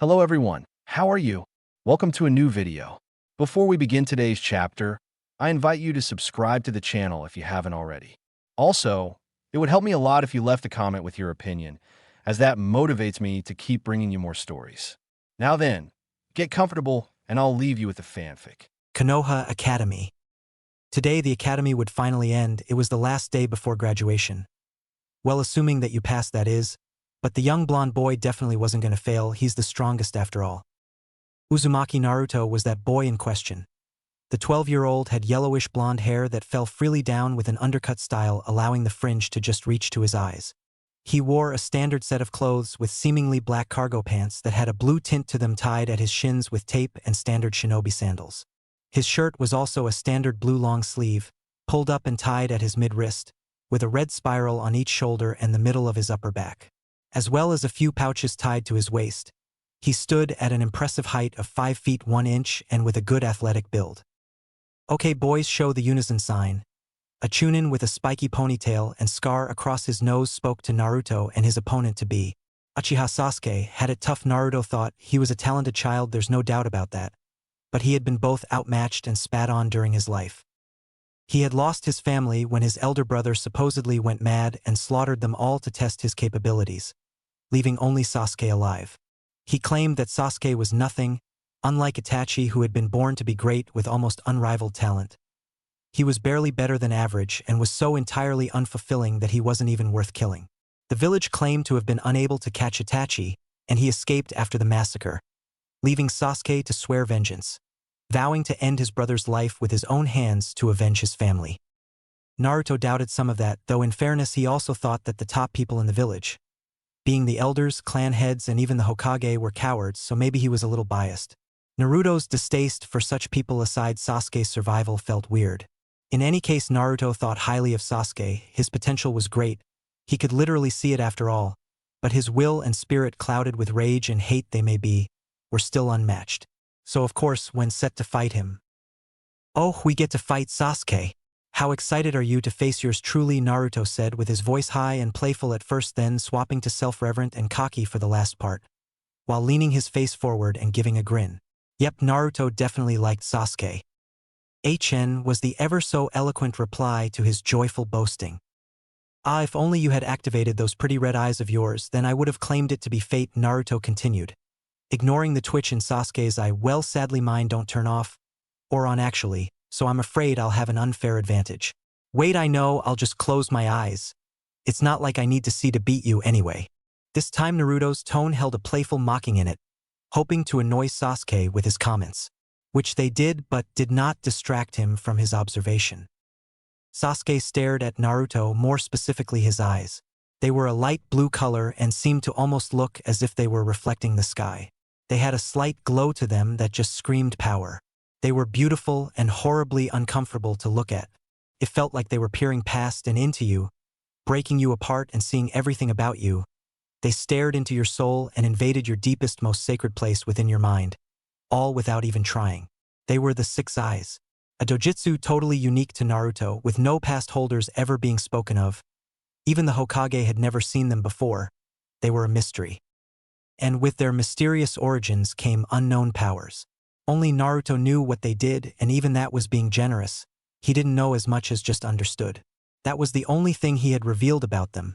Hello everyone, how are you? Welcome to a new video. Before we begin today's chapter, I invite you to subscribe to the channel if you haven't already. Also, it would help me a lot if you left a comment with your opinion, as that motivates me to keep bringing you more stories. Now then, get comfortable and I'll leave you with the fanfic. Konoha Academy. Today the academy would finally end. It was the last day before graduation. Well, assuming that you passed, that is, but the young blonde boy definitely wasn't going to fail. He's the strongest after all. Uzumaki Naruto was that boy in question. The 12-year-old had yellowish blonde hair that fell freely down with an undercut style, allowing the fringe to just reach to his eyes. He wore a standard set of clothes with seemingly black cargo pants that had a blue tint to them, tied at his shins with tape, and standard shinobi sandals. His shirt was also a standard blue long sleeve, pulled up and tied at his mid-wrist, with a red spiral on each shoulder and the middle of his upper back, as well as a few pouches tied to his waist. He stood at an impressive height of 5 feet 1 inch and with a good athletic build. Okay, boys, show the unison sign. A chunin with a spiky ponytail and scar across his nose spoke to Naruto and his opponent-to-be. Uchiha Sasuke had it tough. Naruto thought he was a talented child, there's no doubt about that. But he had been both outmatched and spat on during his life. He had lost his family when his elder brother supposedly went mad and slaughtered them all to test his capabilities, leaving only Sasuke alive. He claimed that Sasuke was nothing, unlike Itachi, who had been born to be great with almost unrivaled talent. He was barely better than average and was so entirely unfulfilling that he wasn't even worth killing. The village claimed to have been unable to catch Itachi, and he escaped after the massacre, leaving Sasuke to swear vengeance, vowing to end his brother's life with his own hands to avenge his family. Naruto doubted some of that, though in fairness he also thought that the top people in the village, being the elders, clan heads, and even the Hokage, were cowards, so maybe he was a little biased. Naruto's distaste for such people aside, Sasuke's survival felt weird. In any case, Naruto thought highly of Sasuke. His potential was great. He could literally see it after all. But his will and spirit, clouded with rage and hate they may be, were still unmatched. So of course, when set to fight him. "Oh, we get to fight Sasuke. How excited are you to face yours truly?" Naruto said with his voice high and playful at first, then swapping to self-reverent and cocky for the last part, while leaning his face forward and giving a grin. Yep, Naruto definitely liked Sasuke. HN was the ever-so-eloquent reply to his joyful boasting. "Ah, if only you had activated those pretty red eyes of yours, then I would have claimed it to be fate," Naruto continued, ignoring the twitch in Sasuke's eye. "Well, sadly mine don't turn off, or on actually, so I'm afraid I'll have an unfair advantage. Wait, I know, I'll just close my eyes. It's not like I need to see to beat you anyway." This time Naruto's tone held a playful mocking in it, hoping to annoy Sasuke with his comments, which they did, but did not distract him from his observation. Sasuke stared at Naruto, more specifically his eyes. They were a light blue color and seemed to almost look as if they were reflecting the sky. They had a slight glow to them that just screamed power. They were beautiful and horribly uncomfortable to look at. It felt like they were peering past and into you, breaking you apart and seeing everything about you. They stared into your soul and invaded your deepest, most sacred place within your mind, all without even trying. They were the Six Eyes, a dojutsu totally unique to Naruto, with no past holders ever being spoken of. Even the Hokage had never seen them before. They were a mystery. And with their mysterious origins came unknown powers. Only Naruto knew what they did, and even that was being generous. He didn't know as much as just understood. That was the only thing he had revealed about them: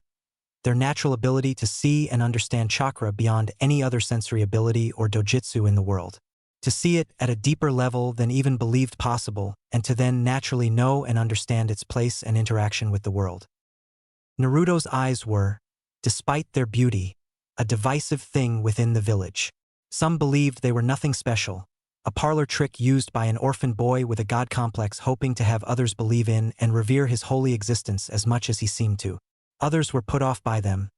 their natural ability to see and understand chakra beyond any other sensory ability or dojutsu in the world. To see it at a deeper level than even believed possible, and to then naturally know and understand its place and interaction with the world. Naruto's eyes were, despite their beauty, a divisive thing within the village. Some believed they were nothing special, a parlor trick used by an orphan boy with a god complex hoping to have others believe in and revere his holy existence as much as he seemed to. Others were put off by them,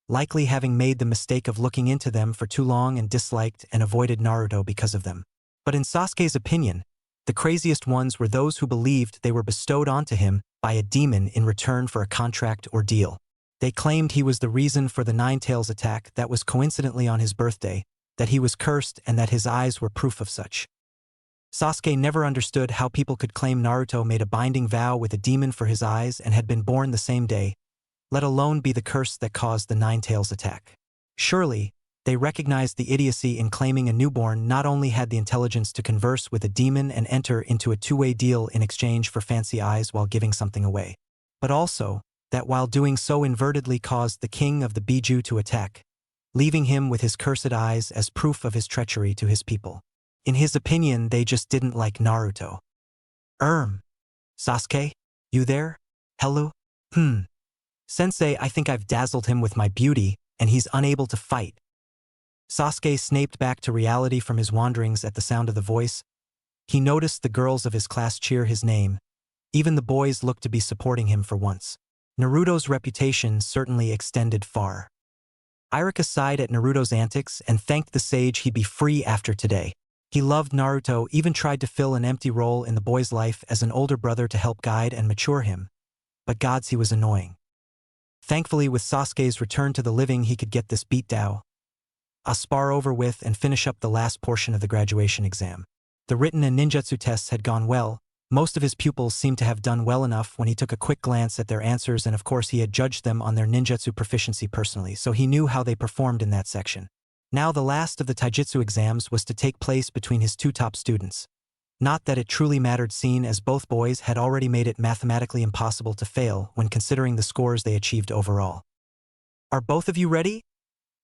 likely having made the mistake of looking into them for too long and disliked and avoided Naruto because of them. But in Sasuke's opinion, the craziest ones were those who believed they were bestowed onto him by a demon in return for a contract or deal. They claimed he was the reason for the Nine Tails attack that was coincidentally on his birthday, that he was cursed and that his eyes were proof of such. Sasuke never understood how people could claim Naruto made a binding vow with a demon for his eyes and had been born the same day, let alone be the curse that caused the Nine Tails attack. Surely, They recognized the idiocy in claiming a newborn not only had the intelligence to converse with a demon and enter into a two-way deal in exchange for fancy eyes while giving something away, but also that while doing so inadvertently caused the king of the Biju to attack, leaving him with his cursed eyes as proof of his treachery to his people. In his opinion, they just didn't like Naruto. Sasuke? You there? Hello? Sensei, I think I've dazzled him with my beauty, and he's unable to fight. Sasuke snapped back to reality from his wanderings at the sound of the voice. He noticed the girls of his class cheer his name. Even the boys looked to be supporting him for once. Naruto's reputation certainly extended far. Irika sighed at Naruto's antics and thanked the sage he'd be free after today. He loved Naruto, even tried to fill an empty role in the boy's life as an older brother to help guide and mature him. But gods, he was annoying. Thankfully, with Sasuke's return to the living, he could get this beatdown, a spar over with, and finish up the last portion of the graduation exam. The written and ninjutsu tests had gone well. Most of his pupils seemed to have done well enough when he took a quick glance at their answers, and of course he had judged them on their ninjutsu proficiency personally, so he knew how they performed in that section. Now the last of the taijutsu exams was to take place between his two top students. Not that it truly mattered, seeing as both boys had already made it mathematically impossible to fail when considering the scores they achieved overall. Are both of you ready?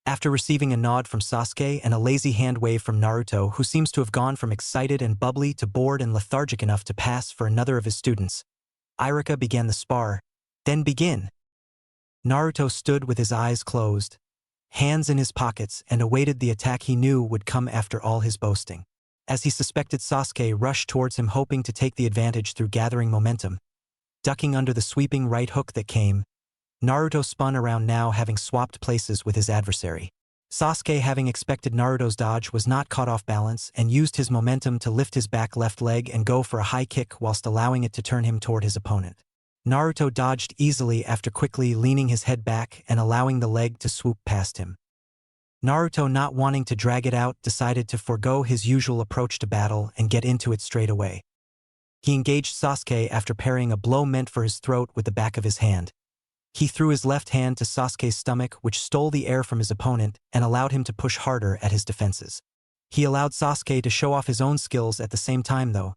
After receiving a nod from Sasuke and a lazy hand wave from Naruto, who seems to have gone from excited and bubbly to bored and lethargic enough to pass for another of his students, Irika began the spar. Then begin. Naruto stood with his eyes closed, hands in his pockets, and awaited the attack he knew would come after all his boasting. As he suspected, Sasuke rushed towards him, hoping to take the advantage through gathering momentum. Ducking under the sweeping right hook that came, Naruto spun around, now having swapped places with his adversary. Sasuke, having expected Naruto's dodge, was not caught off balance and used his momentum to lift his back left leg and go for a high kick whilst allowing it to turn him toward his opponent. Naruto dodged easily after quickly leaning his head back and allowing the leg to swoop past him. Naruto, not wanting to drag it out, decided to forego his usual approach to battle and get into it straight away. He engaged Sasuke after parrying a blow meant for his throat with the back of his hand. He threw his left hand to Sasuke's stomach, which stole the air from his opponent and allowed him to push harder at his defenses. He allowed Sasuke to show off his own skills at the same time, though,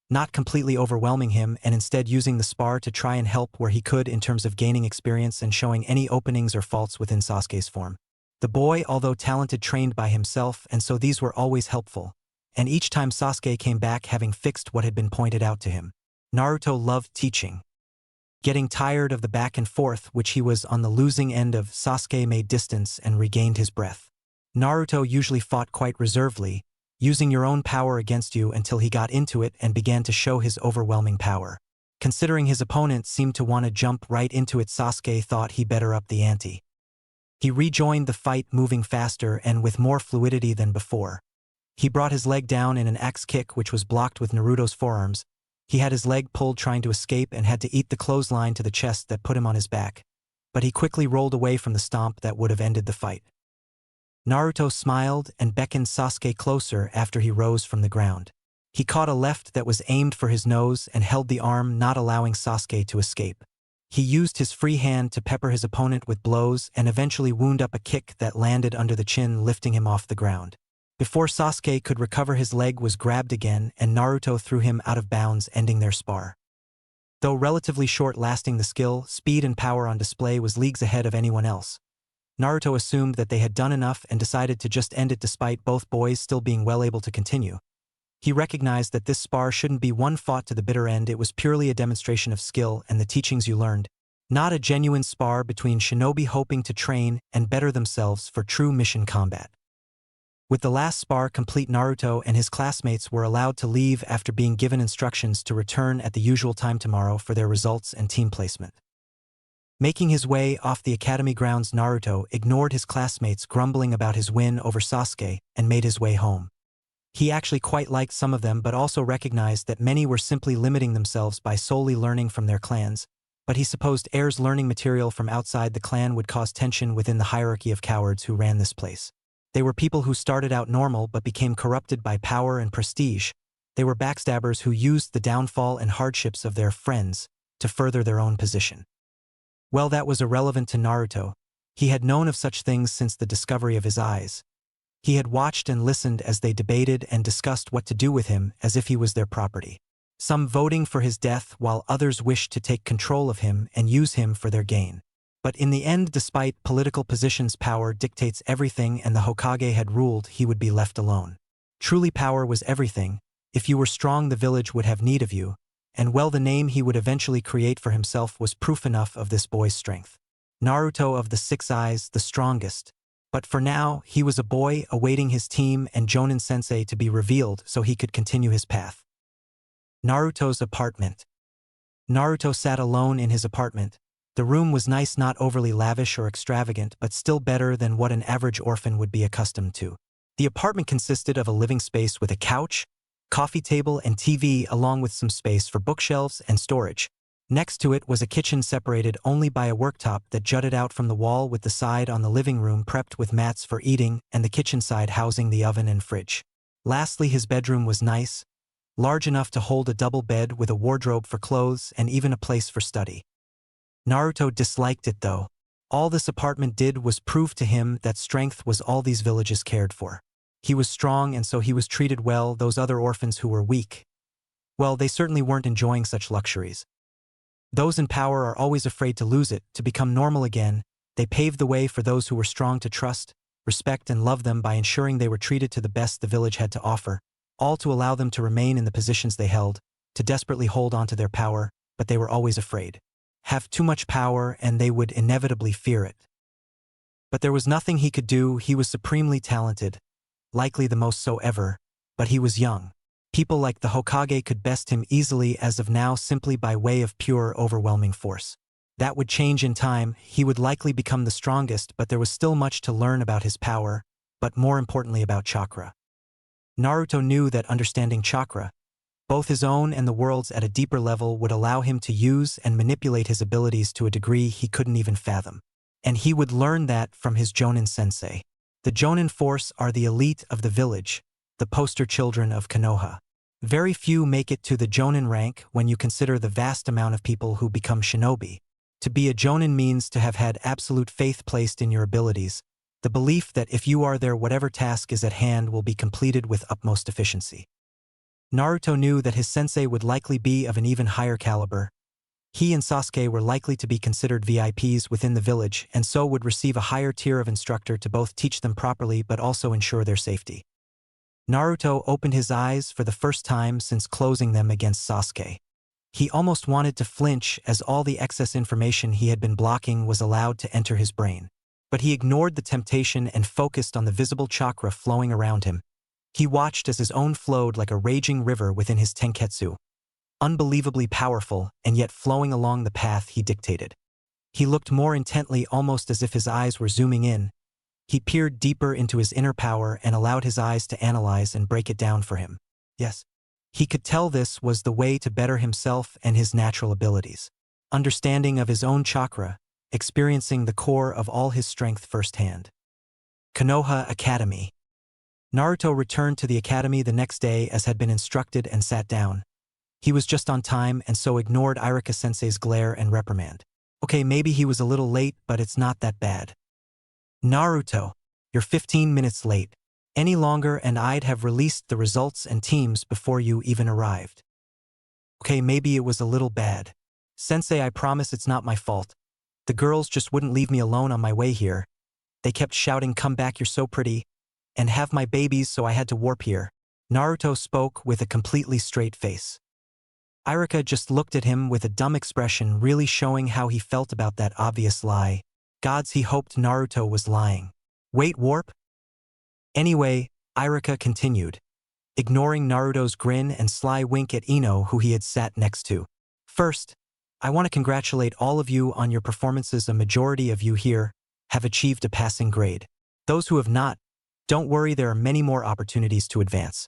not completely overwhelming him, and instead using the spar to try and help where he could in terms of gaining experience and showing any openings or faults within Sasuke's form. The boy, although talented, trained by himself, and so these were always helpful, and each time Sasuke came back having fixed what had been pointed out to him. Naruto loved teaching. Getting tired of the back and forth, which he was on the losing end of, Sasuke made distance and regained his breath. Naruto usually fought quite reservedly, using your own power against you until he got into it and began to show his overwhelming power. Considering his opponent seemed to want to jump right into it, Sasuke thought he better up the ante. He rejoined the fight, moving faster and with more fluidity than before. He brought his leg down in an axe kick, which was blocked with Naruto's forearms. He had his leg pulled trying to escape and had to eat the clothesline to the chest that put him on his back, but he quickly rolled away from the stomp that would have ended the fight. Naruto smiled and beckoned Sasuke closer after he rose from the ground. He caught a left that was aimed for his nose and held the arm, not allowing Sasuke to escape. He used his free hand to pepper his opponent with blows and eventually wound up a kick that landed under the chin, lifting him off the ground. Before Sasuke could recover, his leg was grabbed again and Naruto threw him out of bounds, ending their spar. Though relatively short-lasting, the skill, speed and power on display was leagues ahead of anyone else. Naruto assumed that they had done enough and decided to just end it, despite both boys still being well able to continue. He recognized that this spar shouldn't be one fought to the bitter end. It was purely a demonstration of skill and the teachings you learned, not a genuine spar between shinobi hoping to train and better themselves for true mission combat. With the last spar complete, Naruto and his classmates were allowed to leave after being given instructions to return at the usual time tomorrow for their results and team placement. Making his way off the academy grounds, Naruto ignored his classmates grumbling about his win over Sasuke and made his way home. He actually quite liked some of them, but also recognized that many were simply limiting themselves by solely learning from their clans, but he supposed heirs learning material from outside the clan would cause tension within the hierarchy of cowards who ran this place. They were people who started out normal but became corrupted by power and prestige. They were backstabbers who used the downfall and hardships of their friends to further their own position. Well, that was irrelevant to Naruto. He had known of such things since the discovery of his eyes. He had watched and listened as they debated and discussed what to do with him as if he was their property. Some voting for his death while others wished to take control of him and use him for their gain. But in the end, despite political positions, power dictates everything, and the Hokage had ruled he would be left alone. Truly, power was everything. If you were strong, the village would have need of you, and well, the name he would eventually create for himself was proof enough of this boy's strength. Naruto of the Six Eyes, the strongest. But for now, he was a boy awaiting his team and Jonin-sensei to be revealed so he could continue his path. Naruto's apartment. Naruto sat alone in his apartment. The room was nice, not overly lavish or extravagant, but still better than what an average orphan would be accustomed to. The apartment consisted of a living space with a couch, coffee table, and TV, along with some space for bookshelves and storage. Next to it was a kitchen separated only by a worktop that jutted out from the wall, with the side on the living room prepped with mats for eating and the kitchen side housing the oven and fridge. Lastly, his bedroom was nice, large enough to hold a double bed with a wardrobe for clothes and even a place for study. Naruto disliked it though. All this apartment did was prove to him that strength was all these villages cared for. He was strong, and so he was treated well. Those other orphans who were weak, well, they certainly weren't enjoying such luxuries. Those in power are always afraid to lose it. To become normal again, they paved the way for those who were strong to trust, respect, and love them by ensuring they were treated to the best the village had to offer, all to allow them to remain in the positions they held, to desperately hold on to their power, but they were always afraid. Have too much power and they would inevitably fear it. But there was nothing he could do. He was supremely talented, likely the most so ever, but he was young. People like the Hokage could best him easily as of now simply by way of pure, overwhelming force. That would change in time. He would likely become the strongest, but there was still much to learn about his power, but more importantly about chakra. Naruto knew that understanding chakra, both his own and the world's at a deeper level, would allow him to use and manipulate his abilities to a degree he couldn't even fathom. And he would learn that from his Jonin-sensei. The Jonin force are the elite of the village, the poster children of Konoha. Very few make it to the Jonin rank when you consider the vast amount of people who become shinobi. To be a Jonin means to have had absolute faith placed in your abilities, the belief that if you are there, whatever task is at hand will be completed with utmost efficiency. Naruto knew that his sensei would likely be of an even higher caliber. He and Sasuke were likely to be considered VIPs within the village, and so would receive a higher tier of instructor to both teach them properly but also ensure their safety. Naruto opened his eyes for the first time since closing them against Sasuke. He almost wanted to flinch as all the excess information he had been blocking was allowed to enter his brain. But he ignored the temptation and focused on the visible chakra flowing around him. He watched as his own flowed like a raging river within his tenketsu, unbelievably powerful and yet flowing along the path he dictated. He looked more intently, almost as if his eyes were zooming in. He peered deeper into his inner power and allowed his eyes to analyze and break it down for him. Yes, he could tell this was the way to better himself and his natural abilities. Understanding of his own chakra, experiencing the core of all his strength firsthand. Konoha Academy. Naruto returned to the academy the next day as had been instructed and sat down. He was just on time and so ignored Irika-sensei's glare and reprimand. Okay, maybe he was a little late, but it's not that bad. Naruto, you're 15 minutes late. Any longer and I'd have released the results and teams before you even arrived. Okay, maybe it was a little bad. Sensei, I promise it's not my fault. The girls just wouldn't leave me alone on my way here. They kept shouting, "Come back, you're so pretty," and "have my babies," so I had to warp here. Naruto spoke with a completely straight face. Irika just looked at him with a dumb expression, really showing how he felt about that obvious lie. Gods, he hoped Naruto was lying. Wait, warp? Anyway, Irika continued, ignoring Naruto's grin and sly wink at Ino, who he had sat next to. First, I want to congratulate all of you on your performances. A majority of you here have achieved a passing grade. Those who have not, don't worry, there are many more opportunities to advance.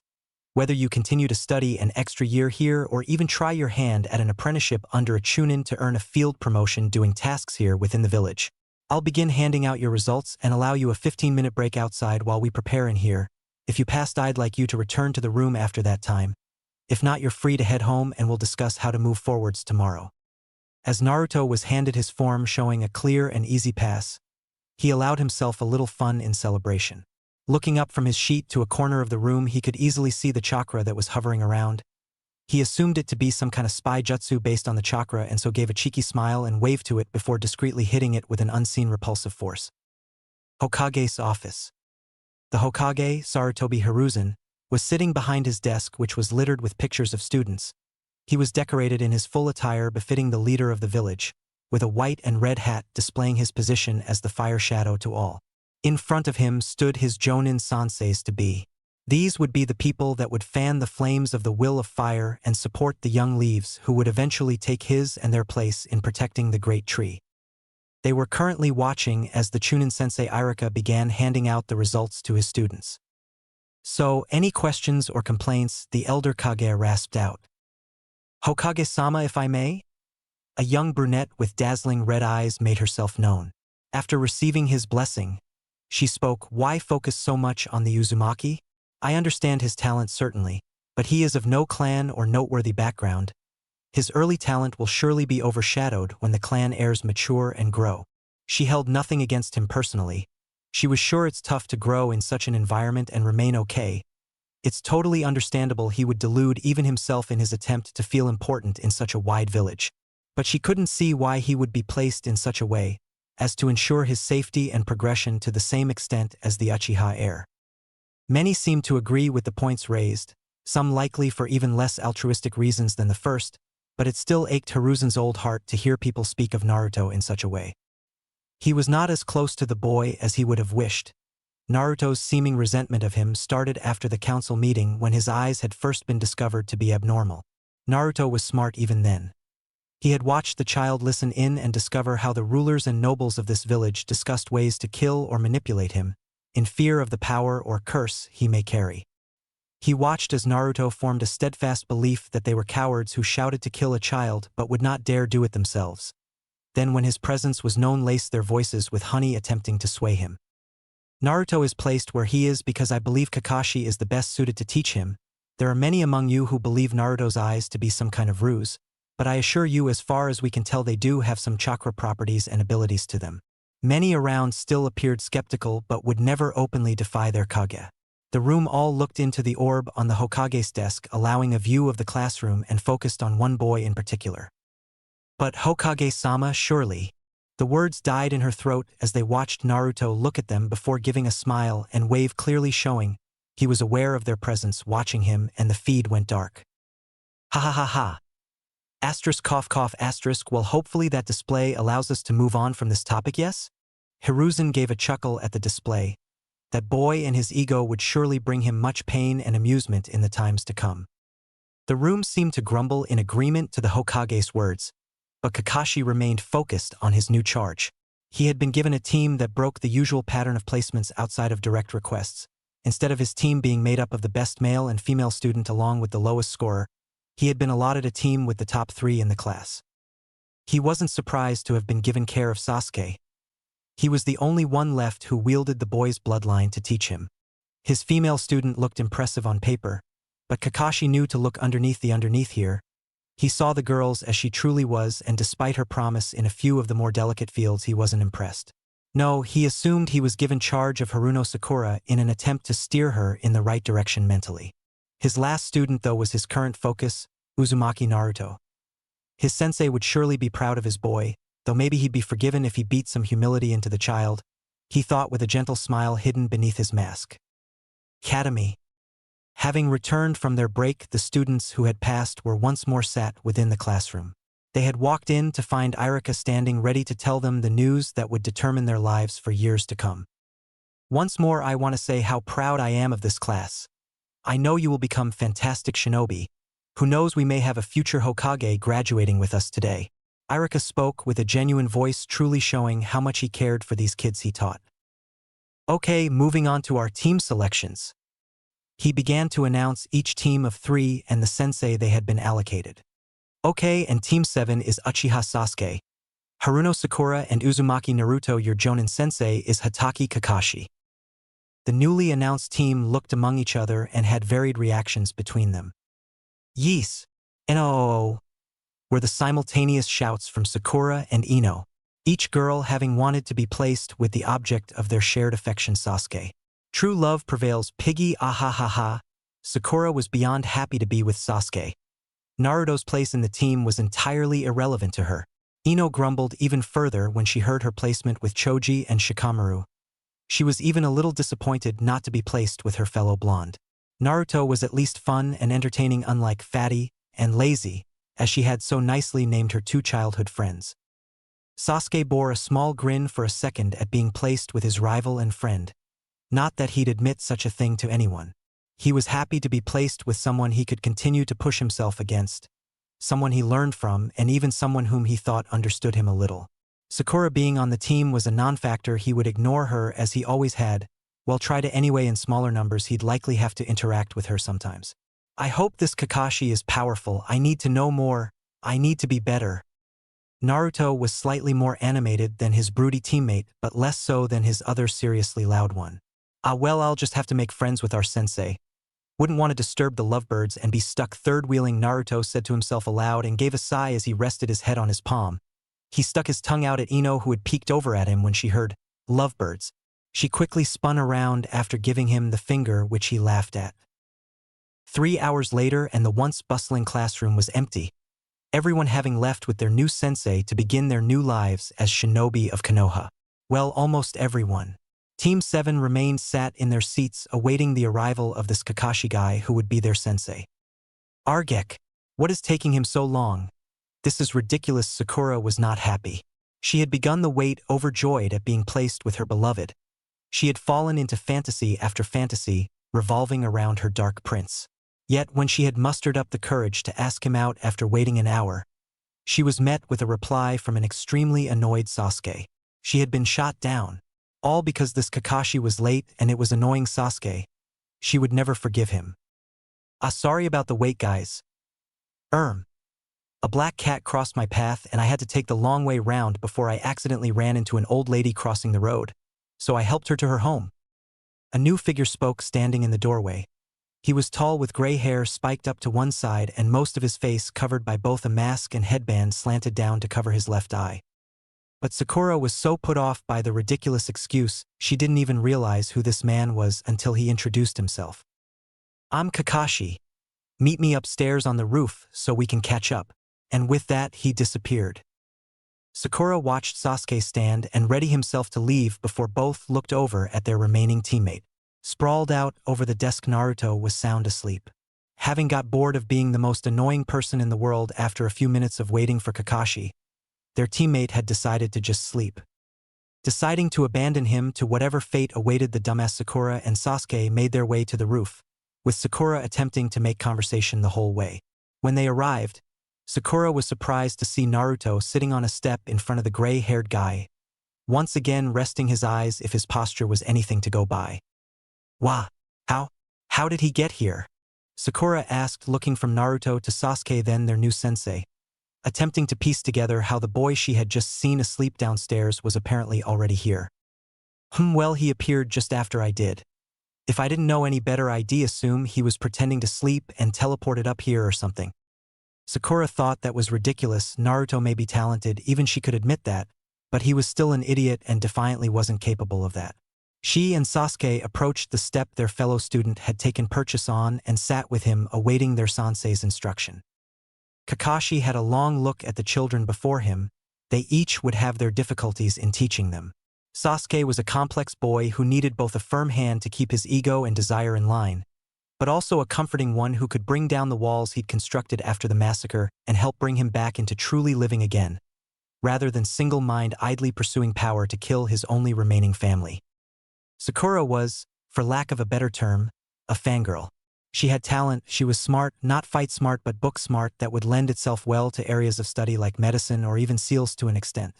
Whether you continue to study an extra year here or even try your hand at an apprenticeship under a chunin to earn a field promotion doing tasks here within the village. I'll begin handing out your results and allow you a 15-minute break outside while we prepare in here. If you passed, I'd like you to return to the room after that time. If not, you're free to head home and we'll discuss how to move forwards tomorrow. As Naruto was handed his form showing a clear and easy pass, he allowed himself a little fun in celebration. Looking up from his sheet to a corner of the room, he could easily see the chakra that was hovering around. He assumed it to be some kind of spy jutsu based on the chakra and so gave a cheeky smile and waved to it before discreetly hitting it with an unseen repulsive force. Hokage's office. The Hokage, Sarutobi Hiruzen, was sitting behind his desk, which was littered with pictures of students. He was decorated in his full attire befitting the leader of the village, with a white and red hat displaying his position as the fire shadow to all. In front of him stood his Jonin senseis to be. These would be the people that would fan the flames of the will of fire and support the young leaves who would eventually take his and their place in protecting the great tree. They were currently watching as the Chunin sensei Irika began handing out the results to his students. So, any questions or complaints? The elder Kage rasped out. Hokage-sama, if I may? A young brunette with dazzling red eyes made herself known. After receiving his blessing, she spoke. Why focus so much on the Uzumaki? I understand his talent certainly, but he is of no clan or noteworthy background. His early talent will surely be overshadowed when the clan heirs mature and grow. She held nothing against him personally. She was sure it's tough to grow in such an environment and remain okay. It's totally understandable he would delude even himself in his attempt to feel important in such a wide village. But she couldn't see why he would be placed in such a way as to ensure his safety and progression to the same extent as the Uchiha heir. Many seemed to agree with the points raised, some likely for even less altruistic reasons than the first, but it still ached Hiruzen's old heart to hear people speak of Naruto in such a way. He was not as close to the boy as he would have wished. Naruto's seeming resentment of him started after the council meeting when his eyes had first been discovered to be abnormal. Naruto was smart even then. He had watched the child listen in and discover how the rulers and nobles of this village discussed ways to kill or manipulate him, in fear of the power or curse he may carry. He watched as Naruto formed a steadfast belief that they were cowards who shouted to kill a child but would not dare do it themselves. Then when his presence was known, laced their voices with honey, attempting to sway him. Naruto is placed where he is because I believe Kakashi is the best suited to teach him. There are many among you who believe Naruto's eyes to be some kind of ruse, but I assure you, as far as we can tell, they do have some chakra properties and abilities to them. Many around still appeared skeptical but would never openly defy their Kage. The room all looked into the orb on the Hokage's desk, allowing a view of the classroom, and focused on one boy in particular. But Hokage-sama, surely. The words died in her throat as they watched Naruto look at them before giving a smile and wave, clearly showing he was aware of their presence watching him, and the feed went dark. Ha ha ha ha. Asterisk cough cough asterisk. Well, hopefully that display allows us to move on from this topic, yes? Hiruzen gave a chuckle at the display. That boy and his ego would surely bring him much pain and amusement in the times to come. The room seemed to grumble in agreement to the Hokage's words, but Kakashi remained focused on his new charge. He had been given a team that broke the usual pattern of placements outside of direct requests. Instead of his team being made up of the best male and female student along with the lowest scorer, he had been allotted a team with the top 3 in the class. He wasn't surprised to have been given care of Sasuke. He was the only one left who wielded the boy's bloodline to teach him. His female student looked impressive on paper, but Kakashi knew to look underneath the underneath here. He saw the girls as she truly was, and despite her promise in a few of the more delicate fields, he wasn't impressed. No, he assumed he was given charge of Haruno Sakura in an attempt to steer her in the right direction mentally. His last student, though, was his current focus, Uzumaki Naruto. His sensei would surely be proud of his boy, though maybe he'd be forgiven if he beat some humility into the child, he thought with a gentle smile hidden beneath his mask. Academy. Having returned from their break, the students who had passed were once more sat within the classroom. They had walked in to find Irika standing ready to tell them the news that would determine their lives for years to come. Once more, I want to say how proud I am of this class. I know you will become fantastic shinobi. Who knows, we may have a future Hokage graduating with us today. Irika spoke with a genuine voice, truly showing how much he cared for these kids he taught. Okay, moving on to our team selections. He began to announce each team of 3 and the sensei they had been allocated. Okay, and Team 7 is Uchiha Sasuke. Haruno Sakura and Uzumaki Naruto. Your Jonin sensei is Hatake Kakashi. The newly announced team looked among each other and had varied reactions between them. Yes, no, were the simultaneous shouts from Sakura and Ino, each girl having wanted to be placed with the object of their shared affection, Sasuke. True love prevails, piggy, ah ha ha ha. Sakura was beyond happy to be with Sasuke. Naruto's place in the team was entirely irrelevant to her. Ino grumbled even further when she heard her placement with Choji and Shikamaru. She was even a little disappointed not to be placed with her fellow blonde. Naruto was at least fun and entertaining, unlike fatty and lazy, as she had so nicely named her two childhood friends. Sasuke bore a small grin for a second at being placed with his rival and friend. Not that he'd admit such a thing to anyone. He was happy to be placed with someone he could continue to push himself against, someone he learned from, and even someone whom he thought understood him a little. Sakura being on the team was a non-factor. He would ignore her as he always had, while try to anyway. In smaller numbers he'd likely have to interact with her sometimes. I hope this Kakashi is powerful. I need to know more. I need to be better. Naruto was slightly more animated than his broody teammate, but less so than his other seriously loud one. Ah well, I'll just have to make friends with our sensei. Wouldn't want to disturb the lovebirds and be stuck third-wheeling, Naruto said to himself aloud and gave a sigh as he rested his head on his palm. He stuck his tongue out at Ino, who had peeked over at him when she heard lovebirds. She quickly spun around after giving him the finger, which he laughed at. 3 hours later and the once bustling classroom was empty, everyone having left with their new sensei to begin their new lives as shinobi of Konoha. Well, almost everyone. Team 7 remained sat in their seats awaiting the arrival of this Kakashi guy who would be their sensei. Argek, what is taking him so long? This is ridiculous. Sakura was not happy. She had begun the wait, overjoyed at being placed with her beloved. She had fallen into fantasy after fantasy, revolving around her dark prince. Yet when she had mustered up the courage to ask him out after waiting an hour, she was met with a reply from an extremely annoyed Sasuke. She had been shot down. All because this Kakashi was late and it was annoying Sasuke. She would never forgive him. Sorry about the wait, guys. A black cat crossed my path and I had to take the long way round before I accidentally ran into an old lady crossing the road, so I helped her to her home. A new figure spoke, standing in the doorway. He was tall with gray hair spiked up to one side and most of his face covered by both a mask and headband slanted down to cover his left eye. But Sakura was so put off by the ridiculous excuse, she didn't even realize who this man was until he introduced himself. I'm Kakashi. Meet me upstairs on the roof so we can catch up. And with that, he disappeared. Sakura watched Sasuke stand and ready himself to leave before both looked over at their remaining teammate. Sprawled out over the desk, Naruto was sound asleep. Having got bored of being the most annoying person in the world after a few minutes of waiting for Kakashi, their teammate had decided to just sleep. Deciding to abandon him to whatever fate awaited, the dumbass Sakura and Sasuke made their way to the roof, with Sakura attempting to make conversation the whole way. When they arrived, Sakura was surprised to see Naruto sitting on a step in front of the gray-haired guy, once again resting his eyes if his posture was anything to go by. Wah, how did he get here? Sakura asked, looking from Naruto to Sasuke, then their new sensei, attempting to piece together how the boy she had just seen asleep downstairs was apparently already here. Well, he appeared just after I did. If I didn't know any better, I'd assume he was pretending to sleep and teleported up here or something. Sakura thought that was ridiculous. Naruto may be talented, even she could admit that, but he was still an idiot and defiantly wasn't capable of that. She and Sasuke approached the step their fellow student had taken purchase on and sat with him awaiting their sensei's instruction. Kakashi had a long look at the children before him. They each would have their difficulties in teaching them. Sasuke was a complex boy who needed both a firm hand to keep his ego and desire in line, but also a comforting one who could bring down the walls he'd constructed after the massacre and help bring him back into truly living again, rather than single-minded idly pursuing power to kill his only remaining family. Sakura was, for lack of a better term, a fangirl. She had talent, she was smart, not fight smart but book smart, that would lend itself well to areas of study like medicine or even seals to an extent.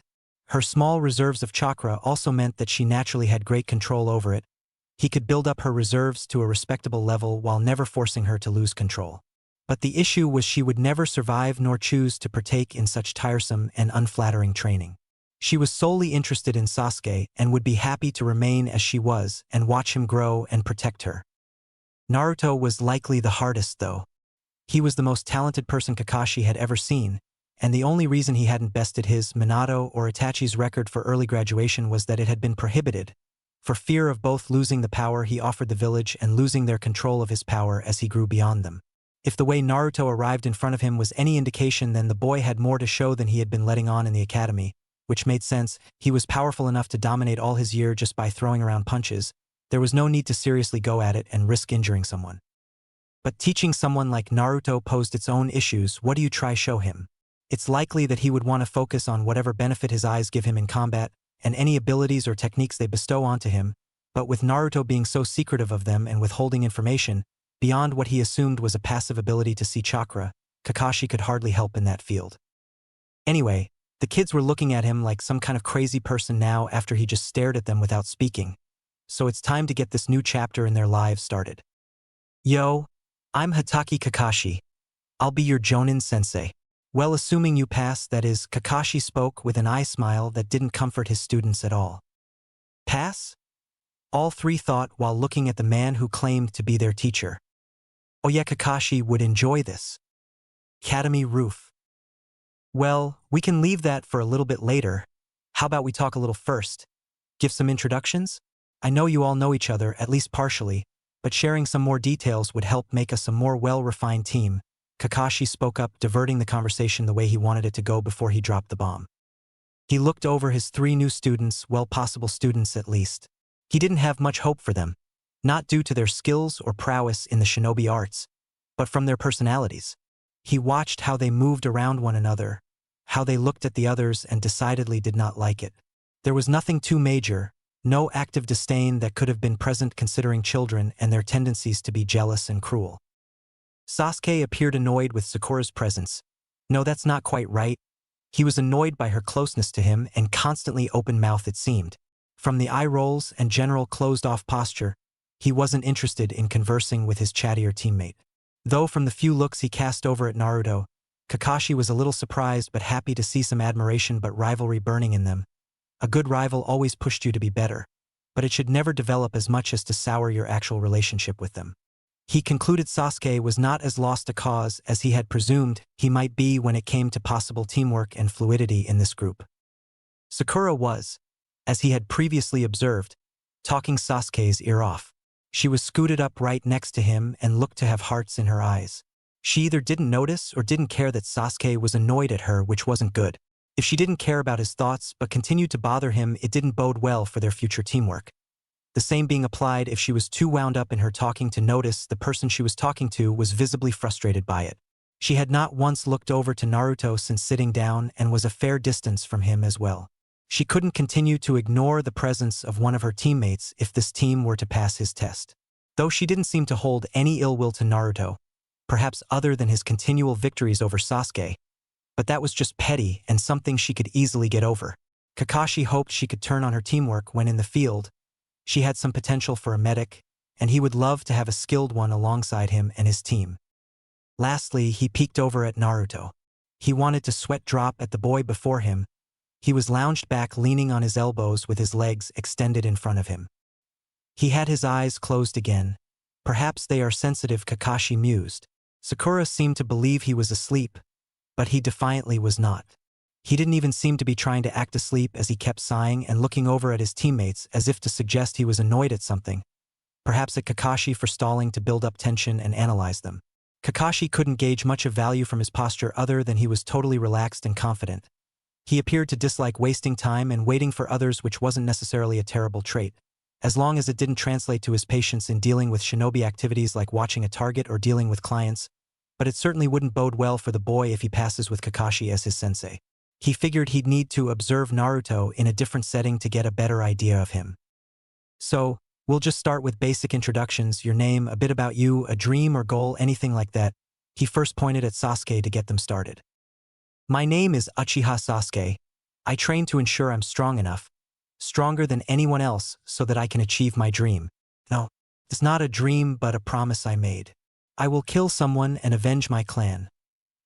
Her small reserves of chakra also meant that she naturally had great control over it. He could build up her reserves to a respectable level while never forcing her to lose control. But the issue was she would never survive nor choose to partake in such tiresome and unflattering training. She was solely interested in Sasuke and would be happy to remain as she was and watch him grow and protect her. Naruto was likely the hardest, though. He was the most talented person Kakashi had ever seen, and the only reason he hadn't bested his Minato or Itachi's record for early graduation was that it had been prohibited, For fear of both losing the power he offered the village and losing their control of his power as he grew beyond them. If the way Naruto arrived in front of him was any indication, then the boy had more to show than he had been letting on in the academy, which made sense. He was powerful enough to dominate all his year just by throwing around punches. There was no need to seriously go at it and risk injuring someone. But teaching someone like Naruto posed its own issues. What do you try show him? It's likely that he would want to focus on whatever benefit his eyes give him in combat, and any abilities or techniques they bestow onto him, but with Naruto being so secretive of them and withholding information, beyond what he assumed was a passive ability to see chakra, Kakashi could hardly help in that field. Anyway, the kids were looking at him like some kind of crazy person now after he just stared at them without speaking. So it's time to get this new chapter in their lives started. Yo, I'm Hatake Kakashi. I'll be your Jonin sensei. Well, assuming you pass, that is, Kakashi spoke with an eye smile that didn't comfort his students at all. Pass? All three thought while looking at the man who claimed to be their teacher. Oh yeah, Kakashi would enjoy this. Academy roof. Well, we can leave that for a little bit later. How about we talk a little first? Give some introductions? I know you all know each other, at least partially, but sharing some more details would help make us a more well-refined team. Kakashi spoke up, diverting the conversation the way he wanted it to go before he dropped the bomb. He looked over his three new students, well, possible students at least. He didn't have much hope for them, not due to their skills or prowess in the shinobi arts, but from their personalities. He watched how they moved around one another, how they looked at the others, and decidedly did not like it. There was nothing too major, no active disdain that could have been present considering children and their tendencies to be jealous and cruel. Sasuke appeared annoyed with Sakura's presence. No, that's not quite right. He was annoyed by her closeness to him and constantly open-mouthed, it seemed. From the eye rolls and general closed-off posture, he wasn't interested in conversing with his chattier teammate. Though from the few looks he cast over at Naruto, Kakashi was a little surprised but happy to see some admiration but rivalry burning in them. A good rival always pushed you to be better, but it should never develop as much as to sour your actual relationship with them. He concluded Sasuke was not as lost a cause as he had presumed he might be when it came to possible teamwork and fluidity in this group. Sakura was, as he had previously observed, talking Sasuke's ear off. She was scooted up right next to him and looked to have hearts in her eyes. She either didn't notice or didn't care that Sasuke was annoyed at her, which wasn't good. If she didn't care about his thoughts but continued to bother him, it didn't bode well for their future teamwork. The same being applied if she was too wound up in her talking to notice the person she was talking to was visibly frustrated by it. She had not once looked over to Naruto since sitting down and was a fair distance from him as well. She couldn't continue to ignore the presence of one of her teammates if this team were to pass his test. Though she didn't seem to hold any ill will to Naruto, perhaps other than his continual victories over Sasuke, but that was just petty and something she could easily get over. Kakashi hoped she could turn on her teamwork when in the field. She had some potential for a medic, and he would love to have a skilled one alongside him and his team. Lastly, he peeked over at Naruto. He wanted to sweat drop at the boy before him. He was lounged back, leaning on his elbows with his legs extended in front of him. He had his eyes closed again. Perhaps they are sensitive, Kakashi mused. Sakura seemed to believe he was asleep, but he defiantly was not. He didn't even seem to be trying to act asleep as he kept sighing and looking over at his teammates as if to suggest he was annoyed at something. Perhaps at Kakashi for stalling to build up tension and analyze them. Kakashi couldn't gauge much of value from his posture other than he was totally relaxed and confident. He appeared to dislike wasting time and waiting for others, which wasn't necessarily a terrible trait, as long as it didn't translate to his patience in dealing with shinobi activities like watching a target or dealing with clients, but it certainly wouldn't bode well for the boy if he passes with Kakashi as his sensei. He figured he'd need to observe Naruto in a different setting to get a better idea of him. So, we'll just start with basic introductions, your name, a bit about you, a dream or goal, anything like that. He first pointed at Sasuke to get them started. My name is Uchiha Sasuke. I train to ensure I'm strong enough, stronger than anyone else, so that I can achieve my dream. No, it's not a dream but a promise I made. I will kill someone and avenge my clan.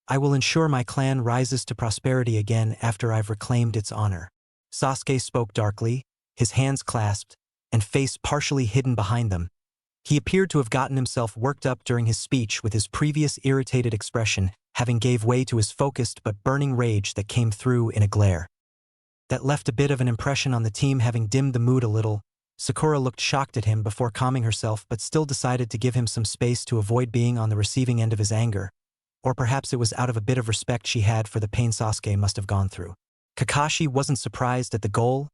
I will ensure my clan rises to prosperity again after I've reclaimed its honor. Sasuke spoke darkly, his hands clasped, and face partially hidden behind them. He appeared to have gotten himself worked up during his speech, with his previous irritated expression having gave way to his focused but burning rage that came through in a glare. That left a bit of an impression on the team, having dimmed the mood a little. Sakura looked shocked at him before calming herself but still decided to give him some space to avoid being on the receiving end of his anger. Or perhaps it was out of a bit of respect she had for the pain Sasuke must have gone through. Kakashi wasn't surprised at the goal,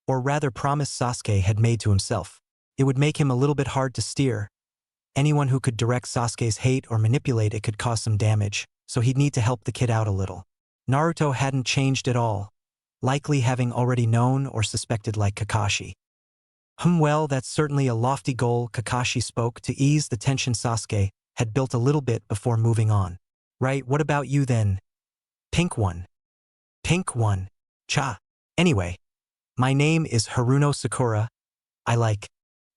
or rather promise Sasuke had made to himself. It would make him a little bit hard to steer. Anyone who could direct Sasuke's hate or manipulate it could cause some damage, so he'd need to help the kid out a little. Naruto hadn't changed at all, likely having already known or suspected like Kakashi. Well, that's certainly a lofty goal, Kakashi spoke to ease the tension Sasuke had built a little bit before moving on. Right, what about you then? Pink one. Pink one. Cha. Anyway, my name is Haruno Sakura.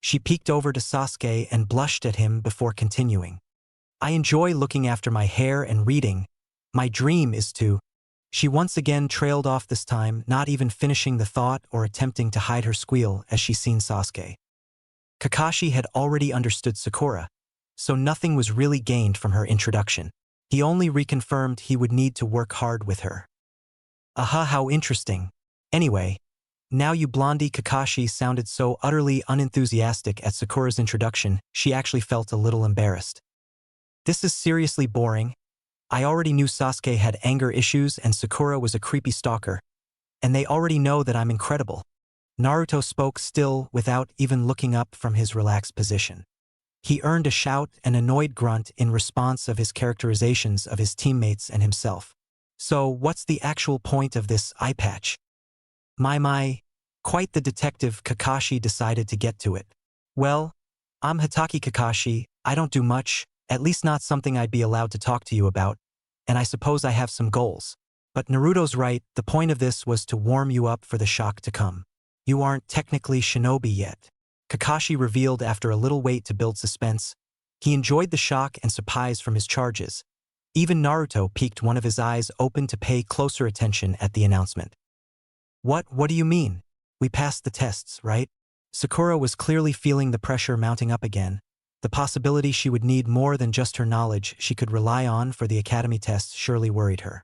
She peeked over to Sasuke and blushed at him before continuing. I enjoy looking after my hair and reading. My dream is to... She once again trailed off this time, not even finishing the thought or attempting to hide her squeal as she seen Sasuke. Kakashi had already understood Sakura, so nothing was really gained from her introduction. He only reconfirmed he would need to work hard with her. Aha, how interesting. Anyway, now you blondie. Kakashi sounded so utterly unenthusiastic at Sakura's introduction, she actually felt a little embarrassed. This is seriously boring. I already knew Sasuke had anger issues and Sakura was a creepy stalker. And they already know that I'm incredible. Naruto spoke still without even looking up from his relaxed position. He earned a shout and annoyed grunt in response of his characterizations of his teammates and himself. So what's the actual point of this eye patch? My, quite the detective. Kakashi decided to get to it. Well, I'm Hitaki Kakashi, I don't do much, at least not something I'd be allowed to talk to you about, and I suppose I have some goals. But Naruto's right, the point of this was to warm you up for the shock to come. You aren't technically shinobi yet. Kakashi revealed after a little wait to build suspense. He enjoyed the shock and surprise from his charges. Even Naruto peeked one of his eyes open to pay closer attention at the announcement. What do you mean? We passed the tests, right? Sakura was clearly feeling the pressure mounting up again. The possibility she would need more than just her knowledge she could rely on for the academy tests surely worried her.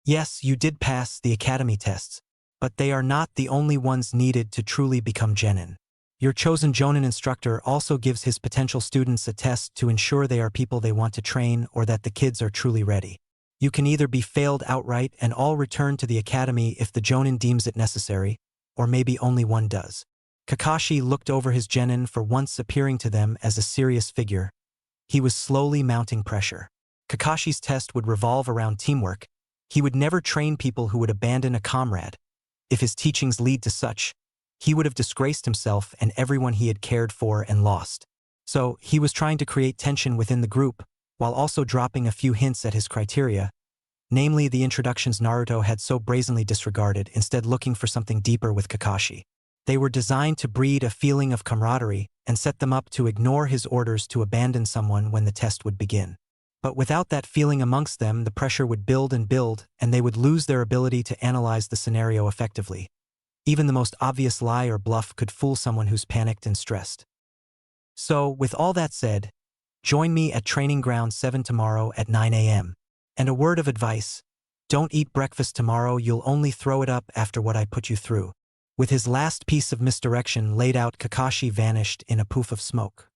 Yes, you did pass the academy tests, but they are not the only ones needed to truly become genin. Your chosen jonin instructor also gives his potential students a test to ensure they are people they want to train or that the kids are truly ready. You can either be failed outright and all return to the academy if the jonin deems it necessary, or maybe only one does. Kakashi looked over his genin for once appearing to them as a serious figure. He was slowly mounting pressure. Kakashi's test would revolve around teamwork. He would never train people who would abandon a comrade. If his teachings lead to such, he would have disgraced himself and everyone he had cared for and lost. So, he was trying to create tension within the group, while also dropping a few hints at his criteria, namely the introductions Naruto had so brazenly disregarded, instead looking for something deeper with Kakashi. They were designed to breed a feeling of camaraderie and set them up to ignore his orders to abandon someone when the test would begin. But without that feeling amongst them, the pressure would build and build, and they would lose their ability to analyze the scenario effectively. Even the most obvious lie or bluff could fool someone who's panicked and stressed. So, with all that said, join me at Training Ground 7 tomorrow at 9 a.m. And a word of advice, don't eat breakfast tomorrow, you'll only throw it up after what I put you through. With his last piece of misdirection laid out, Kakashi vanished in a poof of smoke.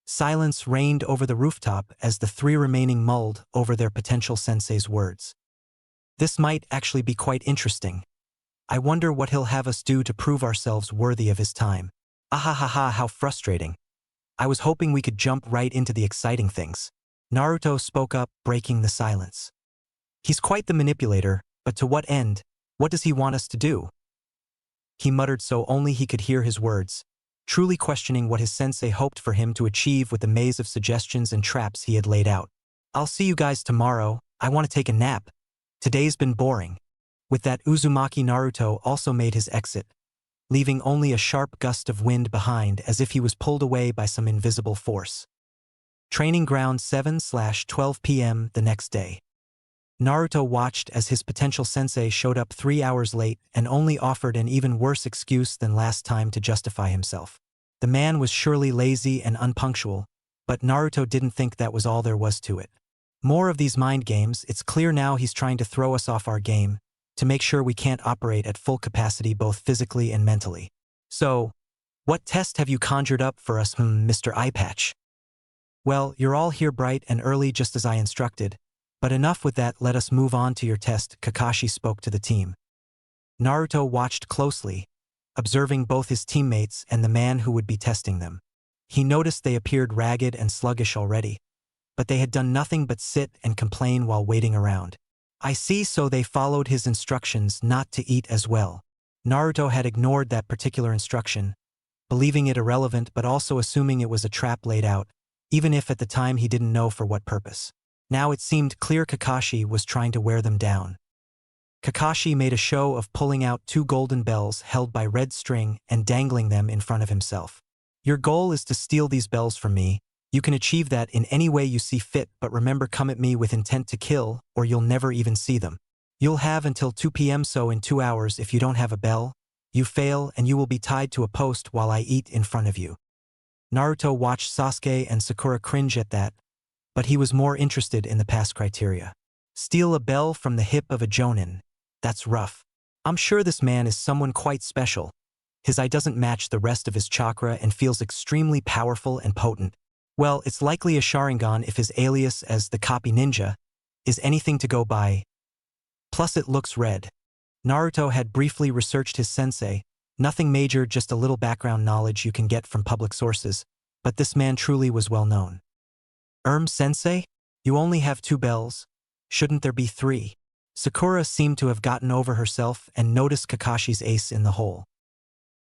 Silence reigned over the rooftop as the three remaining mulled over their potential sensei's words. This might actually be quite interesting. I wonder what he'll have us do to prove ourselves worthy of his time. Ahahaha, how frustrating. I was hoping we could jump right into the exciting things. Naruto spoke up, breaking the silence. He's quite the manipulator, but to what end? What does he want us to do? He muttered so only he could hear his words, truly questioning what his sensei hoped for him to achieve with the maze of suggestions and traps he had laid out. I'll see you guys tomorrow, I want to take a nap. Today's been boring. With that, Uzumaki Naruto also made his exit, leaving only a sharp gust of wind behind as if he was pulled away by some invisible force. Training Ground 7/12 p.m. the next day. Naruto watched as his potential sensei showed up 3 hours late and only offered an even worse excuse than last time to justify himself. The man was surely lazy and unpunctual, but Naruto didn't think that was all there was to it. More of these mind games, it's clear now he's trying to throw us off our game, to make sure we can't operate at full capacity both physically and mentally. So, What test have you conjured up for us, Mr. Eyepatch? Well, you're all here bright and early just as I instructed, but enough with that, let us move on to your test, Kakashi spoke to the team. Naruto watched closely, observing both his teammates and the man who would be testing them. He noticed they appeared ragged and sluggish already, but they had done nothing but sit and complain while waiting around. I see, so they followed his instructions not to eat as well. Naruto had ignored that particular instruction, believing it irrelevant but also assuming it was a trap laid out, even if at the time he didn't know for what purpose. Now it seemed clear Kakashi was trying to wear them down. Kakashi made a show of pulling out 2 golden bells held by red string and dangling them in front of himself. Your goal is to steal these bells from me. You can achieve that in any way you see fit, but remember, come at me with intent to kill, or you'll never even see them. You'll have until 2 p.m. so in 2 hours if you don't have a bell, you fail and you will be tied to a post while I eat in front of you. Naruto watched Sasuke and Sakura cringe at that, but he was more interested in the pass criteria. Steal a bell from the hip of a jonin. That's rough. I'm sure this man is someone quite special. His eye doesn't match the rest of his chakra and feels extremely powerful and potent. Well, it's likely a Sharingan if his alias as the copy ninja is anything to go by. Plus it looks red. Naruto had briefly researched his sensei, nothing major, just a little background knowledge you can get from public sources, but this man truly was well known. Sensei? You only have 2 bells? Shouldn't there be 3? Sakura seemed to have gotten over herself and noticed Kakashi's ace in the hole.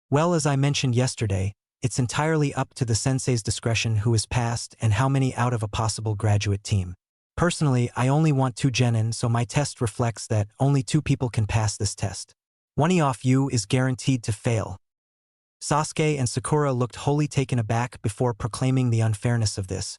Well, as I mentioned yesterday, it's entirely up to the sensei's discretion who is passed and how many out of a possible graduate team. Personally, I only want 2 genin, so my test reflects that only 2 people can pass this test. One of you is guaranteed to fail. Sasuke and Sakura looked wholly taken aback before proclaiming the unfairness of this.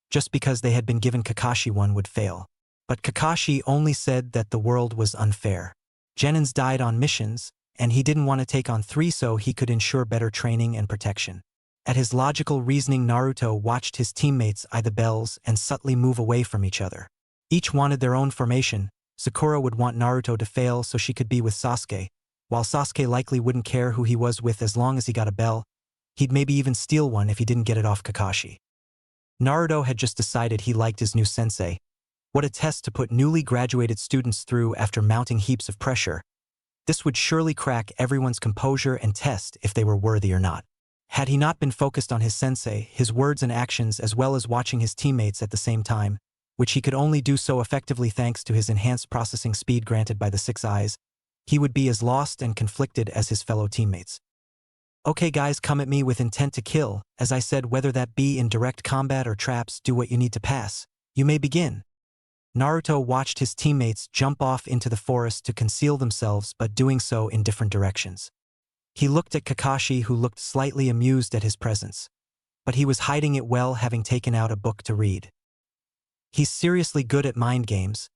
Just because they had been given Kakashi one would fail. But Kakashi only said that the world was unfair. Genins died on missions, and he didn't want to take on 3 so he could ensure better training and protection. At his logical reasoning, Naruto watched his teammates eye the bells and subtly move away from each other. Each wanted their own formation. Sakura would want Naruto to fail so she could be with Sasuke, while Sasuke likely wouldn't care who he was with as long as he got a bell. He'd maybe even steal one if he didn't get it off Kakashi. Naruto had just decided he liked his new sensei. What a test to put newly graduated students through after mounting heaps of pressure. This would surely crack everyone's composure and test if they were worthy or not. Had he not been focused on his sensei, his words and actions, as well as watching his teammates at the same time, which he could only do so effectively thanks to his enhanced processing speed granted by the 6 eyes, he would be as lost and conflicted as his fellow teammates. Okay guys, come at me with intent to kill. As I said, whether that be in direct combat or traps, do what you need to pass. You may begin. Naruto watched his teammates jump off into the forest to conceal themselves, but doing so in different directions. He looked at Kakashi, who looked slightly amused at his presence, but he was hiding it well, having taken out a book to read. He's seriously good at mind games.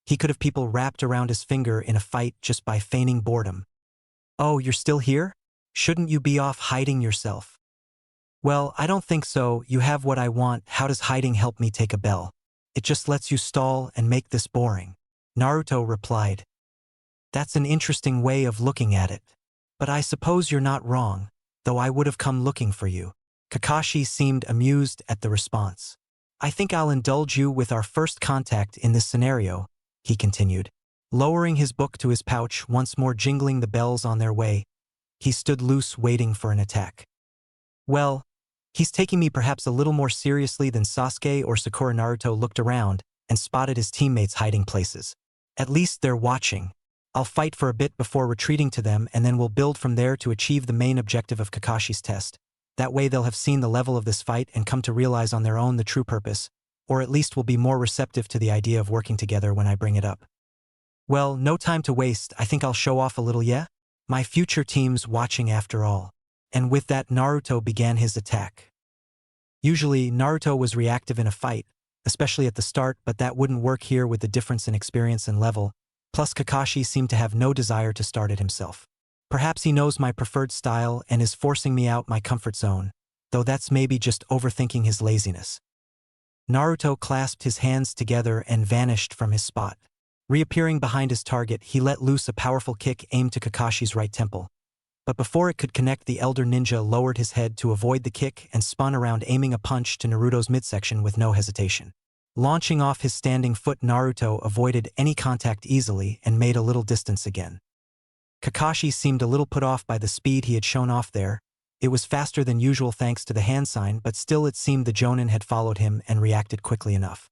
He could have people wrapped around his finger in a fight just by feigning boredom. Oh, you're still here? Shouldn't you be off hiding yourself? Well, I don't think so. You have what I want. How does hiding help me take a bell? It just lets you stall and make this boring. Naruto replied. That's an interesting way of looking at it. But I suppose you're not wrong, though I would have come looking for you. Kakashi seemed amused at the response. I think I'll indulge you with our first contact in this scenario, he continued. Lowering his book to his pouch, once more jingling the bells on their way, he stood loose waiting for an attack. Well, he's taking me perhaps a little more seriously than Sasuke or Sakura. Naruto looked around and spotted his teammates hiding places. At least they're watching. I'll fight for a bit before retreating to them, and then we'll build from there to achieve the main objective of Kakashi's test. That way they'll have seen the level of this fight and come to realize on their own the true purpose, or at least will be more receptive to the idea of working together when I bring it up. Well, no time to waste. I think I'll show off a little, yeah? My future team's watching after all. And with that, Naruto began his attack. Usually, Naruto was reactive in a fight, especially at the start, but that wouldn't work here with the difference in experience and level. Plus, Kakashi seemed to have no desire to start it himself. Perhaps he knows my preferred style and is forcing me out my comfort zone, though that's maybe just overthinking his laziness. Naruto clasped his hands together and vanished from his spot. Reappearing behind his target, he let loose a powerful kick aimed to Kakashi's right temple. But before it could connect, the elder ninja lowered his head to avoid the kick and spun around, aiming a punch to Naruto's midsection with no hesitation. Launching off his standing foot, Naruto avoided any contact easily and made a little distance again. Kakashi seemed a little put off by the speed he had shown off there. It was faster than usual thanks to the hand sign, but still it seemed the Jonin had followed him and reacted quickly enough.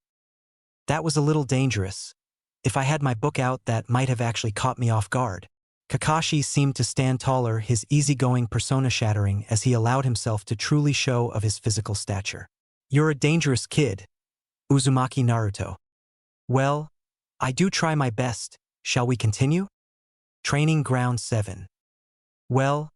That was a little dangerous. If I had my book out, that might have actually caught me off guard. Kakashi seemed to stand taller, his easygoing persona shattering as he allowed himself to truly show of his physical stature. You're a dangerous kid, Uzumaki Naruto. Well, I do try my best. Shall we continue? Training Ground 7. Well,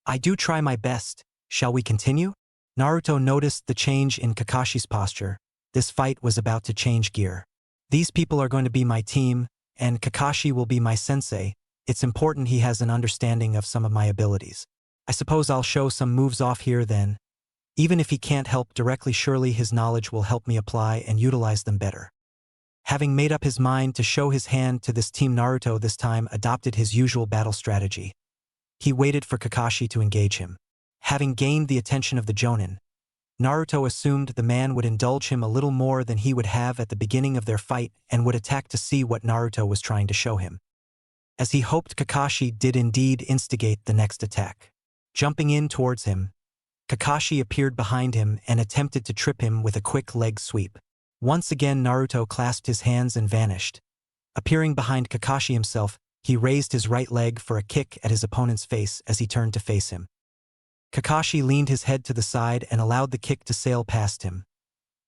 I do try my best. Shall we continue? Naruto noticed the change in Kakashi's posture. This fight was about to change gear. These people are going to be my team, and Kakashi will be my sensei. It's important he has an understanding of some of my abilities. I suppose I'll show some moves off here then. Even if he can't help directly, surely his knowledge will help me apply and utilize them better. Having made up his mind to show his hand to this team, Naruto this time adopted his usual battle strategy. He waited for Kakashi to engage him. Having gained the attention of the Jonin, Naruto assumed the man would indulge him a little more than he would have at the beginning of their fight and would attack to see what Naruto was trying to show him. As he hoped, Kakashi did indeed instigate the next attack. Jumping in towards him, Kakashi appeared behind him and attempted to trip him with a quick leg sweep. Once again, Naruto clasped his hands and vanished. Appearing behind Kakashi himself, he raised his right leg for a kick at his opponent's face as he turned to face him. Kakashi leaned his head to the side and allowed the kick to sail past him,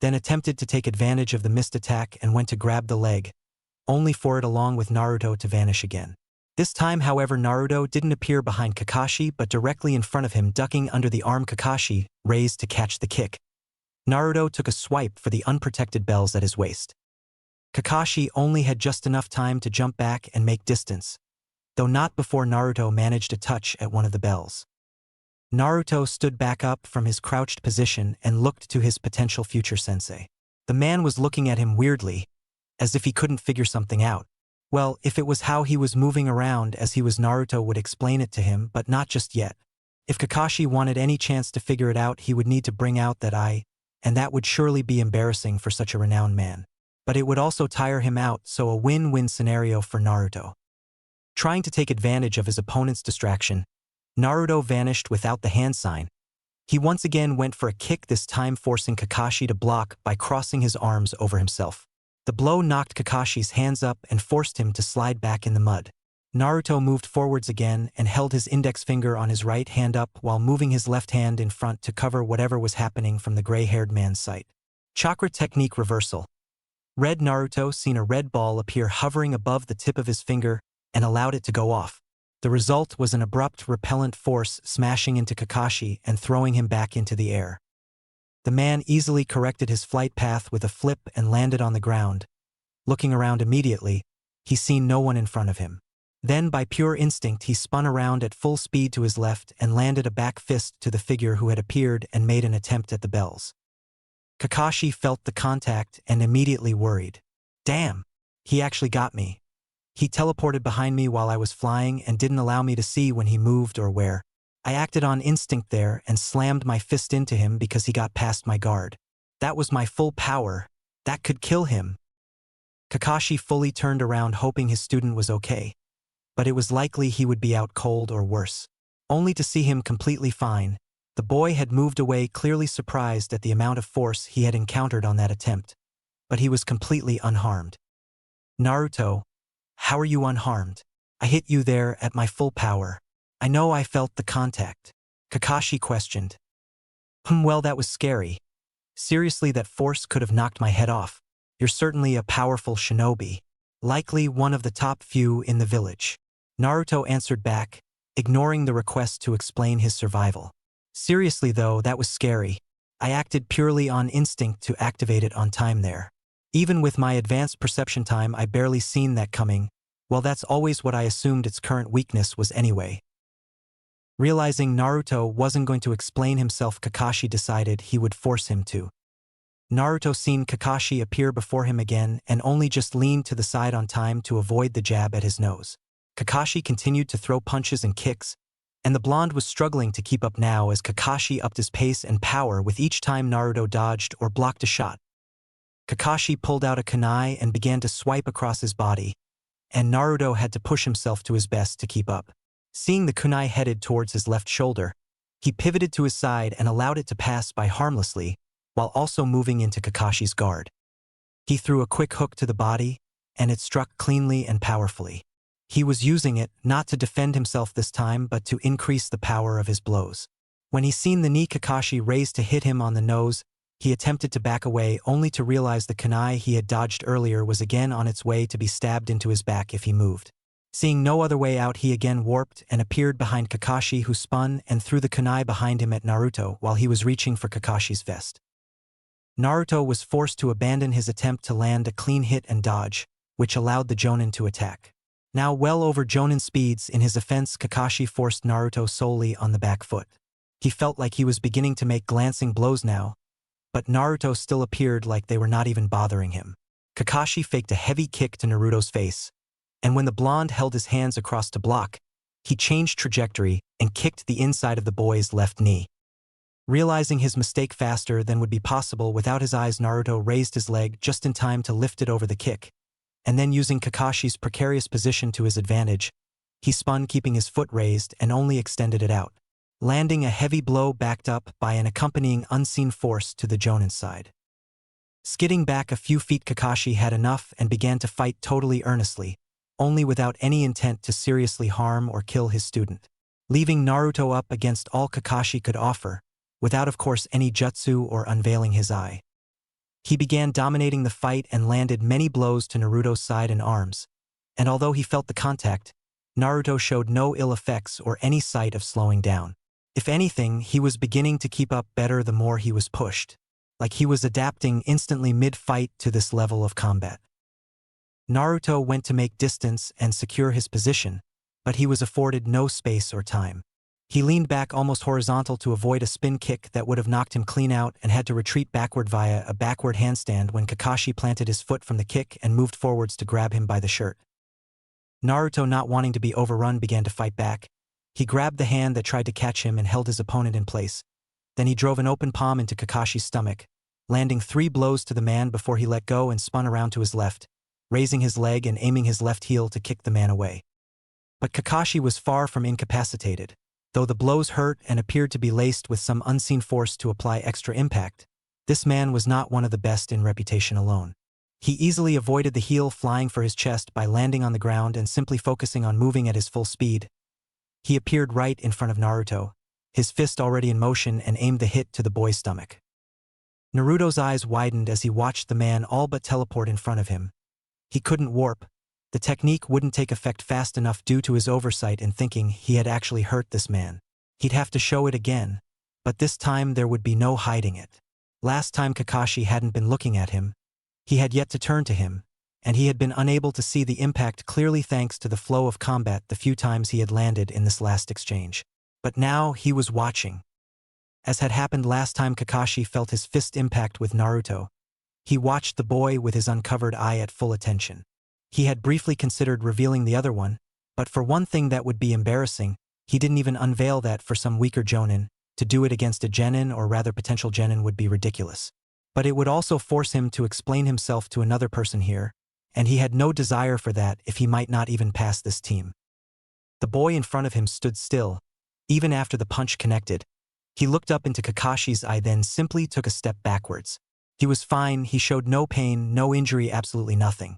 then attempted to take advantage of the missed attack and went to grab the leg, only for it along with Naruto to vanish again. This time, however, Naruto didn't appear behind Kakashi but directly in front of him, ducking under the arm Kakashi raised to catch the kick. Naruto took a swipe for the unprotected bells at his waist. Kakashi only had just enough time to jump back and make distance, though not before Naruto managed a touch at one of the bells. Naruto stood back up from his crouched position and looked to his potential future sensei. The man was looking at him weirdly, as if he couldn't figure something out. Well, if it was how he was moving around as he was, Naruto would explain it to him, but not just yet. If Kakashi wanted any chance to figure it out, he would need to bring out that eye, and that would surely be embarrassing for such a renowned man. But it would also tire him out, so a win-win scenario for Naruto. Trying to take advantage of his opponent's distraction, Naruto vanished without the hand sign. He once again went for a kick, this time forcing Kakashi to block by crossing his arms over himself. The blow knocked Kakashi's hands up and forced him to slide back in the mud. Naruto moved forwards again and held his index finger on his right hand up while moving his left hand in front to cover whatever was happening from the gray-haired man's sight. Chakra technique reversal. Red Naruto seen a red ball appear hovering above the tip of his finger and allowed it to go off. The result was an abrupt repellent force smashing into Kakashi and throwing him back into the air. The man easily corrected his flight path with a flip and landed on the ground. Looking around immediately, he seen no one in front of him. Then, by pure instinct, he spun around at full speed to his left and landed a back fist to the figure who had appeared and made an attempt at the bells. Kakashi felt the contact and immediately worried. Damn, he actually got me. He teleported behind me while I was flying and didn't allow me to see when he moved or where. I acted on instinct there and slammed my fist into him because he got past my guard. That was my full power. That could kill him. Kakashi fully turned around hoping his student was okay, but it was likely he would be out cold or worse. Only to see him completely fine. The boy had moved away, clearly surprised at the amount of force he had encountered on that attempt, but he was completely unharmed. Naruto, how are you unharmed? I hit you there at my full power. I know I felt the contact. Kakashi questioned. Well, that was scary. Seriously, that force could have knocked my head off. You're certainly a powerful shinobi. Likely one of the top few in the village. Naruto answered back, ignoring the request to explain his survival. Seriously though, that was scary. I acted purely on instinct to activate it on time there. Even with my advanced perception time, I barely seen that coming. Well, that's always what I assumed its current weakness was anyway. Realizing Naruto wasn't going to explain himself, Kakashi decided he would force him to. Naruto seen Kakashi appear before him again and only just leaned to the side on time to avoid the jab at his nose. Kakashi continued to throw punches and kicks, And the blonde was struggling to keep up now as Kakashi upped his pace and power with each time Naruto dodged or blocked a shot. Kakashi pulled out a kunai and began to swipe across his body, and Naruto had to push himself to his best to keep up. Seeing the kunai headed towards his left shoulder, he pivoted to his side and allowed it to pass by harmlessly, while also moving into Kakashi's guard. He threw a quick hook to the body, and it struck cleanly and powerfully. He was using it not to defend himself this time but to increase the power of his blows. When he seen the knee Kakashi raised to hit him on the nose, he attempted to back away only to realize the kunai he had dodged earlier was again on its way to be stabbed into his back if he moved. Seeing no other way out, he again warped and appeared behind Kakashi, who spun and threw the kunai behind him at Naruto while he was reaching for Kakashi's vest. Naruto was forced to abandon his attempt to land a clean hit and dodge, which allowed the Jonin to attack. Now well over Jonin speeds, in his offense Kakashi forced Naruto solely on the back foot. He felt like he was beginning to make glancing blows now, but Naruto still appeared like they were not even bothering him. Kakashi faked a heavy kick to Naruto's face, and when the blonde held his hands across to block, he changed trajectory and kicked the inside of the boy's left knee. Realizing his mistake faster than would be possible without his eyes, Naruto raised his leg just in time to lift it over the kick, and then using Kakashi's precarious position to his advantage, he spun keeping his foot raised and only extended it out, landing a heavy blow backed up by an accompanying unseen force to the Jonin's side. Skidding back a few feet, Kakashi had enough and began to fight totally earnestly, only without any intent to seriously harm or kill his student, leaving Naruto up against all Kakashi could offer, without of course any jutsu or unveiling his eye. He began dominating the fight and landed many blows to Naruto's side and arms, and although he felt the contact, Naruto showed no ill effects or any sight of slowing down. If anything, he was beginning to keep up better the more he was pushed, like he was adapting instantly mid-fight to this level of combat. Naruto went to make distance and secure his position, but he was afforded no space or time. He leaned back almost horizontal to avoid a spin kick that would have knocked him clean out and had to retreat backward via a backward handstand when Kakashi planted his foot from the kick and moved forwards to grab him by the shirt. Naruto, not wanting to be overrun, began to fight back. He grabbed the hand that tried to catch him and held his opponent in place. Then he drove an open palm into Kakashi's stomach, landing 3 blows to the man before he let go and spun around to his left, raising his leg and aiming his left heel to kick the man away. But Kakashi was far from incapacitated. Though the blows hurt and appeared to be laced with some unseen force to apply extra impact, this man was not one of the best in reputation alone. He easily avoided the heel flying for his chest by landing on the ground and simply focusing on moving at his full speed. He appeared right in front of Naruto, his fist already in motion, and aimed the hit to the boy's stomach. Naruto's eyes widened as he watched the man all but teleport in front of him. He couldn't warp. The technique wouldn't take effect fast enough due to his oversight in thinking he had actually hurt this man. He'd have to show it again, but this time there would be no hiding it. Last time Kakashi hadn't been looking at him. He had yet to turn to him, and he had been unable to see the impact clearly thanks to the flow of combat the few times he had landed in this last exchange. But now he was watching. As had happened last time Kakashi felt his fist impact with Naruto, he watched the boy with his uncovered eye at full attention. He had briefly considered revealing the other one, but for one thing that would be embarrassing, he didn't even unveil that for some weaker jonin. To do it against a genin, or rather potential genin, would be ridiculous. But it would also force him to explain himself to another person here, and he had no desire for that if he might not even pass this team. The boy in front of him stood still, even after the punch connected. He looked up into Kakashi's eye, then simply took a step backwards. He was fine, he showed no pain, no injury, absolutely nothing.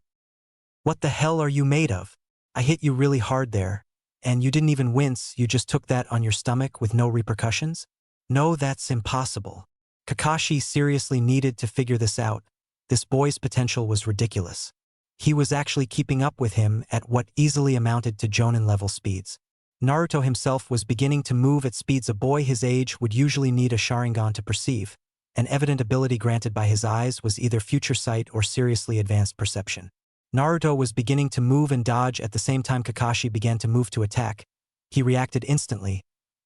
What the hell are you made of? I hit you really hard there, and you didn't even wince, you just took that on your stomach with no repercussions? No, that's impossible. Kakashi seriously needed to figure this out. This boy's potential was ridiculous. He was actually keeping up with him at what easily amounted to Jonin-level speeds. Naruto himself was beginning to move at speeds a boy his age would usually need a Sharingan to perceive. An evident ability granted by his eyes was either future sight or seriously advanced perception. Naruto was beginning to move and dodge at the same time Kakashi began to move to attack. He reacted instantly,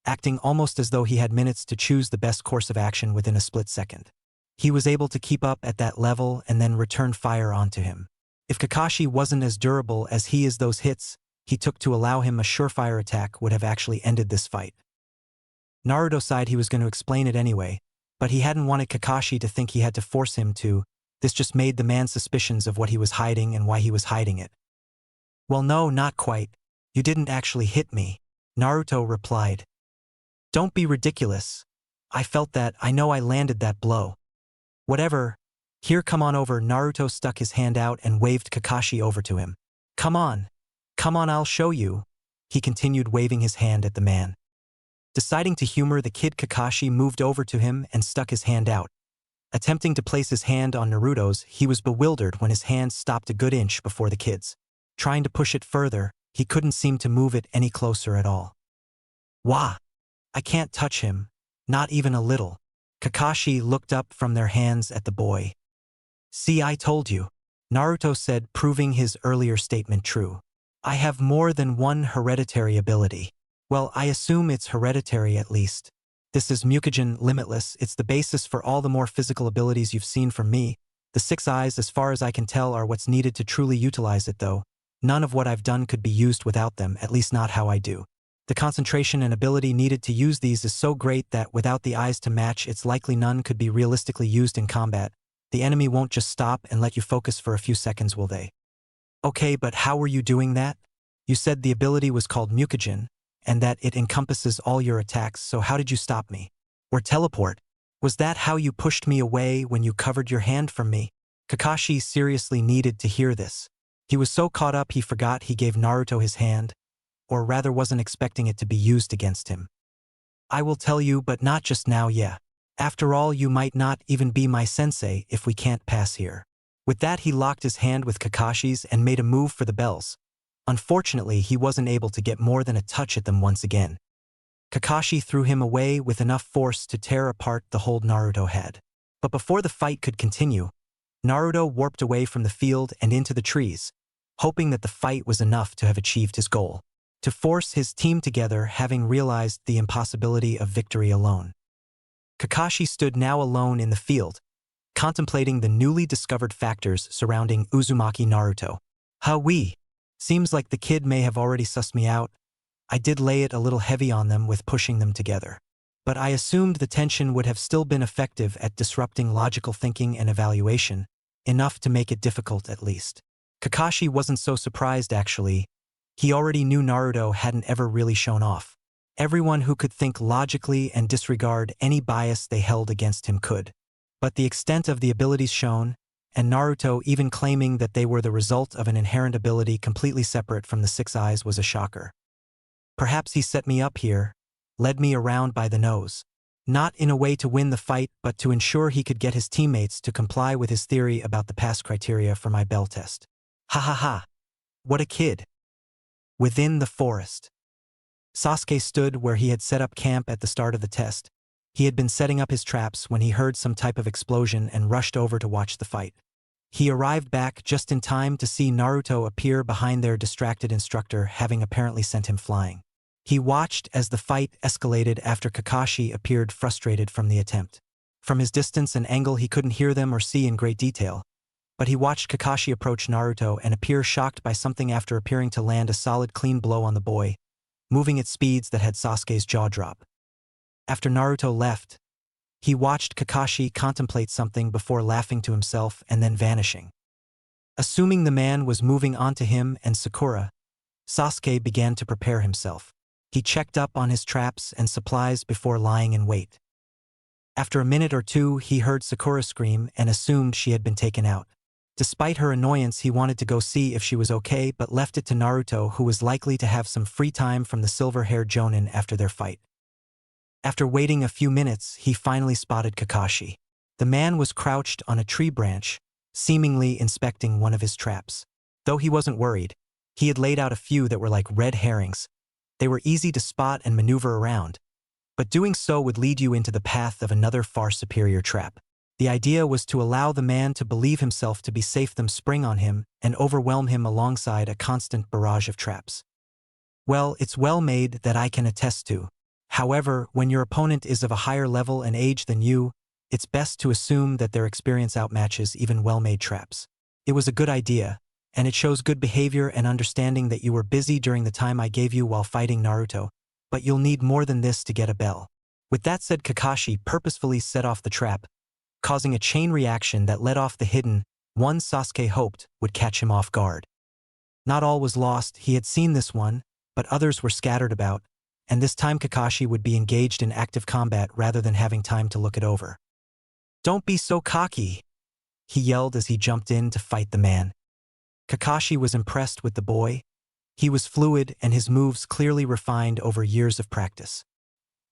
acting almost as though he had minutes to choose the best course of action within a split second. He was able to keep up at that level and then return fire onto him. If Kakashi wasn't as durable as he is, those hits, he took to allow him a surefire attack would have actually ended this fight. Naruto sighed. He was going to explain it anyway, but he hadn't wanted Kakashi to think he had to force him to. This just made the man's suspicions of what he was hiding and why he was hiding it. Well, no, not quite. You didn't actually hit me, Naruto replied. Don't be ridiculous. I felt that. I know I landed that blow. Whatever. Here, come on over. Naruto stuck his hand out and waved Kakashi over to him. Come on. Come on, I'll show you. He continued waving his hand at the man. Deciding to humor the kid, Kakashi moved over to him and stuck his hand out. Attempting to place his hand on Naruto's, he was bewildered when his hand stopped a good inch before the kid's. Trying to push it further, he couldn't seem to move it any closer at all. Wah! I can't touch him, not even a little. Kakashi looked up from their hands at the boy. See, I told you, Naruto said, proving his earlier statement true. I have more than one hereditary ability. Well, I assume it's hereditary at least. This is Mukujin Limitless. It's the basis for all the more physical abilities you've seen from me. The 6 eyes, as far as I can tell, are what's needed to truly utilize it though. None of what I've done could be used without them, at least not how I do. The concentration and ability needed to use these is so great that without the eyes to match, it's likely none could be realistically used in combat. The enemy won't just stop and let you focus for a few seconds, will they? Okay, but how were you doing that? You said the ability was called Mukujin, and that it encompasses all your attacks, so how did you stop me? Or teleport? Was that how you pushed me away when you covered your hand from me? Kakashi seriously needed to hear this. He was so caught up he forgot he gave Naruto his hand, or rather wasn't expecting it to be used against him. I will tell you, but not just now, yeah. After all, you might not even be my sensei if we can't pass here. With that, he locked his hand with Kakashi's and made a move for the bells. Unfortunately, he wasn't able to get more than a touch at them once again. Kakashi threw him away with enough force to tear apart the hold Naruto had. But before the fight could continue, Naruto warped away from the field and into the trees, hoping that the fight was enough to have achieved his goal. To force his team together, having realized the impossibility of victory alone. Kakashi stood now alone in the field, contemplating the newly discovered factors surrounding Uzumaki Naruto. Wee. Seems like the kid may have already sussed me out. I did lay it a little heavy on them with pushing them together. But I assumed the tension would have still been effective at disrupting logical thinking and evaluation, enough to make it difficult at least. Kakashi wasn't so surprised actually. He already knew Naruto hadn't ever really shown off. Everyone who could think logically and disregard any bias they held against him could. But the extent of the abilities shown, and Naruto even claiming that they were the result of an inherent ability completely separate from the 6 eyes, was a shocker. Perhaps he set me up here, led me around by the nose. Not in a way to win the fight, but to ensure he could get his teammates to comply with his theory about the pass criteria for my bell test. Ha ha ha. What a kid. Within the forest. Sasuke stood where he had set up camp at the start of the test. He had been setting up his traps when he heard some type of explosion and rushed over to watch the fight. He arrived back just in time to see Naruto appear behind their distracted instructor, having apparently sent him flying. He watched as the fight escalated after Kakashi appeared frustrated from the attempt. From his distance and angle he couldn't hear them or see in great detail, but he watched Kakashi approach Naruto and appear shocked by something after appearing to land a solid clean blow on the boy, moving at speeds that had Sasuke's jaw drop. After Naruto left, he watched Kakashi contemplate something before laughing to himself and then vanishing. Assuming the man was moving on to him and Sakura, Sasuke began to prepare himself. He checked up on his traps and supplies before lying in wait. After a minute or two, he heard Sakura scream and assumed she had been taken out. Despite her annoyance, he wanted to go see if she was okay, but left it to Naruto, who was likely to have some free time from the silver-haired Jonin after their fight. After waiting a few minutes, he finally spotted Kakashi. The man was crouched on a tree branch, seemingly inspecting one of his traps. Though he wasn't worried, he had laid out a few that were like red herrings. They were easy to spot and maneuver around, but doing so would lead you into the path of another far superior trap. The idea was to allow the man to believe himself to be safe, them spring on him and overwhelm him alongside a constant barrage of traps. Well, it's well made, that I can attest to. However, when your opponent is of a higher level and age than you, it's best to assume that their experience outmatches even well-made traps. It was a good idea, and it shows good behavior and understanding that you were busy during the time I gave you while fighting Naruto, but you'll need more than this to get a bell." With that said, Kakashi purposefully set off the trap, causing a chain reaction that led off the hidden one Sasuke hoped would catch him off guard. Not all was lost. He had seen this one, but others were scattered about, and this time Kakashi would be engaged in active combat rather than having time to look it over. "Don't be so cocky," he yelled as he jumped in to fight the man. Kakashi was impressed with the boy. He was fluid and his moves clearly refined over years of practice.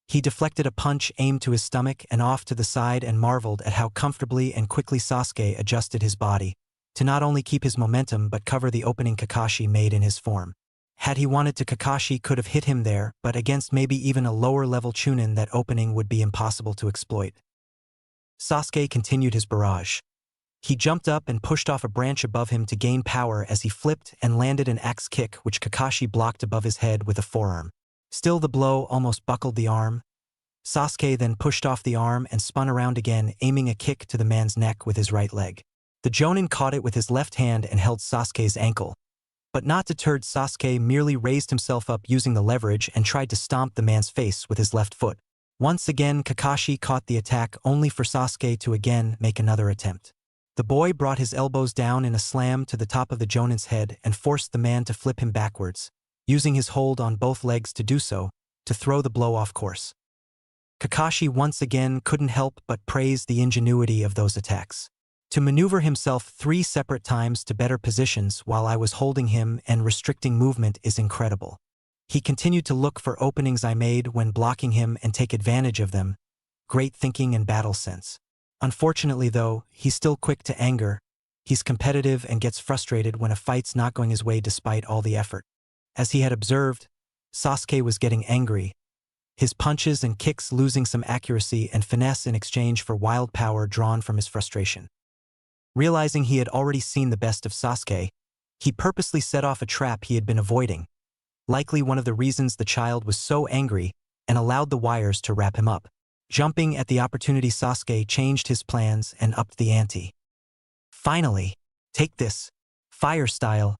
He deflected a punch aimed to his stomach and off to the side and marveled at how comfortably and quickly Sasuke adjusted his body to not only keep his momentum but cover the opening Kakashi made in his form. Had he wanted to, Kakashi could have hit him there, but against maybe even a lower-level Chunin, that opening would be impossible to exploit. Sasuke continued his barrage. He jumped up and pushed off a branch above him to gain power as he flipped and landed an axe kick which Kakashi blocked above his head with a forearm. Still, the blow almost buckled the arm. Sasuke then pushed off the arm and spun around again, aiming a kick to the man's neck with his right leg. The Jonin caught it with his left hand and held Sasuke's ankle. But not deterred, Sasuke merely raised himself up using the leverage and tried to stomp the man's face with his left foot. Once again, Kakashi caught the attack, only for Sasuke to again make another attempt. The boy brought his elbows down in a slam to the top of the Jonin's head and forced the man to flip him backwards, using his hold on both legs to do so, to throw the blow off course. Kakashi once again couldn't help but praise the ingenuity of those attacks. To maneuver himself 3 separate times to better positions while I was holding him and restricting movement is incredible. He continued to look for openings I made when blocking him and take advantage of them. Great thinking and battle sense. Unfortunately though, he's still quick to anger. He's competitive and gets frustrated when a fight's not going his way despite all the effort. As he had observed, Sasuke was getting angry, his punches and kicks losing some accuracy and finesse in exchange for wild power drawn from his frustration. Realizing he had already seen the best of Sasuke, he purposely set off a trap he had been avoiding, likely one of the reasons the child was so angry, and allowed the wires to wrap him up. Jumping at the opportunity, Sasuke changed his plans and upped the ante. "Finally, take this. Fire style.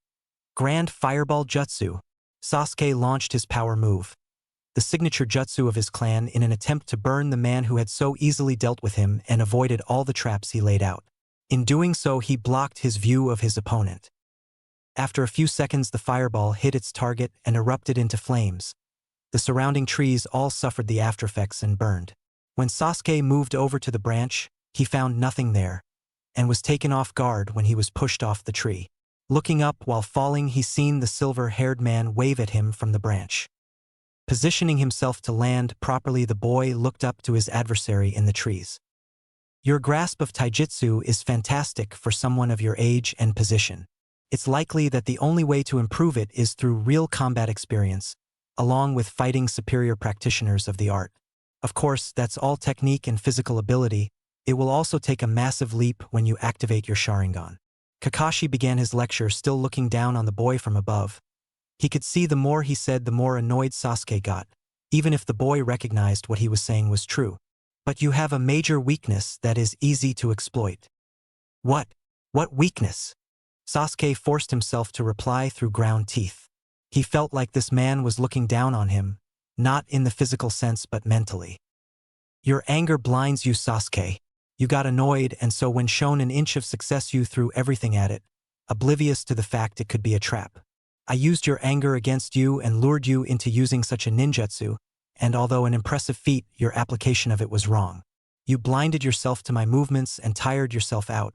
Grand Fireball Jutsu." Sasuke launched his power move, the signature jutsu of his clan, in an attempt to burn the man who had so easily dealt with him and avoided all the traps he laid out. In doing so, he blocked his view of his opponent. After a few seconds, the fireball hit its target and erupted into flames. The surrounding trees all suffered the aftereffects and burned. When Sasuke moved over to the branch, he found nothing there, and was taken off guard when he was pushed off the tree. Looking up while falling, he seen the silver-haired man wave at him from the branch. Positioning himself to land properly, the boy looked up to his adversary in the trees. "Your grasp of taijutsu is fantastic for someone of your age and position. It's likely that the only way to improve it is through real combat experience, along with fighting superior practitioners of the art. Of course, that's all technique and physical ability. It will also take a massive leap when you activate your Sharingan." Kakashi began his lecture, still looking down on the boy from above. He could see the more he said, the more annoyed Sasuke got, even if the boy recognized what he was saying was true. "But you have a major weakness that is easy to exploit." What? What weakness?" Sasuke forced himself to reply through ground teeth. He felt like this man was looking down on him, not in the physical sense but mentally. "Your anger blinds you, Sasuke. You got annoyed, and so when shown an inch of success you threw everything at it, oblivious to the fact it could be a trap. I used your anger against you and lured you into using such a ninjutsu, and although an impressive feat, your application of it was wrong. You blinded yourself to my movements and tired yourself out,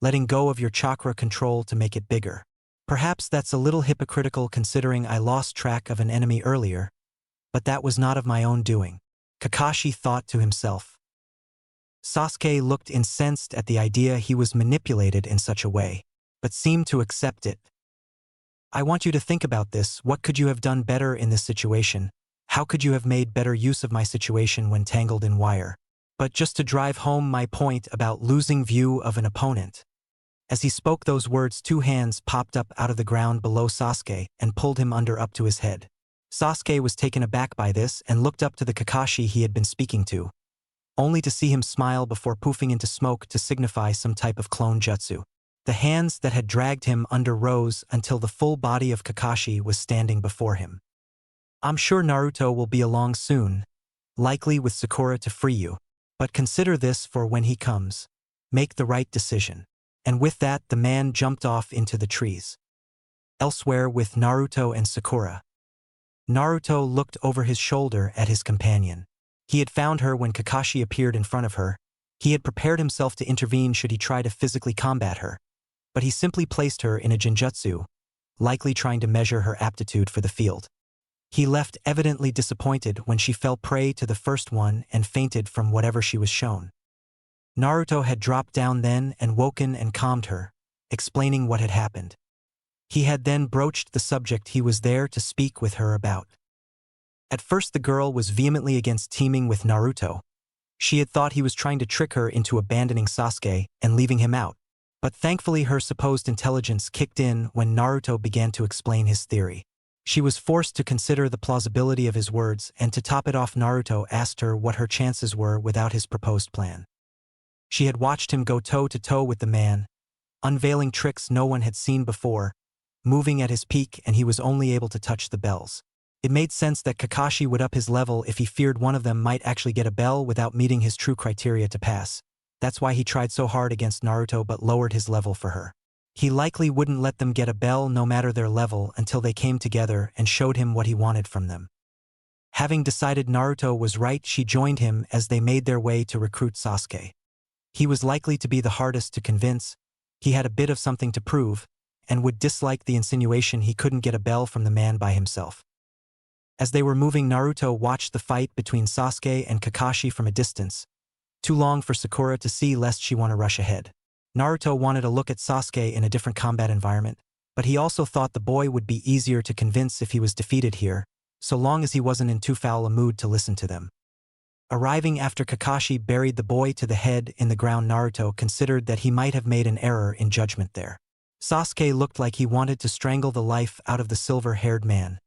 letting go of your chakra control to make it bigger. Perhaps that's a little hypocritical considering I lost track of an enemy earlier, but that was not of my own doing," Kakashi thought to himself. Sasuke looked incensed at the idea he was manipulated in such a way, but seemed to accept it. "I want you to think about this. What could you have done better in this situation? How could you have made better use of my situation when tangled in wire? But just to drive home my point about losing view of an opponent." As he spoke those words, 2 hands popped up out of the ground below Sasuke and pulled him under up to his head. Sasuke was taken aback by this and looked up to the Kakashi he had been speaking to, only to see him smile before poofing into smoke to signify some type of clone jutsu. The hands that had dragged him under rose until the full body of Kakashi was standing before him. I'm sure Naruto will be along soon, likely with Sakura to free you. But consider this for when he comes. Make the right decision. And with that, the man jumped off into the trees. Elsewhere with Naruto and Sakura. Naruto looked over his shoulder at his companion. He had found her when Kakashi appeared in front of her. He had prepared himself to intervene should he try to physically combat her. But he simply placed her in a genjutsu, likely trying to measure her aptitude for the field. He left evidently disappointed when she fell prey to the first one and fainted from whatever she was shown. Naruto had dropped down then and woken and calmed her, explaining what had happened. He had then broached the subject he was there to speak with her about. At first the girl was vehemently against teaming with Naruto. She had thought he was trying to trick her into abandoning Sasuke and leaving him out. But thankfully her supposed intelligence kicked in when Naruto began to explain his theory. She was forced to consider the plausibility of his words, and to top it off Naruto asked her what her chances were without his proposed plan. She had watched him go toe-to-toe with the man, unveiling tricks no one had seen before, moving at his peak, and he was only able to touch the bells. It made sense that Kakashi would up his level if he feared one of them might actually get a bell without meeting his true criteria to pass. That's why he tried so hard against Naruto but lowered his level for her. He likely wouldn't let them get a bell no matter their level until they came together and showed him what he wanted from them. Having decided Naruto was right, she joined him as they made their way to recruit Sasuke. He was likely to be the hardest to convince. He had a bit of something to prove, and would dislike the insinuation he couldn't get a bell from the man by himself. As they were moving, Naruto watched the fight between Sasuke and Kakashi from a distance, too long for Sakura to see lest she want to rush ahead. Naruto wanted to look at Sasuke in a different combat environment, but he also thought the boy would be easier to convince if he was defeated here, so long as he wasn't in too foul a mood to listen to them. Arriving after Kakashi buried the boy to the head in the ground, Naruto considered that he might have made an error in judgment there. Sasuke looked like he wanted to strangle the life out of the silver-haired man,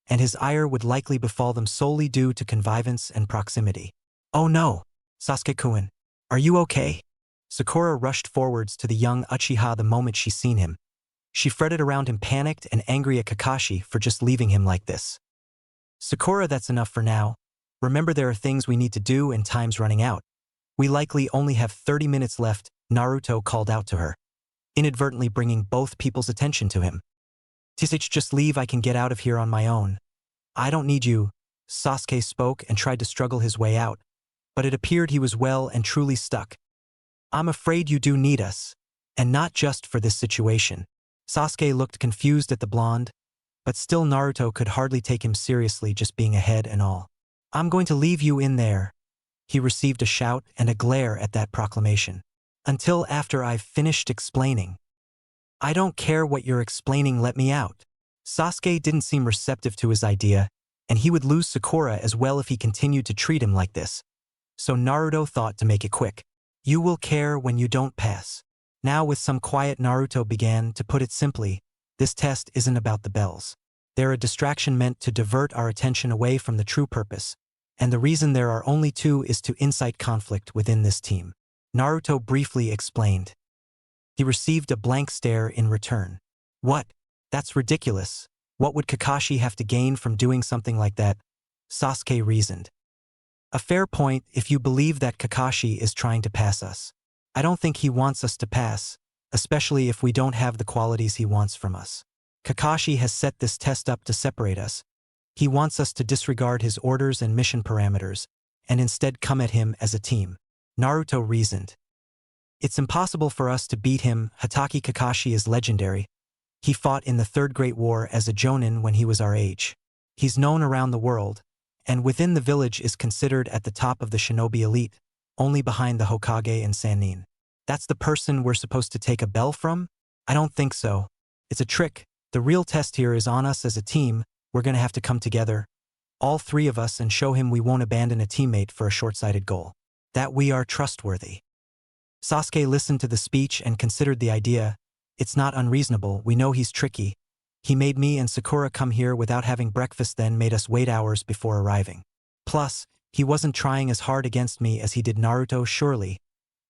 and his ire would likely befall them solely due to connivance and proximity. "Oh no! Sasuke-kun, are you okay?" Sakura rushed forwards to the young Uchiha the moment she seen him. She fretted around him, panicked and angry at Kakashi for just leaving him like this. "Sakura, that's enough for now. Remember, there are things we need to do and time's running out. We likely only have 30 minutes left," Naruto called out to her, inadvertently bringing both people's attention to him. "Tisage, just leave, I can get out of here on my own." "I don't need you," Sasuke spoke and tried to struggle his way out, but it appeared he was well and truly stuck. "I'm afraid you do need us, and not just for this situation." Sasuke looked confused at the blonde, but still Naruto could hardly take him seriously, just being ahead and all. "I'm going to leave you in there." He received a shout and a glare at that proclamation. "Until after I've finished explaining." "I don't care what you're explaining, let me out." Sasuke didn't seem receptive to his idea, and he would lose Sakura as well if he continued to treat him like this. So Naruto thought to make it quick. "You will care when you don't pass." Now with some quiet, Naruto began to put it simply, this test isn't about the bells. They're a distraction meant to divert our attention away from the true purpose, and the reason there are only two is to incite conflict within this team. Naruto briefly explained. He received a blank stare in return. "What? That's ridiculous. What would Kakashi have to gain from doing something like that?" Sasuke reasoned. "A fair point if you believe that Kakashi is trying to pass us. I don't think he wants us to pass, especially if we don't have the qualities he wants from us. Kakashi has set this test up to separate us. He wants us to disregard his orders and mission parameters, and instead come at him as a team." Naruto reasoned. "It's impossible for us to beat him. Hatake Kakashi is legendary. He fought in the Third Great War as a jonin when he was our age. He's known around the world, and within the village is considered at the top of the shinobi elite, only behind the Hokage and Sannin. That's the person we're supposed to take a bell from? I don't think so. It's a trick. The real test here is on us as a team. We're gonna have to come together, all three of us, and show him we won't abandon a teammate for a short-sighted goal. That we are trustworthy." Sasuke listened to the speech and considered the idea. "It's not unreasonable. We know he's tricky. He made me and Sakura come here without having breakfast, then made us wait hours before arriving. Plus, he wasn't trying as hard against me as he did Naruto, surely.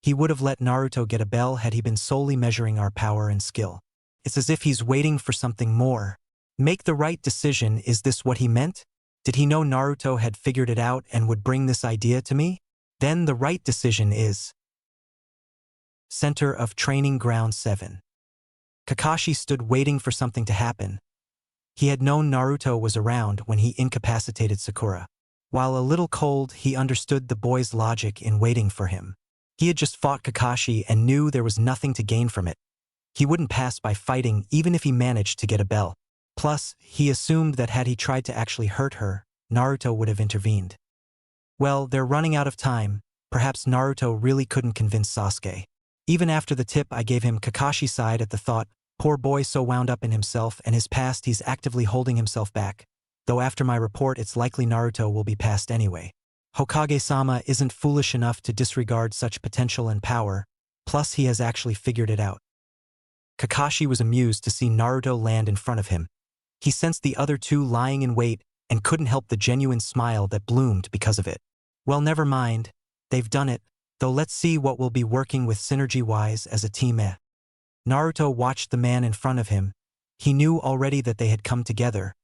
He would have let Naruto get a bell had he been solely measuring our power and skill. It's as if he's waiting for something more. Make the right decision, is this what he meant? Did he know Naruto had figured it out and would bring this idea to me? Then the right decision is... Center of Training Ground 7. Kakashi stood waiting for something to happen. He had known Naruto was around when he incapacitated Sakura. While a little cold, he understood the boy's logic in waiting for him. He had just fought Kakashi and knew there was nothing to gain from it. He wouldn't pass by fighting even if he managed to get a bell. Plus, he assumed that had he tried to actually hurt her, Naruto would have intervened. Well, they're running out of time. Perhaps Naruto really couldn't convince Sasuke. Even after the tip I gave him, Kakashi sighed at the thought, poor boy, so wound up in himself and his past he's actively holding himself back. Though after my report it's likely Naruto will be passed anyway. Hokage-sama isn't foolish enough to disregard such potential and power, plus he has actually figured it out. Kakashi was amused to see Naruto land in front of him. He sensed the other two lying in wait and couldn't help the genuine smile that bloomed because of it. Well, never mind. They've done it, though let's see what will be working with synergy-wise as a team. Naruto watched the man in front of him. He knew already that they had come together,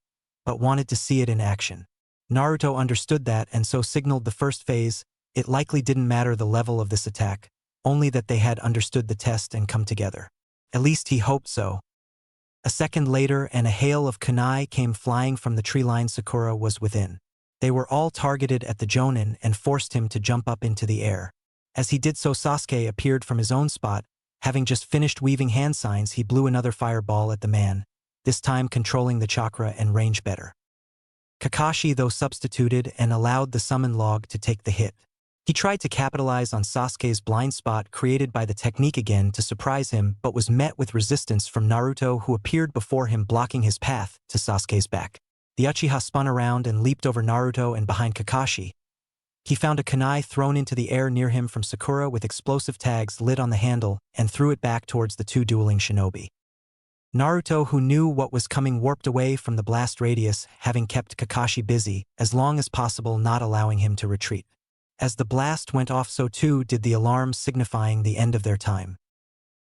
but wanted to see it in action. Naruto understood that and so signaled the first phase. It likely didn't matter the level of this attack, only that they had understood the test and come together. At least he hoped so. A second later and a hail of kunai came flying from the tree line. Sakura was within. They were all targeted at the Jonin and forced him to jump up into the air. As he did so, Sasuke appeared from his own spot. Having just finished weaving hand signs, he blew another fireball at the man, this time controlling the chakra and range better. Kakashi, though, substituted and allowed the summon log to take the hit. He tried to capitalize on Sasuke's blind spot created by the technique again to surprise him, but was met with resistance from Naruto, who appeared before him, blocking his path to Sasuke's back. The Uchiha spun around and leaped over Naruto and behind Kakashi. He found a kunai thrown into the air near him from Sakura with explosive tags lit on the handle and threw it back towards the two dueling shinobi. Naruto, who knew what was coming, warped away from the blast radius, having kept Kakashi busy as long as possible, not allowing him to retreat. As the blast went off, so too did the alarm, signifying the end of their time.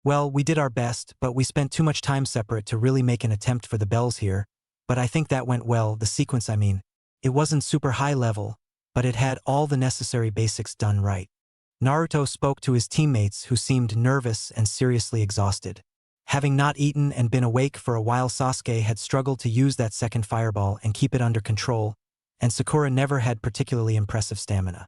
Well, we did our best, but we spent too much time separate to really make an attempt for the bells here, but I think that went well, the sequence I mean. It wasn't super high level, but it had all the necessary basics done right. Naruto spoke to his teammates, who seemed nervous and seriously exhausted. Having not eaten and been awake for a while, Sasuke had struggled to use that second fireball and keep it under control, and Sakura never had particularly impressive stamina.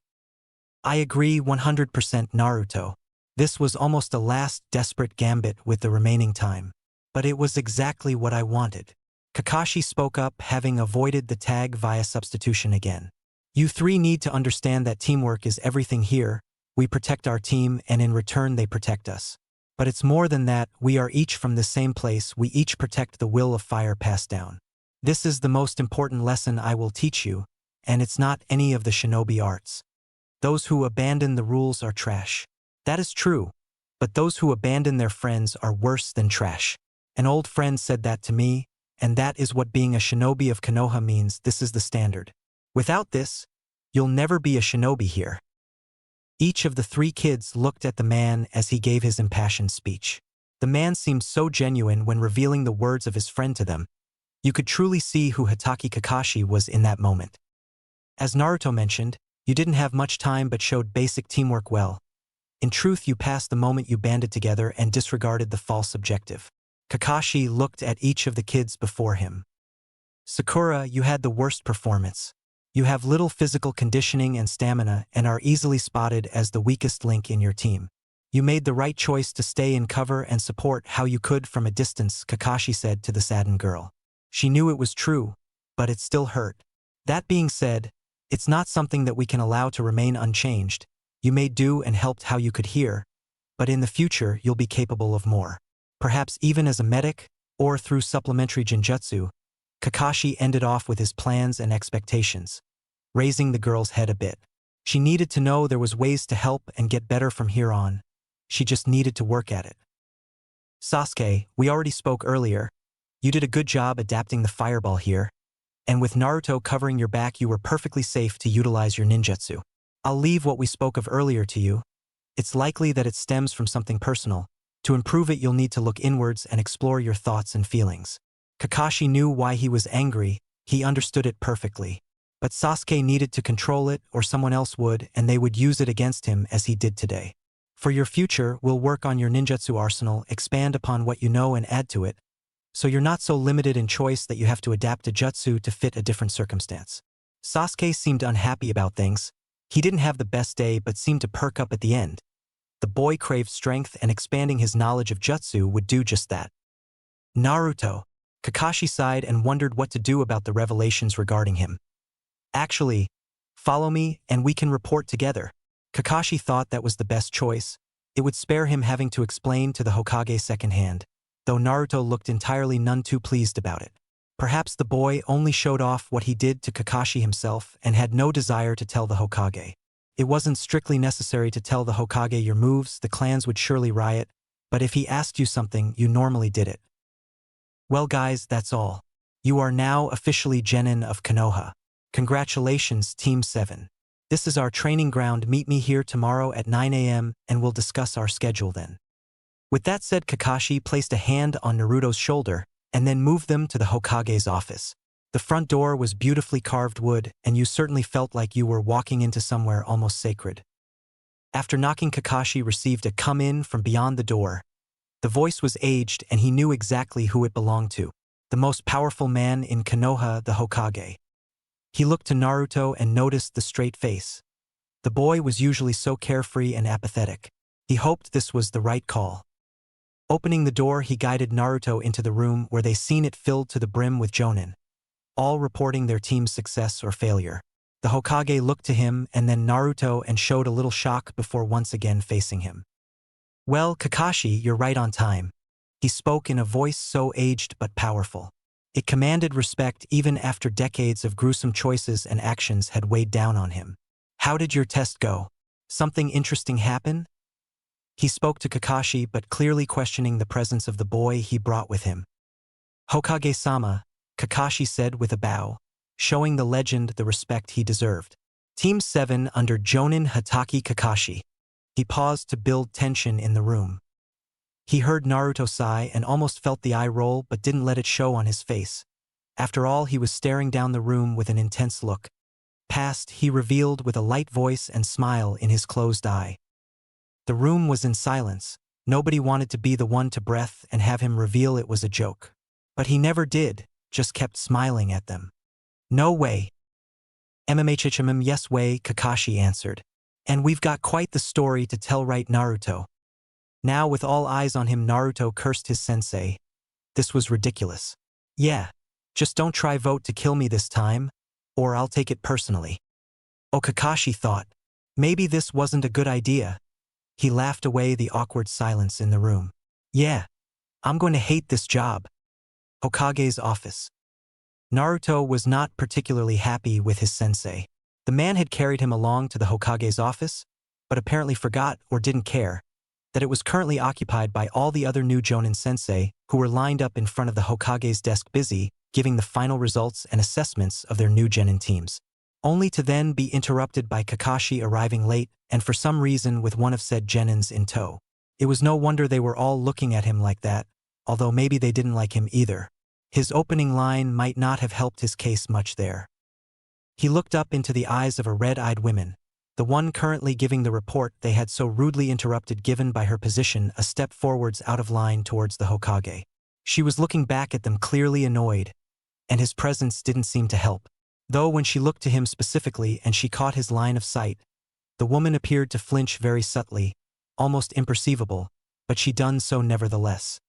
I agree 100%, Naruto. This was almost a last desperate gambit with the remaining time. But it was exactly what I wanted. Kakashi spoke up, having avoided the tag via substitution again. You three need to understand that teamwork is everything here. We protect our team, and in return they protect us. But it's more than that. We are each from the same place. We each protect the will of fire passed down. This is the most important lesson I will teach you, and it's not any of the shinobi arts. Those who abandon the rules are trash. That is true, but those who abandon their friends are worse than trash. An old friend said that to me, and that is what being a shinobi of Konoha means. This is the standard. Without this, you'll never be a shinobi here. Each of the three kids looked at the man as he gave his impassioned speech. The man seemed so genuine when revealing the words of his friend to them. You could truly see who Hatake Kakashi was in that moment. As Naruto mentioned, you didn't have much time but showed basic teamwork well. In truth, you passed the moment you banded together and disregarded the false objective. Kakashi looked at each of the kids before him. Sakura, you had the worst performance. You have little physical conditioning and stamina and are easily spotted as the weakest link in your team. You made the right choice to stay in cover and support how you could from a distance, Kakashi said to the saddened girl. She knew it was true, but it still hurt. That being said, it's not something that we can allow to remain unchanged. You made do and helped how you could here, but in the future you'll be capable of more. Perhaps even as a medic, or through supplementary genjutsu. Kakashi ended off with his plans and expectations, raising the girl's head a bit. She needed to know there was ways to help and get better from here on. She just needed to work at it. Sasuke, we already spoke earlier. You did a good job adapting the fireball here, and with Naruto covering your back you were perfectly safe to utilize your ninjutsu. I'll leave what we spoke of earlier to you. It's likely that it stems from something personal. To improve it, you'll need to look inwards and explore your thoughts and feelings. Kakashi knew why he was angry, he understood it perfectly. But Sasuke needed to control it, or someone else would, and they would use it against him as he did today. For your future, we'll work on your ninjutsu arsenal, expand upon what you know and add to it, so you're not so limited in choice that you have to adapt a jutsu to fit a different circumstance. Sasuke seemed unhappy about things. He didn't have the best day but seemed to perk up at the end. The boy craved strength, and expanding his knowledge of jutsu would do just that. Naruto. Kakashi sighed and wondered what to do about the revelations regarding him. Actually, follow me and we can report together. Kakashi thought that was the best choice. It would spare him having to explain to the Hokage secondhand, though Naruto looked entirely none too pleased about it. Perhaps the boy only showed off what he did to Kakashi himself and had no desire to tell the Hokage. It wasn't strictly necessary to tell the Hokage your moves, the clans would surely riot, but if he asked you something, you normally did it. Well guys, that's all. You are now officially Genin of Konoha. Congratulations, Team 7. This is our training ground. Meet me here tomorrow at 9 a.m. and we'll discuss our schedule then. With that said, Kakashi placed a hand on Naruto's shoulder and then moved them to the Hokage's office. The front door was beautifully carved wood, and you certainly felt like you were walking into somewhere almost sacred. After knocking, Kakashi received a come-in from beyond the door. The voice was aged and he knew exactly who it belonged to. The most powerful man in Konoha, the Hokage. He looked to Naruto and noticed the straight face. The boy was usually so carefree and apathetic. He hoped this was the right call. Opening the door, he guided Naruto into the room where they seen it filled to the brim with jonin, all reporting their team's success or failure. The Hokage looked to him and then Naruto and showed a little shock before once again facing him. Well, Kakashi, you're right on time. He spoke in a voice so aged but powerful. It commanded respect even after decades of gruesome choices and actions had weighed down on him. How did your test go? Something interesting happen? He spoke to Kakashi but clearly questioning the presence of the boy he brought with him. Hokage-sama, Kakashi said with a bow, showing the legend the respect he deserved. Team 7 under Jonin Hatake Kakashi. He paused to build tension in the room. He heard Naruto sigh and almost felt the eye roll but didn't let it show on his face. After all, he was staring down the room with an intense look. Past, he revealed with a light voice and smile in his closed eye. The room was in silence. Nobody wanted to be the one to breath and have him reveal it was a joke. But he never did, just kept smiling at them. No way. MMHHMM yes way, Kakashi answered. And we've got quite the story to tell, right, Naruto? Now with all eyes on him, Naruto cursed his sensei. This was ridiculous. Yeah, just don't try vote to kill me this time, or I'll take it personally. Oh, Kakashi thought. Maybe this wasn't a good idea. He laughed away the awkward silence in the room. Yeah, I'm going to hate this job. Hokage's office. Naruto was not particularly happy with his sensei. The man had carried him along to the Hokage's office, but apparently forgot or didn't care that it was currently occupied by all the other new Jonin sensei who were lined up in front of the Hokage's desk busy giving the final results and assessments of their new genin teams, only to then be interrupted by Kakashi arriving late and for some reason with one of said genins in tow. It was no wonder they were all looking at him like that, although maybe they didn't like him either. His opening line might not have helped his case much there. He looked up into the eyes of a red-eyed woman, the one currently giving the report they had so rudely interrupted, given by her position a step forwards out of line towards the Hokage. She was looking back at them clearly annoyed, and his presence didn't seem to help. Though when she looked to him specifically and she caught his line of sight, the woman appeared to flinch very subtly, almost imperceivable, but she done so nevertheless.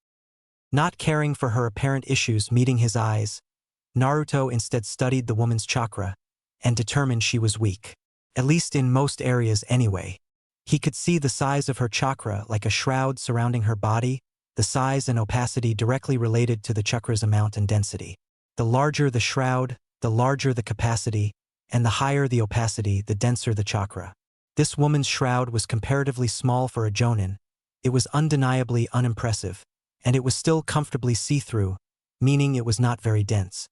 Not caring for her apparent issues meeting his eyes, Naruto instead studied the woman's chakra and determined she was weak. At least in most areas anyway. He could see the size of her chakra like a shroud surrounding her body, the size and opacity directly related to the chakra's amount and density. The larger the shroud, the larger the capacity, and the higher the opacity, the denser the chakra. This woman's shroud was comparatively small for a jonin. It was undeniably unimpressive, and it was still comfortably see-through, meaning it was not very dense.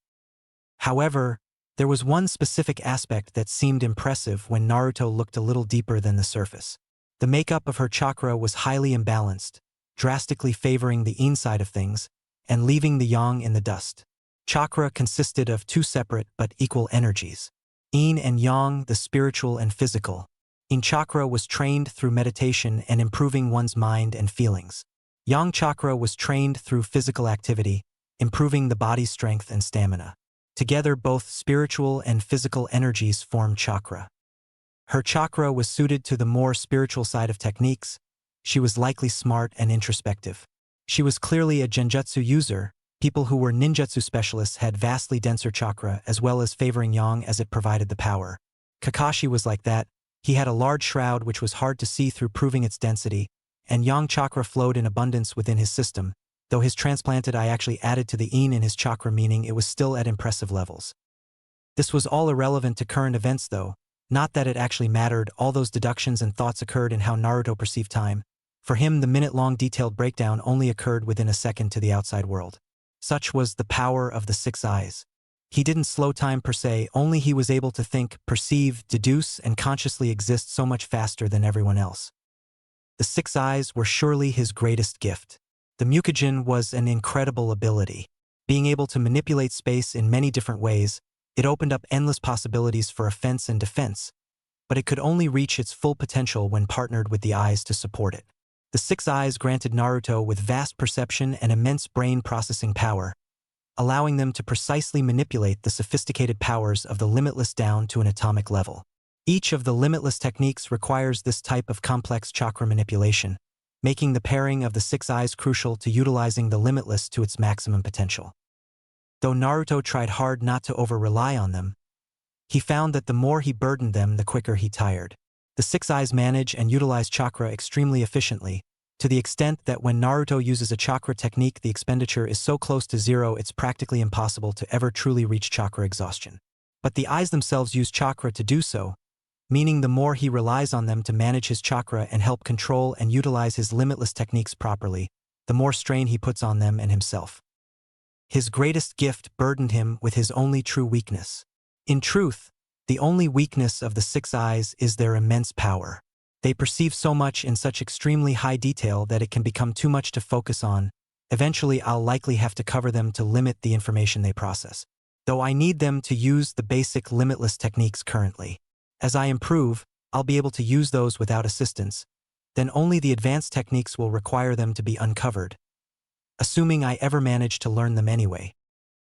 However, there was one specific aspect that seemed impressive when Naruto looked a little deeper than the surface. The makeup of her chakra was highly imbalanced, drastically favoring the yin side of things and leaving the yang in the dust. Chakra consisted of two separate but equal energies. Yin and yang, the spiritual and physical. Yin chakra was trained through meditation and improving one's mind and feelings. Yang chakra was trained through physical activity, improving the body's strength and stamina. Together, both spiritual and physical energies formed chakra. Her chakra was suited to the more spiritual side of techniques. She was likely smart and introspective. She was clearly a genjutsu user. People who were ninjutsu specialists had vastly denser chakra as well as favoring yang as it provided the power. Kakashi was like that. He had a large shroud which was hard to see through proving its density, and yang chakra flowed in abundance within his system, though his transplanted eye actually added to the yin in his chakra, meaning it was still at impressive levels. This was all irrelevant to current events though, not that it actually mattered. All those deductions and thoughts occurred in how Naruto perceived time. For him, the minute-long detailed breakdown only occurred within a second to the outside world. Such was the power of the six eyes. He didn't slow time per se, only he was able to think, perceive, deduce, and consciously exist so much faster than everyone else. The six eyes were surely his greatest gift. The Mukujin was an incredible ability. Being able to manipulate space in many different ways, it opened up endless possibilities for offense and defense, but it could only reach its full potential when partnered with the eyes to support it. The six eyes granted Naruto with vast perception and immense brain processing power, allowing them to precisely manipulate the sophisticated powers of the limitless down to an atomic level. Each of the limitless techniques requires this type of complex chakra manipulation, making the pairing of the six eyes crucial to utilizing the limitless to its maximum potential. Though Naruto tried hard not to over-rely on them, he found that the more he burdened them, the quicker he tired. The six eyes manage and utilize chakra extremely efficiently, to the extent that when Naruto uses a chakra technique, the expenditure is so close to zero it's practically impossible to ever truly reach chakra exhaustion. But the eyes themselves use chakra to do so, meaning the more he relies on them to manage his chakra and help control and utilize his limitless techniques properly, the more strain he puts on them and himself. His greatest gift burdened him with his only true weakness. In truth, the only weakness of the six eyes is their immense power. They perceive so much in such extremely high detail that it can become too much to focus on. Eventually, I'll likely have to cover them to limit the information they process. Though I need them to use the basic limitless techniques currently. As I improve, I'll be able to use those without assistance. Then only the advanced techniques will require them to be uncovered, assuming I ever manage to learn them anyway.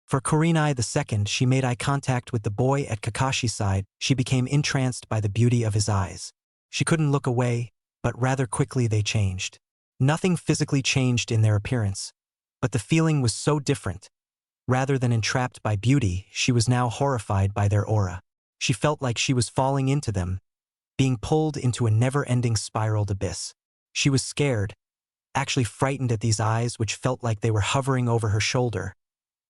For Kurenai II, she made eye contact with the boy at Kakashi's side. She became entranced by the beauty of his eyes. She couldn't look away, but rather quickly they changed. Nothing physically changed in their appearance, but the feeling was so different. Rather than entrapped by beauty, she was now horrified by their aura. She felt like she was falling into them, being pulled into a never-ending spiraled abyss. She was scared, actually frightened at these eyes which felt like they were hovering over her shoulder,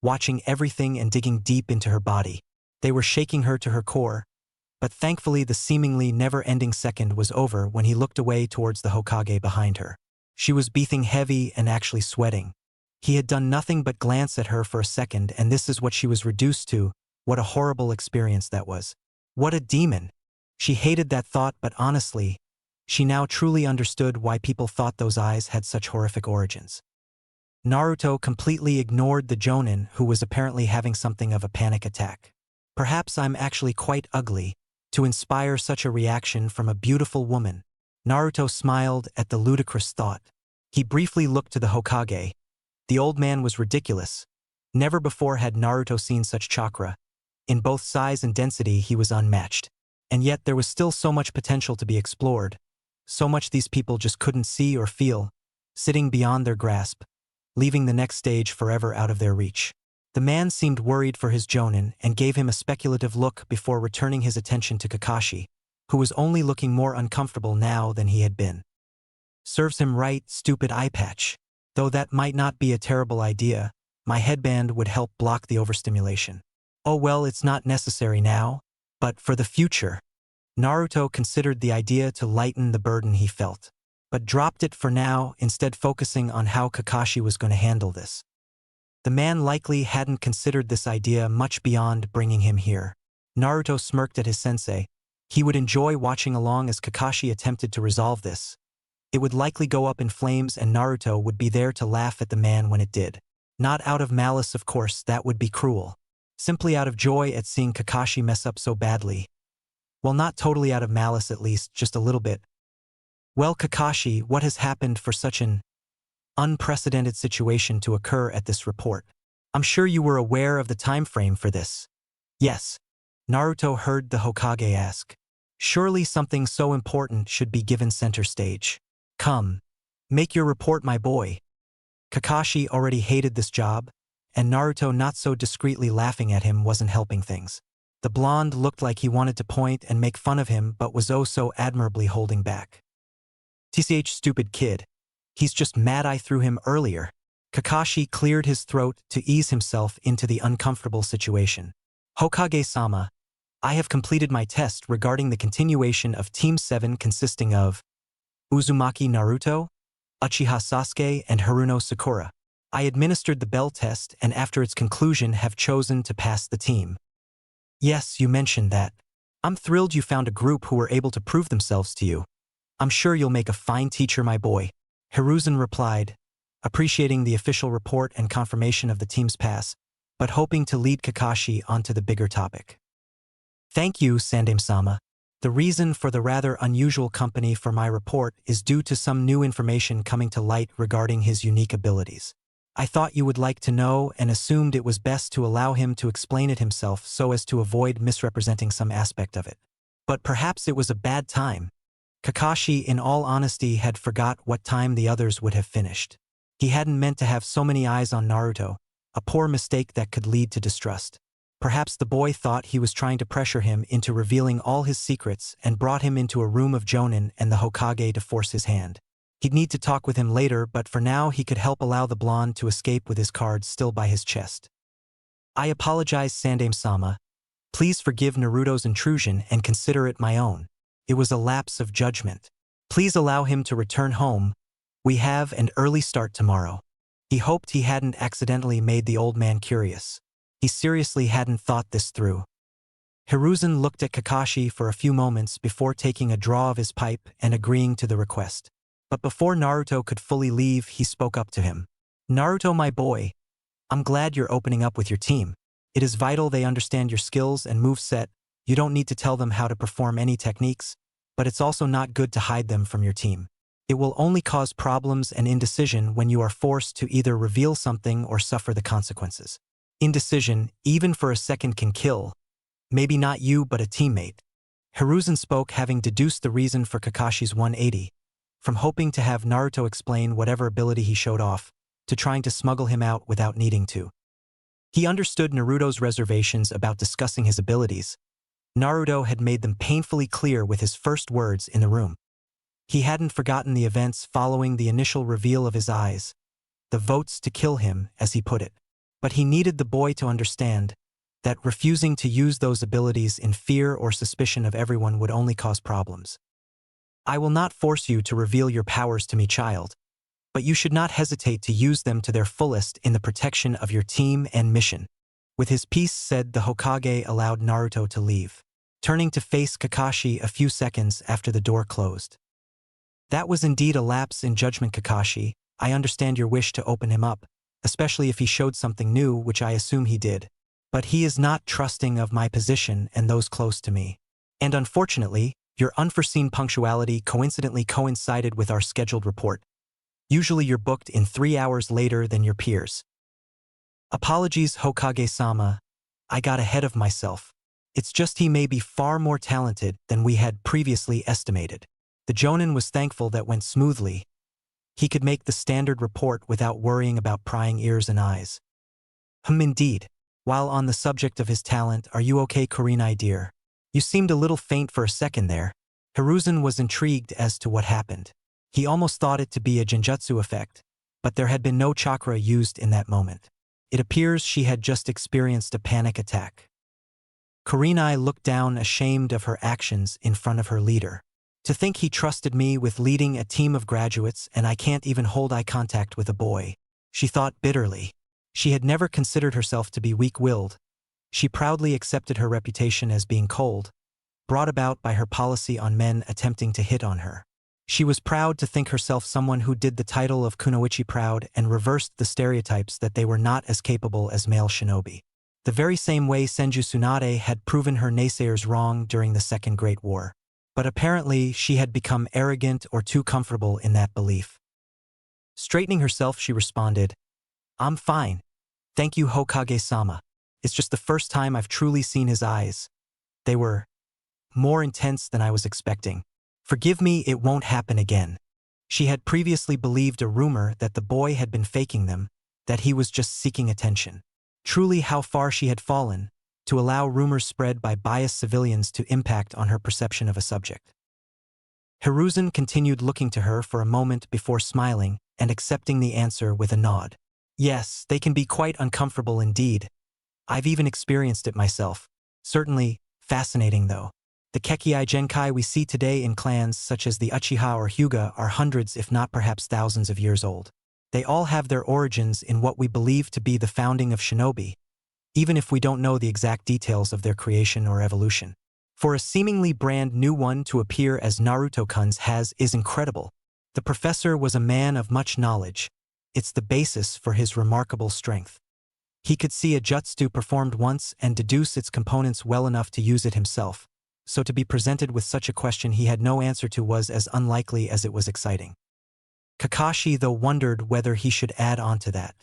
watching everything and digging deep into her body. They were shaking her to her core, but thankfully the seemingly never-ending second was over when he looked away towards the Hokage behind her. She was breathing heavy and actually sweating. He had done nothing but glance at her for a second, and this is what she was reduced to. What a horrible experience that was. What a demon! She hated that thought, but honestly, she now truly understood why people thought those eyes had such horrific origins. Naruto completely ignored the Jonin, who was apparently having something of a panic attack. Perhaps I'm actually quite ugly to inspire such a reaction from a beautiful woman. Naruto smiled at the ludicrous thought. He briefly looked to the Hokage. The old man was ridiculous. Never before had Naruto seen such chakra. In both size and density, he was unmatched. And yet there was still so much potential to be explored. So much these people just couldn't see or feel, sitting beyond their grasp, leaving the next stage forever out of their reach. The man seemed worried for his Jonin and gave him a speculative look before returning his attention to Kakashi, who was only looking more uncomfortable now than he had been. Serves him right, stupid eye patch. Though that might not be a terrible idea, my headband would help block the overstimulation. Oh well, it's not necessary now, but for the future. Naruto considered the idea to lighten the burden he felt, but dropped it for now, instead focusing on how Kakashi was going to handle this. The man likely hadn't considered this idea much beyond bringing him here. Naruto smirked at his sensei. He would enjoy watching along as Kakashi attempted to resolve this. It would likely go up in flames and Naruto would be there to laugh at the man when it did. Not out of malice, of course, that would be cruel. Simply out of joy at seeing Kakashi mess up so badly. Well, not totally out of malice at least, just a little bit. Well, Kakashi, what has happened for such an unprecedented situation to occur at this report? I'm sure you were aware of the time frame for this. Yes. Naruto heard the Hokage ask. Surely something so important should be given center stage. Come. Make your report, my boy. Kakashi already hated this job, and Naruto not so discreetly laughing at him wasn't helping things. The blonde looked like he wanted to point and make fun of him but was oh so admirably holding back. TCH, stupid kid. He's just mad I threw him earlier. Kakashi cleared his throat to ease himself into the uncomfortable situation. Hokage-sama, I have completed my test regarding the continuation of Team 7 consisting of Uzumaki Naruto, Uchiha Sasuke, and Haruno Sakura. I administered the bell test and after its conclusion have chosen to pass the team. Yes, you mentioned that. I'm thrilled you found a group who were able to prove themselves to you. I'm sure you'll make a fine teacher, my boy. Hiruzen replied, appreciating the official report and confirmation of the team's pass, but hoping to lead Kakashi onto the bigger topic. Thank you, Sandame-sama. The reason for the rather unusual company for my report is due to some new information coming to light regarding his unique abilities. I thought you would like to know and assumed it was best to allow him to explain it himself so as to avoid misrepresenting some aspect of it. But perhaps it was a bad time. Kakashi, in all honesty, had forgot what time the others would have finished. He hadn't meant to have so many eyes on Naruto, a poor mistake that could lead to distrust. Perhaps the boy thought he was trying to pressure him into revealing all his secrets and brought him into a room of Jonin and the Hokage to force his hand. He'd need to talk with him later, but for now he could help allow the blonde to escape with his cards still by his chest. I apologize, Sandame-sama. Please forgive Naruto's intrusion and consider it my own. It was a lapse of judgment. Please allow him to return home. We have an early start tomorrow. He hoped he hadn't accidentally made the old man curious. He seriously hadn't thought this through. Hiruzen looked at Kakashi for a few moments before taking a draw of his pipe and agreeing to the request. But before Naruto could fully leave, he spoke up to him. Naruto, my boy, I'm glad you're opening up with your team. It is vital they understand your skills and moveset. You don't need to tell them how to perform any techniques, but it's also not good to hide them from your team. It will only cause problems and indecision when you are forced to either reveal something or suffer the consequences. Indecision, even for a second, can kill. Maybe not you, but a teammate. Hiruzen spoke, having deduced the reason for Kakashi's 180, from hoping to have Naruto explain whatever ability he showed off, to trying to smuggle him out without needing to. He understood Naruto's reservations about discussing his abilities. Naruto had made them painfully clear with his first words in the room. He hadn't forgotten the events following the initial reveal of his eyes, the votes to kill him, as he put it. But he needed the boy to understand that refusing to use those abilities in fear or suspicion of everyone would only cause problems. I will not force you to reveal your powers to me, child, but you should not hesitate to use them to their fullest in the protection of your team and mission. With his piece said, the Hokage allowed Naruto to leave, turning to face Kakashi a few seconds after the door closed. That was indeed a lapse in judgment, Kakashi. I understand your wish to open him up, especially if he showed something new, which I assume he did. But he is not trusting of my position and those close to me. And unfortunately, your unforeseen punctuality coincidentally coincided with our scheduled report. Usually you're booked in 3 hours later than your peers. Apologies, Hokage-sama. I got ahead of myself. It's just he may be far more talented than we had previously estimated. The Jonin was thankful that went smoothly. He could make the standard report without worrying about prying ears and eyes. Indeed. While on the subject of his talent, are you okay, Kurenai dear? You seemed a little faint for a second there. Hiruzen was intrigued as to what happened. He almost thought it to be a genjutsu effect, but there had been no chakra used in that moment. It appears she had just experienced a panic attack. Kurenai looked down, ashamed of her actions in front of her leader. To think he trusted me with leading a team of graduates and I can't even hold eye contact with a boy, she thought bitterly. She had never considered herself to be weak-willed. She proudly accepted her reputation as being cold, brought about by her policy on men attempting to hit on her. She was proud to think herself someone who did the title of kunoichi proud and reversed the stereotypes that they were not as capable as male shinobi. The very same way Senju Tsunade had proven her naysayers wrong during the Second Great War. But apparently she had become arrogant or too comfortable in that belief. Straightening herself, she responded, "I'm fine. Thank you, Hokage-sama. It's just the first time I've truly seen his eyes. They were more intense than I was expecting. Forgive me, it won't happen again." She had previously believed a rumor that the boy had been faking them, that he was just seeking attention. Truly how far she had fallen, to allow rumors spread by biased civilians to impact on her perception of a subject. Hiruzen continued looking to her for a moment before smiling and accepting the answer with a nod. "Yes, they can be quite uncomfortable indeed. I've even experienced it myself. Certainly, fascinating though. The Kekkai Genkai we see today in clans such as the Uchiha or Hyuga are hundreds if not perhaps thousands of years old. They all have their origins in what we believe to be the founding of shinobi, even if we don't know the exact details of their creation or evolution. For a seemingly brand new one to appear as Naruto-kun's is incredible. The professor was a man of much knowledge. It's the basis for his remarkable strength. He could see a jutsu performed once and deduce its components well enough to use it himself, so to be presented with such a question he had no answer to was as unlikely as it was exciting. Kakashi though wondered whether he should add on to that.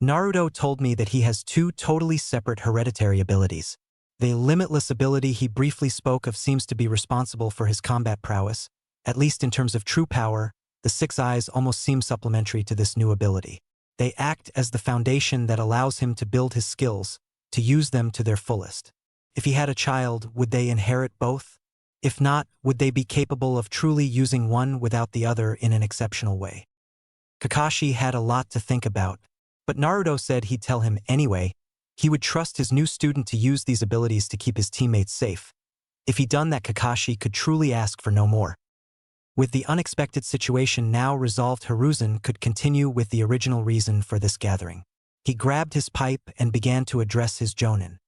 "Naruto told me that he has two totally separate hereditary abilities. The limitless ability he briefly spoke of seems to be responsible for his combat prowess. At least in terms of true power, the six eyes almost seem supplementary to this new ability. They act as the foundation that allows him to build his skills, to use them to their fullest. If he had a child, would they inherit both? If not, would they be capable of truly using one without the other in an exceptional way?" Kakashi had a lot to think about, but Naruto said he'd tell him anyway. He would trust his new student to use these abilities to keep his teammates safe. If he'd done that, Kakashi could truly ask for no more. With the unexpected situation now resolved, Hiruzen could continue with the original reason for this gathering. He grabbed his pipe and began to address his jonin.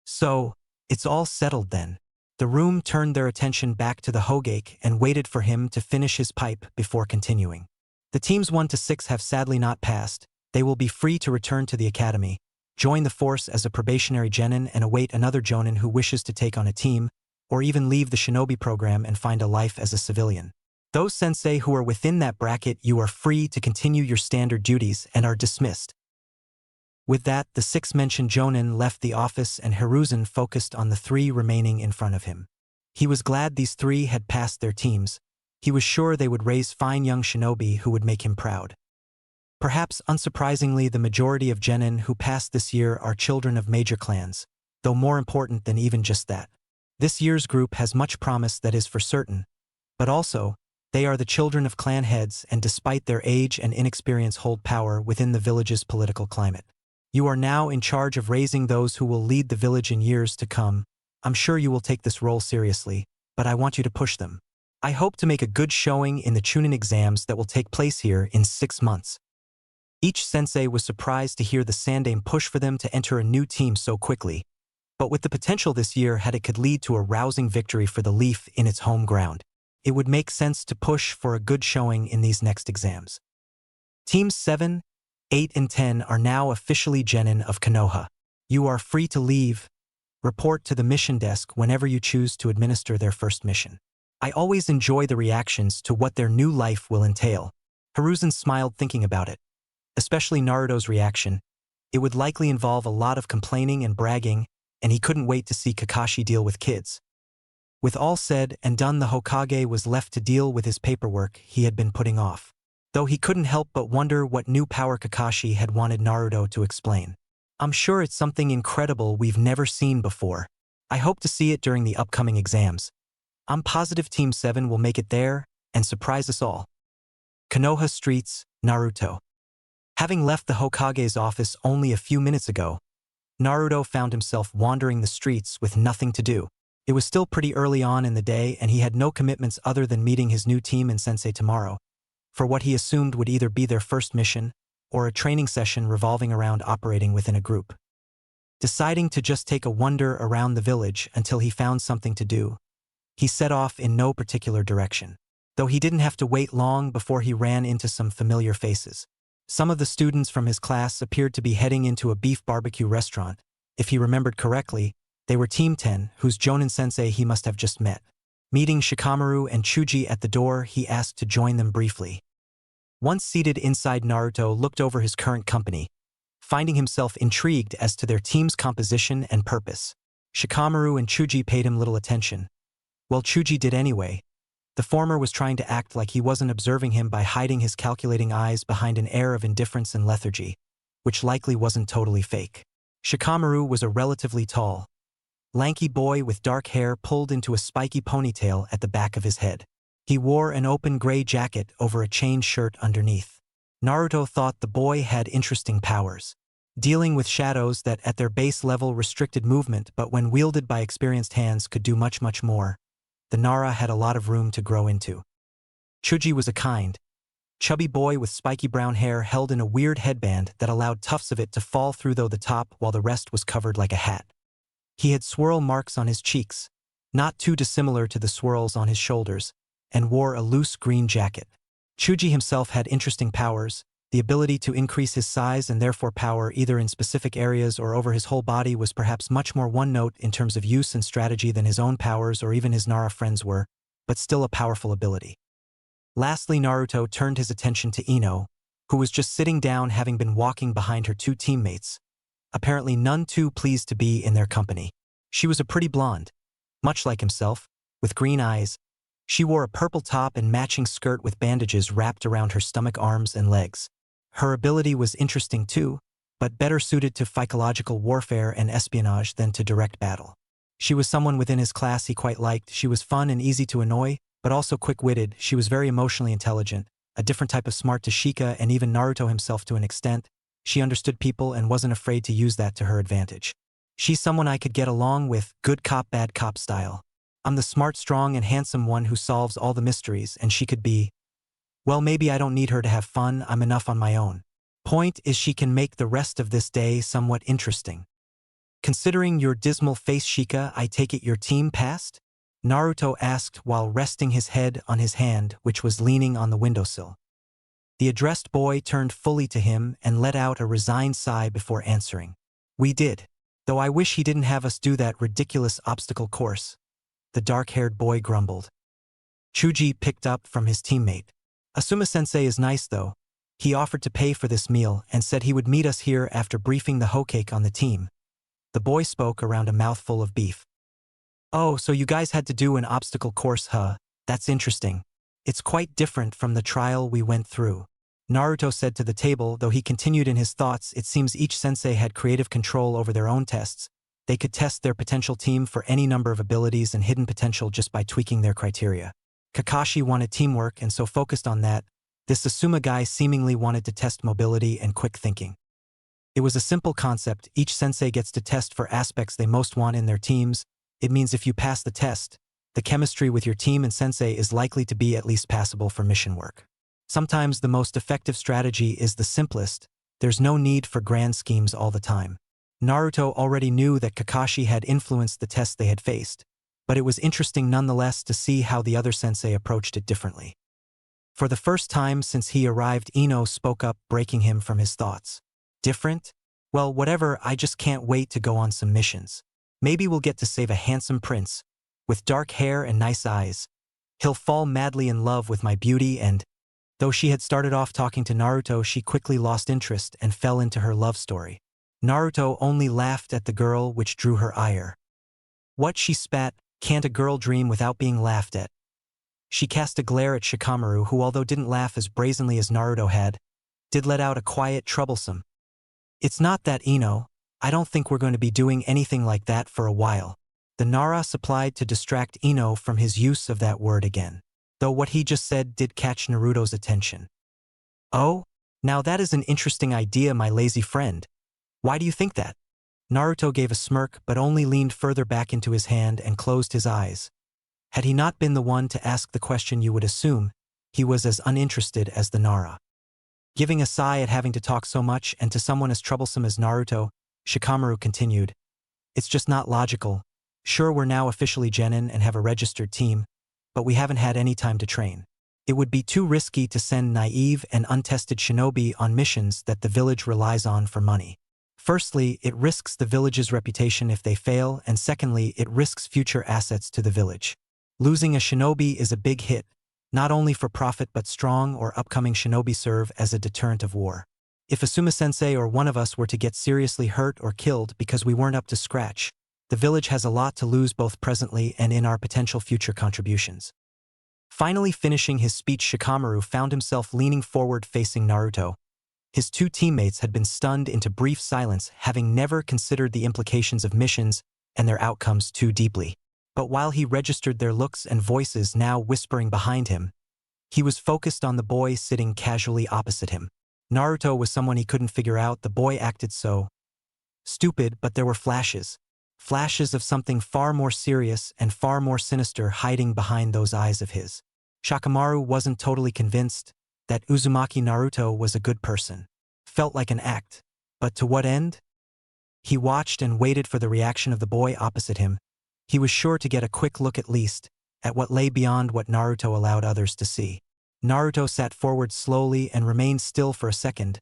"So, it's all settled then." The room turned their attention back to the Hogake and waited for him to finish his pipe before continuing. "The teams 1 to 6 have sadly not passed. They will be free to return to the academy, join the force as a probationary genin and await another jonin who wishes to take on a team, or even leave the shinobi program and find a life as a civilian. Those sensei who are within that bracket, you are free to continue your standard duties and are dismissed." With that, the 6 mentioned jonin left the office and Hiruzen focused on the 3 remaining in front of him. He was glad these 3 had passed their teams. He was sure they would raise fine young shinobi who would make him proud. Perhaps unsurprisingly, the majority of genin who passed this year are children of major clans, though more important than even just that. This year's group has much promise, that is for certain, but also, they are the children of clan heads and despite their age and inexperience hold power within the village's political climate. You are now in charge of raising those who will lead the village in years to come. I'm sure you will take this role seriously, but I want you to push them. I hope to make a good showing in the Chunin exams that will take place here in 6 months. Each sensei was surprised to hear the Sandaime push for them to enter a new team so quickly, but with the potential this year had it could lead to a rousing victory for the Leaf in its home ground. It would make sense to push for a good showing in these next exams. Teams 7, 8 and 10 are now officially genin of Konoha. You are free to leave. Report to the mission desk whenever you choose to administer their first mission. I always enjoy the reactions to what their new life will entail. Hiruzen smiled thinking about it. Especially Naruto's reaction. It would likely involve a lot of complaining and bragging, and he couldn't wait to see Kakashi deal with kids. With all said and done, the Hokage was left to deal with his paperwork he had been putting off. Though he couldn't help but wonder what new power Kakashi had wanted Naruto to explain. I'm sure it's something incredible we've never seen before. I hope to see it during the upcoming exams. I'm positive Team 7 will make it there and surprise us all. Konoha streets, Naruto. Having left the Hokage's office only a few minutes ago, Naruto found himself wandering the streets with nothing to do. It was still pretty early on in the day and he had no commitments other than meeting his new team and sensei tomorrow, for what he assumed would either be their first mission or a training session revolving around operating within a group. Deciding to just take a wander around the village until he found something to do, He set off in no particular direction, though he didn't have to wait long before he ran into some familiar faces. Some of the students from his class appeared to be heading into a beef barbecue restaurant. If he remembered correctly, they were Team 10, whose Jonin-sensei he must have just met. Meeting Shikamaru and Chuji at the door, he asked to join them briefly. Once seated inside, Naruto looked over his current company, finding himself intrigued as to their team's composition and purpose. Shikamaru and Chuji paid him little attention. Well, Chuji did anyway. The former was trying to act like he wasn't observing him by hiding his calculating eyes behind an air of indifference and lethargy, which likely wasn't totally fake. Shikamaru was a relatively tall, lanky boy with dark hair pulled into a spiky ponytail at the back of his head. He wore an open gray jacket over a chain shirt underneath. Naruto thought the boy had interesting powers, dealing with shadows that at their base level restricted movement, but when wielded by experienced hands could do much more. The Nara had a lot of room to grow into. Chuji was a kind, chubby boy with spiky brown hair held in a weird headband that allowed tufts of it to fall through the top while the rest was covered like a hat. He had swirl marks on his cheeks, not too dissimilar to the swirls on his shoulders, and wore a loose green jacket. Chuji himself had interesting powers. The ability to increase his size and therefore power either in specific areas or over his whole body was perhaps much more one-note in terms of use and strategy than his own powers or even his Nara friends were, but still a powerful ability. Lastly, Naruto turned his attention to Ino, who was just sitting down having been walking behind her two teammates, apparently none too pleased to be in their company. She was a pretty blonde, much like himself, with green eyes. She wore a purple top and matching skirt with bandages wrapped around her stomach, arms, and legs. Her ability was interesting too, but better suited to psychological warfare and espionage than to direct battle. She was someone within his class he quite liked. She was fun and easy to annoy, but also quick-witted. She was very emotionally intelligent, a different type of smart to Shika and even Naruto himself to an extent. She understood people and wasn't afraid to use that to her advantage. She's someone I could get along with, good cop, bad cop style. I'm the smart, strong, and handsome one who solves all the mysteries, and she could be, well, maybe I don't need her to have fun, I'm enough on my own. Point is, she can make the rest of this day somewhat interesting. Considering your dismal face, Shika, I take it your team passed? Naruto asked while resting his head on his hand, which was leaning on the windowsill. The addressed boy turned fully to him and let out a resigned sigh before answering. We did. Though I wish he didn't have us do that ridiculous obstacle course. The dark-haired boy grumbled. Chuji picked up from his teammate. Asuma-sensei is nice though. He offered to pay for this meal and said he would meet us here after briefing the Hokage on the team. The boy spoke around a mouthful of beef. Oh, so you guys had to do an obstacle course, huh? That's interesting. It's quite different from the trial we went through. Naruto said to the table, though he continued in his thoughts, it seems each sensei had creative control over their own tests. They could test their potential team for any number of abilities and hidden potential just by tweaking their criteria. Kakashi wanted teamwork and so focused on that. This Asuma guy seemingly wanted to test mobility and quick thinking. It was a simple concept. Each sensei gets to test for aspects they most want in their teams. It means if you pass the test, the chemistry with your team and sensei is likely to be at least passable for mission work. Sometimes the most effective strategy is the simplest. There's no need for grand schemes all the time. Naruto already knew that Kakashi had influenced the tests they had faced, but it was interesting nonetheless to see how the other sensei approached it differently. For the first time since he arrived, Ino spoke up, breaking him from his thoughts. Different? Well, whatever, I just can't wait to go on some missions. Maybe we'll get to save a handsome prince, with dark hair and nice eyes. He'll fall madly in love with my beauty and… Though she had started off talking to Naruto, she quickly lost interest and fell into her love story. Naruto only laughed at the girl, which drew her ire. What, she spat, can't a girl dream without being laughed at? She cast a glare at Shikamaru, who although didn't laugh as brazenly as Naruto had, did let out a quiet, troublesome. It's not that, Ino. I don't think we're going to be doing anything like that for a while. The Nara supplied to distract Ino from his use of that word again, though what he just said did catch Naruto's attention. Oh? Now that is an interesting idea, my lazy friend. Why do you think that? Naruto gave a smirk but only leaned further back into his hand and closed his eyes. Had he not been the one to ask the question, you would assume he was as uninterested as the Nara. Giving a sigh at having to talk so much and to someone as troublesome as Naruto, Shikamaru continued, it's just not logical. Sure, we're now officially genin and have a registered team, but we haven't had any time to train. It would be too risky to send naive and untested shinobi on missions that the village relies on for money. Firstly, it risks the village's reputation if they fail, and secondly, it risks future assets to the village. Losing a shinobi is a big hit, not only for profit but strong or upcoming shinobi serve as a deterrent of war. If Asuma-sensei or one of us were to get seriously hurt or killed because we weren't up to scratch, the village has a lot to lose both presently and in our potential future contributions. Finally finishing his speech, Shikamaru found himself leaning forward facing Naruto. His two teammates had been stunned into brief silence, having never considered the implications of missions and their outcomes too deeply. But while he registered their looks and voices now whispering behind him, he was focused on the boy sitting casually opposite him. Naruto was someone he couldn't figure out. The boy acted so stupid, but there were flashes of something far more serious and far more sinister hiding behind those eyes of his. Shikamaru wasn't totally convinced that Uzumaki Naruto was a good person. Felt like an act, but to what end? He watched and waited for the reaction of the boy opposite him. He was sure to get a quick look at least at what lay beyond what Naruto allowed others to see. Naruto sat forward slowly and remained still for a second,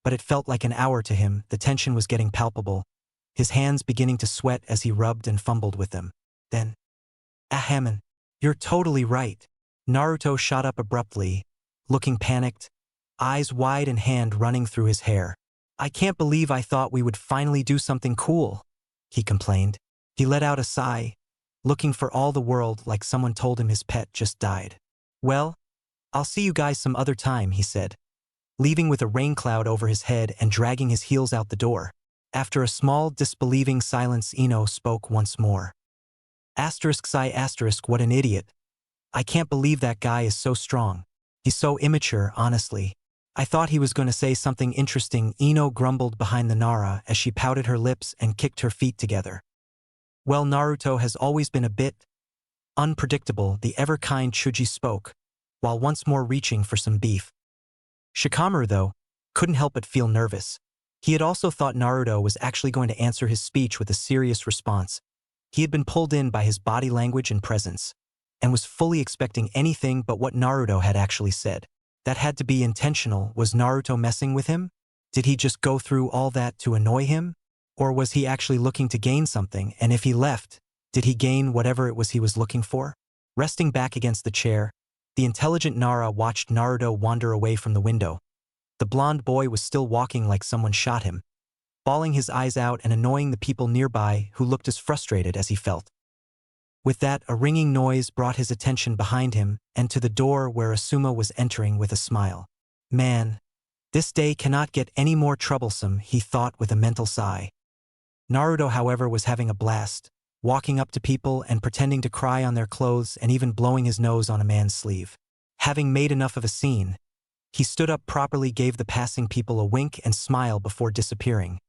but it felt like an hour to him. The tension was getting palpable, his hands beginning to sweat as he rubbed and fumbled with them. Then, Ahaman, you're totally right. Naruto shot up abruptly, looking panicked, eyes wide and hand running through his hair. I can't believe I thought we would finally do something cool, he complained. He let out a sigh, looking for all the world like someone told him his pet just died. Well, I'll see you guys some other time, he said, leaving with a rain cloud over his head and dragging his heels out the door. After a small, disbelieving silence, Ino spoke once more. ***, what an idiot. I can't believe that guy is so strong. He's so immature, honestly. I thought he was going to say something interesting, Ino grumbled behind the Nara as she pouted her lips and kicked her feet together. Well, Naruto has always been a bit unpredictable, the ever-kind Chuji spoke, while once more reaching for some beef. Shikamaru, though, couldn't help but feel nervous. He had also thought Naruto was actually going to answer his speech with a serious response. He had been pulled in by his body language and presence, and was fully expecting anything but what Naruto had actually said. That had to be intentional. Was Naruto messing with him? Did he just go through all that to annoy him? Or was he actually looking to gain something, and if he left, did he gain whatever it was he was looking for? Resting back against the chair, the intelligent Nara watched Naruto wander away from the window. The blonde boy was still walking like someone shot him, bawling his eyes out and annoying the people nearby who looked as frustrated as he felt. With that, a ringing noise brought his attention behind him and to the door where Asuma was entering with a smile. Man, this day cannot get any more troublesome, he thought with a mental sigh. Naruto, however, was having a blast, walking up to people and pretending to cry on their clothes and even blowing his nose on a man's sleeve. Having made enough of a scene, he stood up properly, gave the passing people a wink and smile before disappearing,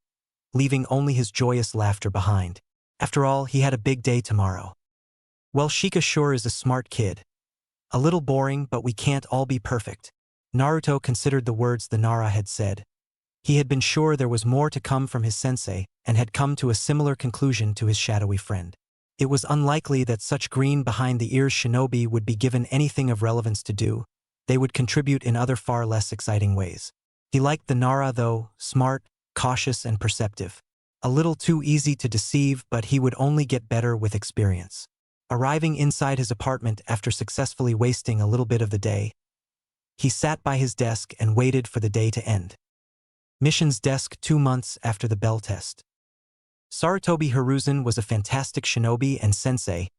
leaving only his joyous laughter behind. After all, he had a big day tomorrow. Well, Shika sure is a smart kid. A little boring, but we can't all be perfect. Naruto considered the words the Nara had said. He had been sure there was more to come from his sensei and had come to a similar conclusion to his shadowy friend. It was unlikely that such green behind-the-ears shinobi would be given anything of relevance to do. They would contribute in other far less exciting ways. He liked the Nara, though, smart, cautious, and perceptive. A little too easy to deceive, but he would only get better with experience. Arriving inside his apartment after successfully wasting a little bit of the day, he sat by his desk and waited for the day to end. Mission's desk 2 months after the bell test. Sarutobi Hiruzen was a fantastic shinobi and sensei.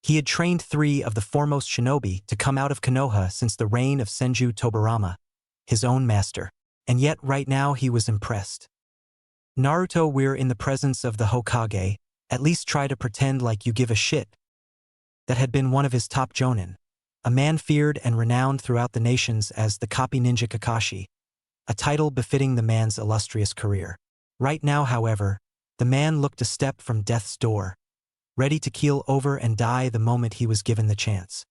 He had trained 3 of the foremost shinobi to come out of Konoha since the reign of Senju Tobarama, his own master. And yet right now he was impressed. Naruto, we're in the presence of the Hokage, at least try to pretend like you give a shit. That had been one of his top jonin, a man feared and renowned throughout the nations as the Copy Ninja Kakashi, a title befitting the man's illustrious career. Right now, however, the man looked a step from death's door, ready to keel over and die the moment he was given the chance.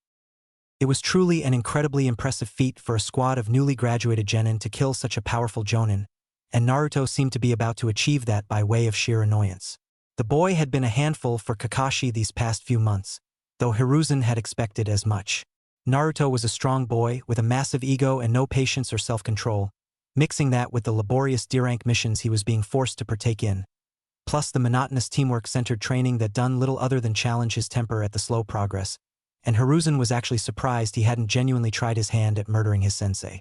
It was truly an incredibly impressive feat for a squad of newly graduated genin to kill such a powerful jonin, and Naruto seemed to be about to achieve that by way of sheer annoyance. The boy had been a handful for Kakashi these past few months, though Hiruzen had expected as much. Naruto was a strong boy with a massive ego and no patience or self-control, mixing that with the laborious D-rank missions he was being forced to partake in, plus the monotonous teamwork-centered training that done little other than challenge his temper at the slow progress, and Hiruzen was actually surprised he hadn't genuinely tried his hand at murdering his sensei.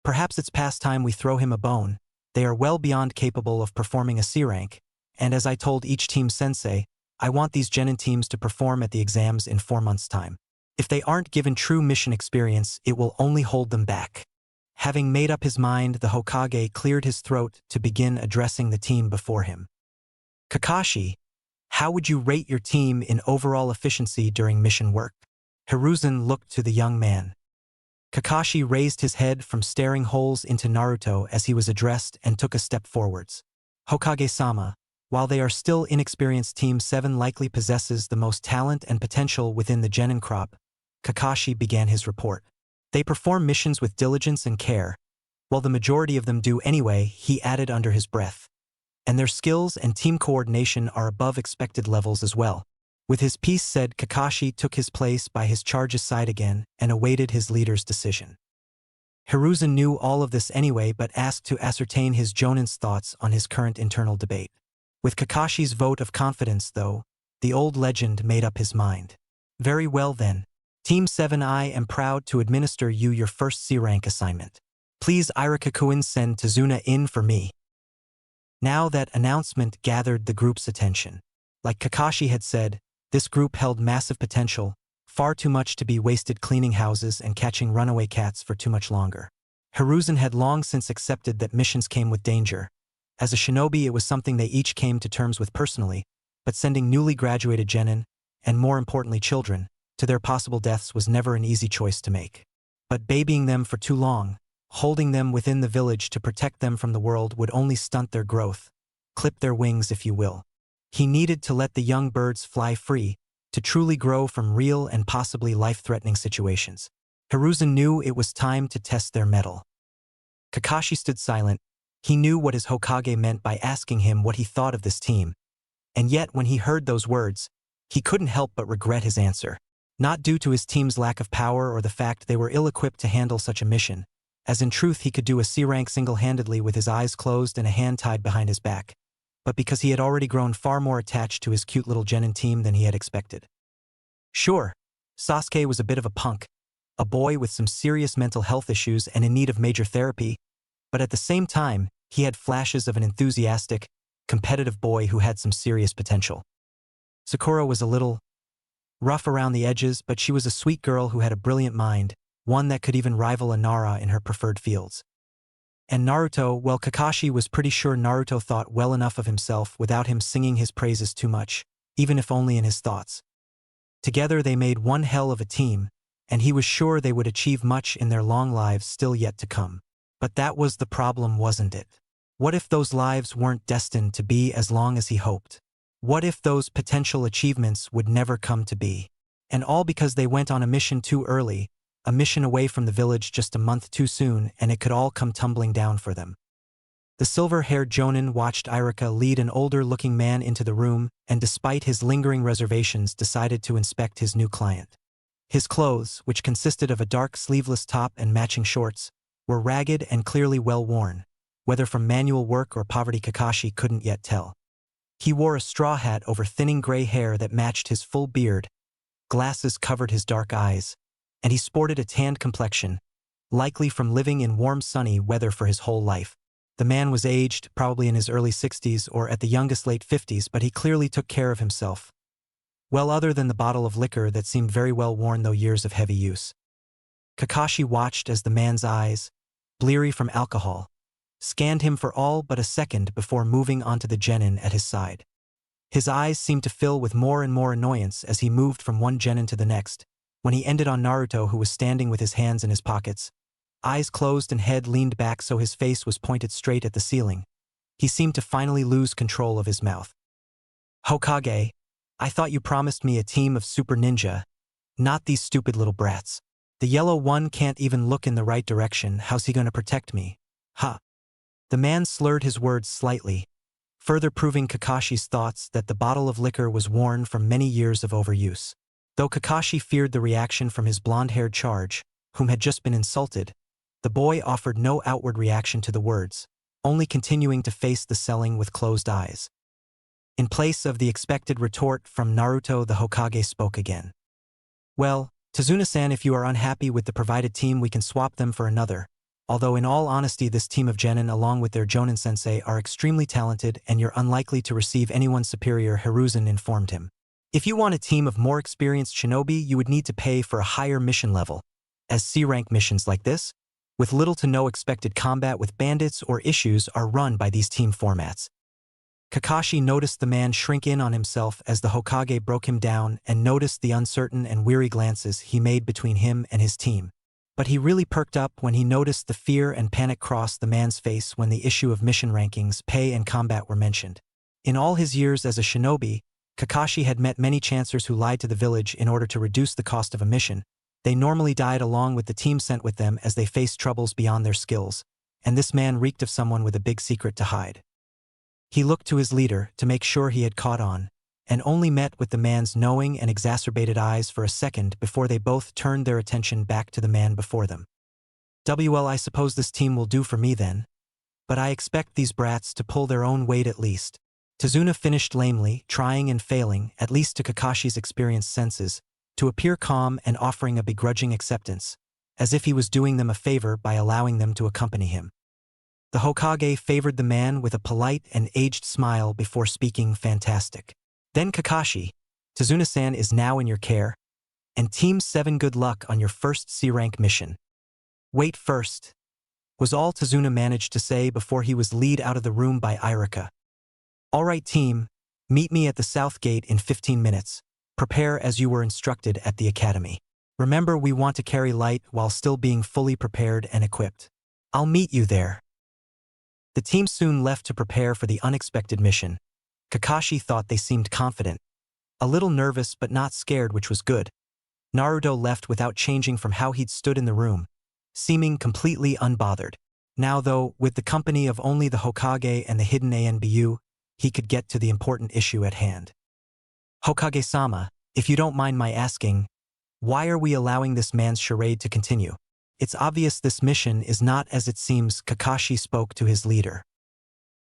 Perhaps it's past time we throw him a bone. They are well beyond capable of performing a C-rank, and as I told each team sensei, I want these genin teams to perform at the exams in 4 months' time. If they aren't given true mission experience, it will only hold them back. Having made up his mind, the Hokage cleared his throat to begin addressing the team before him. Kakashi, how would you rate your team in overall efficiency during mission work? Hiruzen looked to the young man. Kakashi raised his head from staring holes into Naruto as he was addressed and took a step forwards. Hokage-sama, while they are still inexperienced, Team 7 likely possesses the most talent and potential within the genin crop. Kakashi began his report. They perform missions with diligence and care, while the majority of them do anyway, he added under his breath. And their skills and team coordination are above expected levels as well. With his piece said, Kakashi took his place by his charge's side again and awaited his leader's decision. Hiruzen knew all of this anyway but asked to ascertain his Jonin's thoughts on his current internal debate. With Kakashi's vote of confidence, though, the old legend made up his mind. Very well then. Team 7, I am proud to administer you your first C-rank assignment. Please Irakakuin send Tazuna in for me. Now that announcement gathered the group's attention. Like Kakashi had said, this group held massive potential, far too much to be wasted cleaning houses and catching runaway cats for too much longer. Hiruzen had long since accepted that missions came with danger. As a shinobi, it was something they each came to terms with personally, but sending newly graduated genin, and more importantly children, to their possible deaths was never an easy choice to make. But babying them for too long, holding them within the village to protect them from the world would only stunt their growth, clip their wings if you will. He needed to let the young birds fly free, to truly grow from real and possibly life-threatening situations. Hiruzen knew it was time to test their mettle. Kakashi stood silent. He knew what his Hokage meant by asking him what he thought of this team. And yet when he heard those words, he couldn't help but regret his answer. Not due to his team's lack of power or the fact they were ill-equipped to handle such a mission, as in truth he could do a C-rank single-handedly with his eyes closed and a hand tied behind his back, but because he had already grown far more attached to his cute little genin team than he had expected. Sure, Sasuke was a bit of a punk, a boy with some serious mental health issues and in need of major therapy, but at the same time, he had flashes of an enthusiastic, competitive boy who had some serious potential. Sakura was a little rough around the edges, but she was a sweet girl who had a brilliant mind, one that could even rival a Nara in her preferred fields. And Naruto, well, Kakashi was pretty sure Naruto thought well enough of himself without him singing his praises too much, even if only in his thoughts. Together they made one hell of a team, and he was sure they would achieve much in their long lives still yet to come. But that was the problem, wasn't it? What if those lives weren't destined to be as long as he hoped? What if those potential achievements would never come to be? And all because they went on a mission too early, a mission away from the village just a month too soon, and it could all come tumbling down for them. The silver-haired Jonin watched Irika lead an older-looking man into the room, and despite his lingering reservations decided to inspect his new client. His clothes, which consisted of a dark sleeveless top and matching shorts, were ragged and clearly well-worn. Whether from manual work or poverty, Kakashi couldn't yet tell. He wore a straw hat over thinning gray hair that matched his full beard, glasses covered his dark eyes, and he sported a tanned complexion, likely from living in warm sunny weather for his whole life. The man was aged, probably in his early 60s or at the youngest late 50s, but he clearly took care of himself. Well, other than the bottle of liquor that seemed very well worn though years of heavy use. Kakashi watched as the man's eyes, bleary from alcohol, scanned him for all but a second before moving onto the genin at his side. His eyes seemed to fill with more and more annoyance as he moved from one genin to the next, when he ended on Naruto, who was standing with his hands in his pockets, eyes closed and head leaned back so his face was pointed straight at the ceiling. He seemed to finally lose control of his mouth. Hokage, I thought you promised me a team of super ninja, not these stupid little brats. The yellow one can't even look in the right direction, how's he gonna protect me? Huh. The man slurred his words slightly, further proving Kakashi's thoughts that the bottle of liquor was worn from many years of overuse. Though Kakashi feared the reaction from his blonde-haired charge, whom had just been insulted, the boy offered no outward reaction to the words, only continuing to face the selling with closed eyes. In place of the expected retort from Naruto, the Hokage spoke again. Well, Tazuna-san, if you are unhappy with the provided team, we can swap them for another. Although in all honesty, this team of genin along with their Jonin-sensei are extremely talented and you're unlikely to receive anyone superior, Hiruzen informed him. If you want a team of more experienced shinobi, you would need to pay for a higher mission level, as C-rank missions like this, with little to no expected combat with bandits or issues, are run by these team formats. Kakashi noticed the man shrink in on himself as the Hokage broke him down and noticed the uncertain and weary glances he made between him and his team. But he really perked up when he noticed the fear and panic cross the man's face when the issue of mission rankings, pay and combat were mentioned. In all his years as a shinobi, Kakashi had met many chancers who lied to the village in order to reduce the cost of a mission. They normally died along with the team sent with them as they faced troubles beyond their skills, and this man reeked of someone with a big secret to hide. He looked to his leader to make sure he had caught on, and only met with the man's knowing and exacerbated eyes for a second before they both turned their attention back to the man before them. Well, I suppose this team will do for me then, but I expect these brats to pull their own weight at least. Tazuna finished lamely, trying and failing, at least to Kakashi's experienced senses, to appear calm and offering a begrudging acceptance, as if he was doing them a favor by allowing them to accompany him. The Hokage favored the man with a polite and aged smile before speaking. Fantastic. Then Kakashi, Tazuna-san is now in your care, and Team 7 good luck on your first C-rank mission. Wait first, was all Tazuna managed to say before he was led out of the room by Irika. All right team, meet me at the south gate in 15 minutes. Prepare as you were instructed at the academy. Remember, we want to carry light while still being fully prepared and equipped. I'll meet you there. The team soon left to prepare for the unexpected mission. Kakashi thought they seemed confident. A little nervous but not scared, which was good. Naruto left without changing from how he'd stood in the room, seeming completely unbothered. Now though, with the company of only the Hokage and the hidden ANBU, he could get to the important issue at hand. Hokage-sama, if you don't mind my asking, why are we allowing this man's charade to continue? It's obvious this mission is not as it seems. Kakashi spoke to his leader.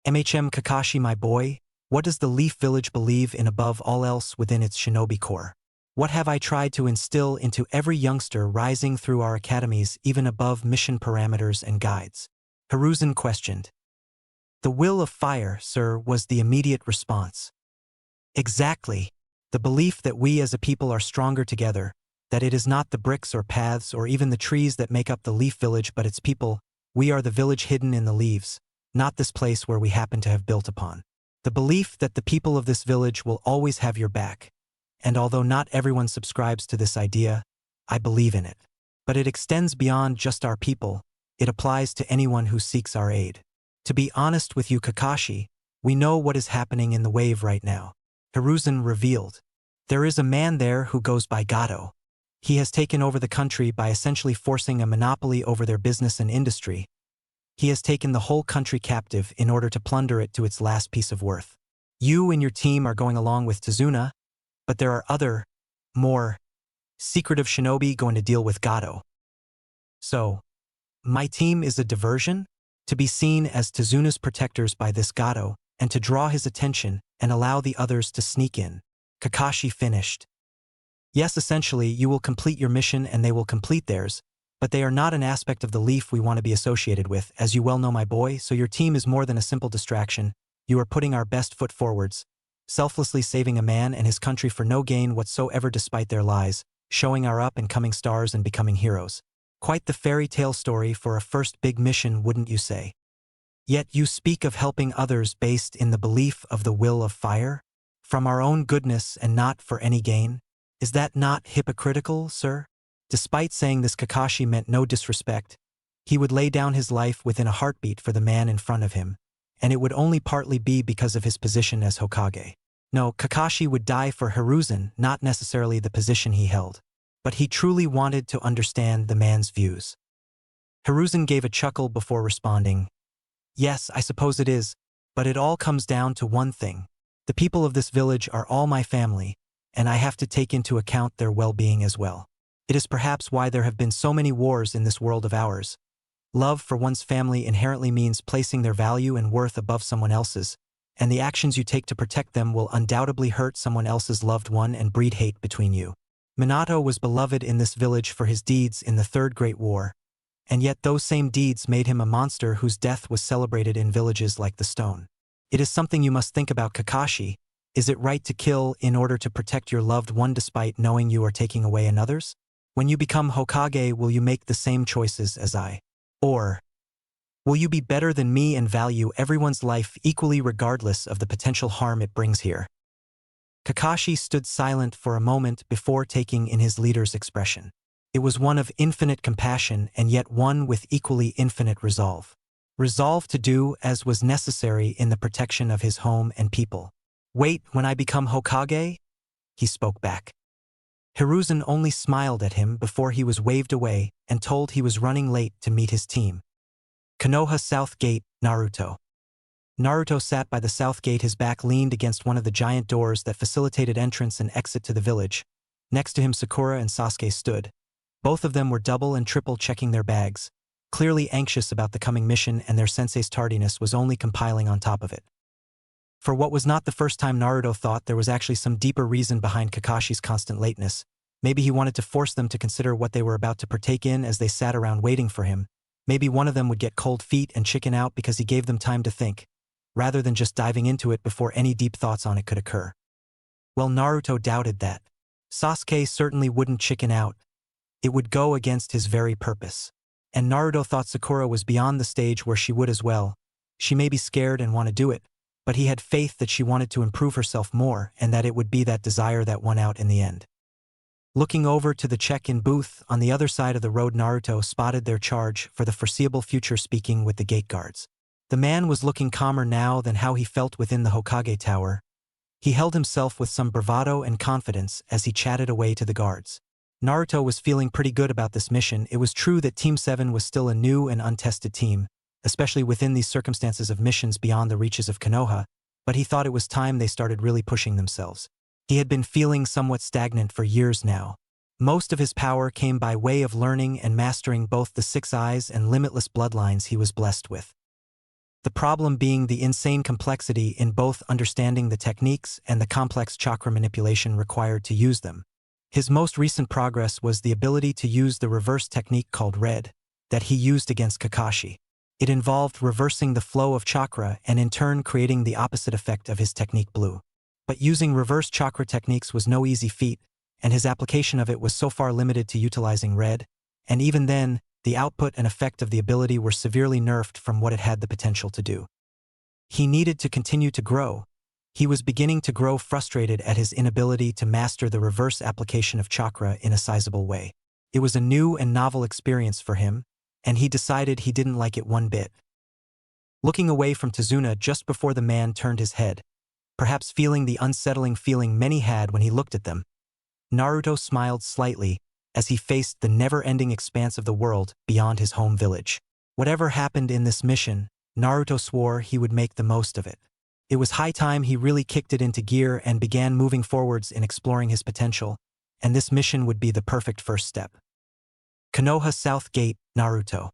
Kakashi, my boy, what does the Leaf Village believe in above all else within its shinobi core? What have I tried to instill into every youngster rising through our academies, even above mission parameters and guides? Hiruzen questioned. The will of fire, sir, was the immediate response. Exactly. The belief that we as a people are stronger together, that it is not the bricks or paths or even the trees that make up the Leaf Village but its people. We are the village hidden in the leaves, not this place where we happen to have built upon. The belief that the people of this village will always have your back. And although not everyone subscribes to this idea, I believe in it. But it extends beyond just our people. It applies to anyone who seeks our aid. To be honest with you, Kakashi, we know what is happening in the wave right now. Hiruzen revealed. There is a man there who goes by Gato. He has taken over the country by essentially forcing a monopoly over their business and industry. He has taken the whole country captive in order to plunder it to its last piece of worth. You and your team are going along with Tazuna, but there are other, more secretive shinobi going to deal with Gato. So, my team is a diversion? To be seen as Tazuna's protectors by this Gato, and to draw his attention and allow the others to sneak in. Kakashi finished. Yes, essentially, you will complete your mission and they will complete theirs, but they are not an aspect of the Leaf we want to be associated with, as you well know, my boy, so your team is more than a simple distraction. You are putting our best foot forwards, selflessly saving a man and his country for no gain whatsoever despite their lies, showing our up-and-coming stars and becoming heroes. Quite the fairy tale story for a first big mission, wouldn't you say? Yet you speak of helping others based in the belief of the will of fire? From our own goodness and not for any gain? Is that not hypocritical, sir? Despite saying this, Kakashi meant no disrespect. He would lay down his life within a heartbeat for the man in front of him, and it would only partly be because of his position as Hokage. No, Kakashi would die for Hiruzen, not necessarily the position he held. But he truly wanted to understand the man's views. Hiruzen gave a chuckle before responding. Yes, I suppose it is, But it all comes down to one thing. The people of this village are all my family, and I have to take into account their well-being as well. It is perhaps why there have been so many wars in this world of ours. Love for one's family inherently means placing their value and worth above someone else's, and the actions you take to protect them will undoubtedly hurt someone else's loved one and breed hate between you. Minato was beloved in this village for his deeds in the Third Great War, and yet those same deeds made him a monster whose death was celebrated in villages like the Stone. It is something you must think about, Kakashi. Is it right to kill in order to protect your loved one despite knowing you are taking away another's? When you become Hokage, will you make the same choices as I? Or will you be better than me and value everyone's life equally regardless of the potential harm it brings here? Kakashi stood silent for a moment before taking in his leader's expression. It was one of infinite compassion and yet one with equally infinite resolve. Resolve to do as was necessary in the protection of his home and people. Wait, when I become Hokage? He spoke back. Hiruzen only smiled at him before he was waved away and told he was running late to meet his team. Konoha South Gate, Naruto. Naruto sat by the south gate, his back leaned against one of the giant doors that facilitated entrance and exit to the village. Next to him Sakura and Sasuke stood. Both of them were double and triple checking their bags, clearly anxious about the coming mission, and their sensei's tardiness was only compiling on top of it. For what was not the first time, Naruto thought there was actually some deeper reason behind Kakashi's constant lateness. Maybe he wanted to force them to consider what they were about to partake in as they sat around waiting for him. Maybe one of them would get cold feet and chicken out because he gave them time to think, rather than just diving into it before any deep thoughts on it could occur. Well, Naruto doubted that. Sasuke certainly wouldn't chicken out. It would go against his very purpose. And Naruto thought Sakura was beyond the stage where she would as well. She may be scared and want to do it, but he had faith that she wanted to improve herself more and that it would be that desire that won out in the end. Looking over to the check-in booth on the other side of the road, Naruto spotted their charge for the foreseeable future speaking with the gate guards. The man was looking calmer now than how he felt within the Hokage Tower. He held himself with some bravado and confidence as he chatted away to the guards. Naruto was feeling pretty good about this mission. It was true that Team 7 was still a new and untested team, especially within these circumstances of missions beyond the reaches of Konoha, but he thought it was time they started really pushing themselves. He had been feeling somewhat stagnant for years now. Most of his power came by way of learning and mastering both the Six Eyes and limitless bloodlines he was blessed with. The problem being the insane complexity in both understanding the techniques and the complex chakra manipulation required to use them. His most recent progress was the ability to use the reverse technique called Red, that he used against Kakashi. It involved reversing the flow of chakra and in turn creating the opposite effect of his technique Blue. But using reverse chakra techniques was no easy feat, and his application of it was so far limited to utilizing Red, and even then, the output and effect of the ability were severely nerfed from what it had the potential to do. He needed to continue to grow. He was beginning to grow frustrated at his inability to master the reverse application of chakra in a sizable way. It was a new and novel experience for him, and he decided he didn't like it one bit. Looking away from Tazuna just before the man turned his head, perhaps feeling the unsettling feeling many had when he looked at them, Naruto smiled slightly as he faced the never-ending expanse of the world beyond his home village. Whatever happened in this mission, Naruto swore he would make the most of it. It was high time he really kicked it into gear and began moving forwards in exploring his potential, and this mission would be the perfect first step. Konoha South Gate, Naruto.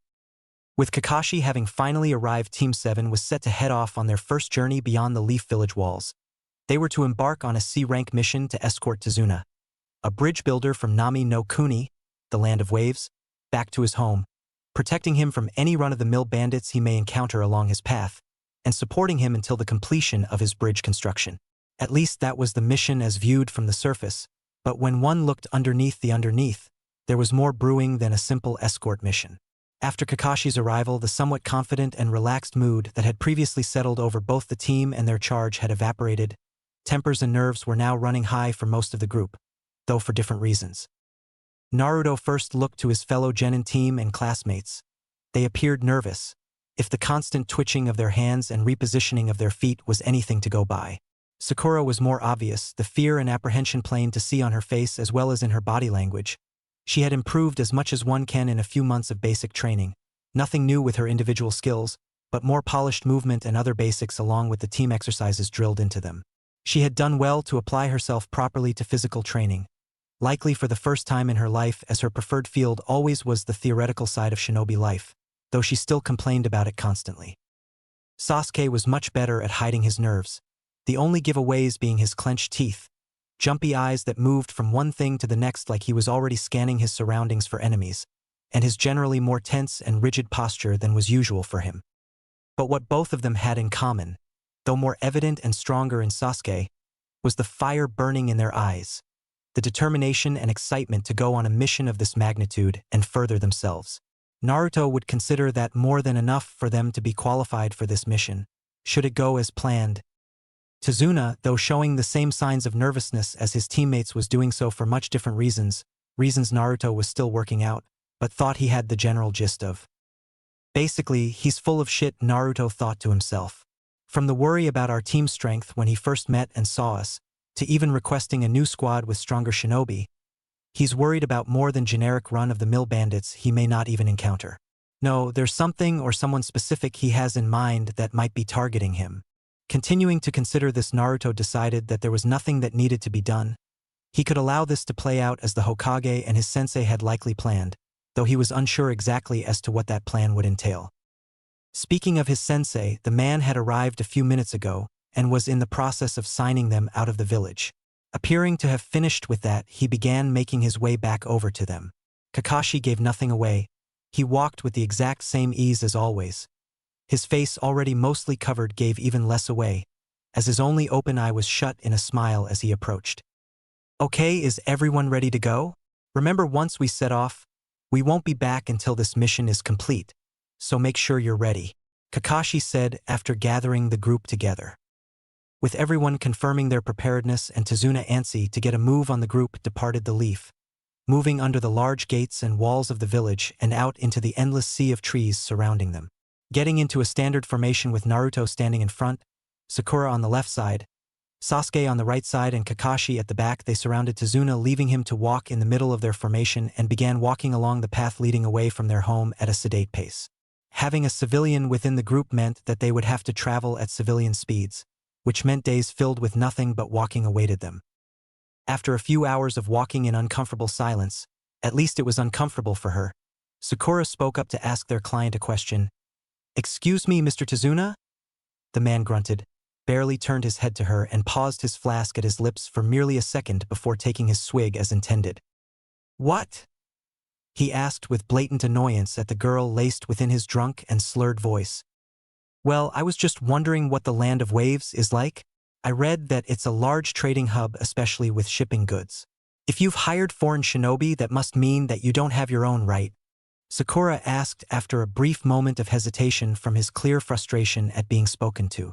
With Kakashi having finally arrived, Team 7 was set to head off on their first journey beyond the Leaf Village walls. They were to embark on a C-rank mission to escort Tazuna, a bridge builder from Nami no Kuni, the Land of Waves, back to his home, protecting him from any run-of-the-mill bandits he may encounter along his path, and supporting him until the completion of his bridge construction. At least that was the mission as viewed from the surface, but when one looked underneath the underneath, there was more brewing than a simple escort mission. After Kakashi's arrival, the somewhat confident and relaxed mood that had previously settled over both the team and their charge had evaporated. Tempers and nerves were now running high for most of the group, though for different reasons. Naruto first looked to his fellow Genin team and classmates. They appeared nervous, if the constant twitching of their hands and repositioning of their feet was anything to go by. Sakura was more obvious, the fear and apprehension plain to see on her face as well as in her body language. She had improved as much as one can in a few months of basic training. Nothing new with her individual skills, but more polished movement and other basics along with the team exercises drilled into them. She had done well to apply herself properly to physical training, likely for the first time in her life, as her preferred field always was the theoretical side of shinobi life, though she still complained about it constantly. Sasuke was much better at hiding his nerves, the only giveaways being his clenched teeth, jumpy eyes that moved from one thing to the next like he was already scanning his surroundings for enemies, and his generally more tense and rigid posture than was usual for him. But what both of them had in common, though more evident and stronger in Sasuke, was the fire burning in their eyes, the determination and excitement to go on a mission of this magnitude and further themselves. Naruto would consider that more than enough for them to be qualified for this mission, should it go as planned. Tazuna, though showing the same signs of nervousness as his teammates, was doing so for much different reasons Naruto was still working out, but thought he had the general gist of. Basically, he's full of shit, Naruto thought to himself. From the worry about our team strength when he first met and saw us, to even requesting a new squad with stronger shinobi, he's worried about more than generic run-of-the-mill bandits he may not even encounter. No, there's something or someone specific he has in mind that might be targeting him. Continuing to consider this, Naruto decided that there was nothing that needed to be done. He could allow this to play out as the Hokage and his sensei had likely planned, though he was unsure exactly as to what that plan would entail. Speaking of his sensei, the man had arrived a few minutes ago and was in the process of signing them out of the village. Appearing to have finished with that, he began making his way back over to them. Kakashi gave nothing away. He walked with the exact same ease as always. His face, already mostly covered, gave even less away, as his only open eye was shut in a smile as he approached. "Okay, is everyone ready to go? Remember, once we set off, we won't be back until this mission is complete, so make sure you're ready," Kakashi said after gathering the group together. With everyone confirming their preparedness and Tazuna antsy to get a move on, the group departed the leaf, moving under the large gates and walls of the village and out into the endless sea of trees surrounding them. Getting into a standard formation with Naruto standing in front, Sakura on the left side, Sasuke on the right side, and Kakashi at the back, they surrounded Tazuna, leaving him to walk in the middle of their formation, and began walking along the path leading away from their home at a sedate pace. Having a civilian within the group meant that they would have to travel at civilian speeds, which meant days filled with nothing but walking awaited them. After a few hours of walking in uncomfortable silence, at least it was uncomfortable for her, Sakura spoke up to ask their client a question. "Excuse me, Mr. Tazuna?" The man grunted, barely turned his head to her, and paused his flask at his lips for merely a second before taking his swig as intended. "What?" he asked with blatant annoyance at the girl laced within his drunk and slurred voice. "Well, I was just wondering what the Land of Waves is like. I read that it's a large trading hub, especially with shipping goods. If you've hired foreign shinobi, that must mean that you don't have your own, right?" Sakura asked after a brief moment of hesitation from his clear frustration at being spoken to.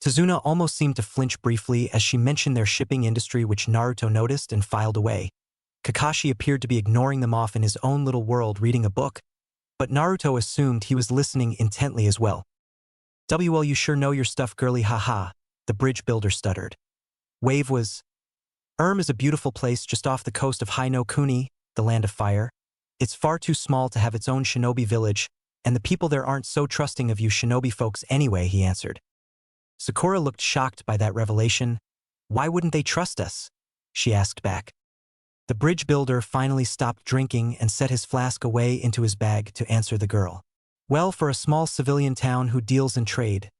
Tazuna almost seemed to flinch briefly as she mentioned their shipping industry, which Naruto noticed and filed away. Kakashi appeared to be ignoring them, off in his own little world reading a book, but Naruto assumed he was listening intently as well. "Well, you sure know your stuff, girly, haha," the bridge builder stuttered. Wave was... is a beautiful place just off the coast of Haino Kuni, the Land of Fire. It's far too small to have its own shinobi village, and the people there aren't so trusting of you shinobi folks anyway, he answered. Sakura looked shocked by that revelation. "Why wouldn't they trust us?" she asked back. The bridge builder finally stopped drinking and set his flask away into his bag to answer the girl. "Well, for a small civilian town who deals in trade,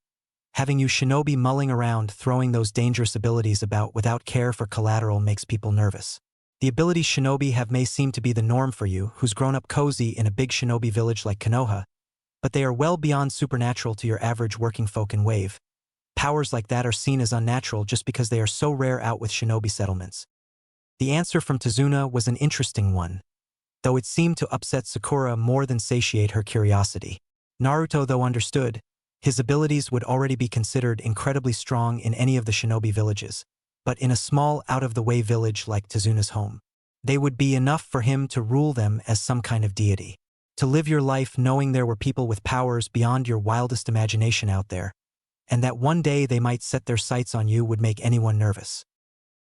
having you shinobi mulling around throwing those dangerous abilities about without care for collateral makes people nervous. The abilities shinobi have may seem to be the norm for you, who's grown up cozy in a big shinobi village like Konoha, but they are well beyond supernatural to your average working folk in Wave. Powers like that are seen as unnatural just because they are so rare out with shinobi settlements." The answer from Tazuna was an interesting one, though it seemed to upset Sakura more than satiate her curiosity. Naruto, though, understood. His abilities would already be considered incredibly strong in any of the shinobi villages, but in a small, out-of-the-way village like Tazuna's home, they would be enough for him to rule them as some kind of deity. To live your life knowing there were people with powers beyond your wildest imagination out there, and that one day they might set their sights on you, would make anyone nervous.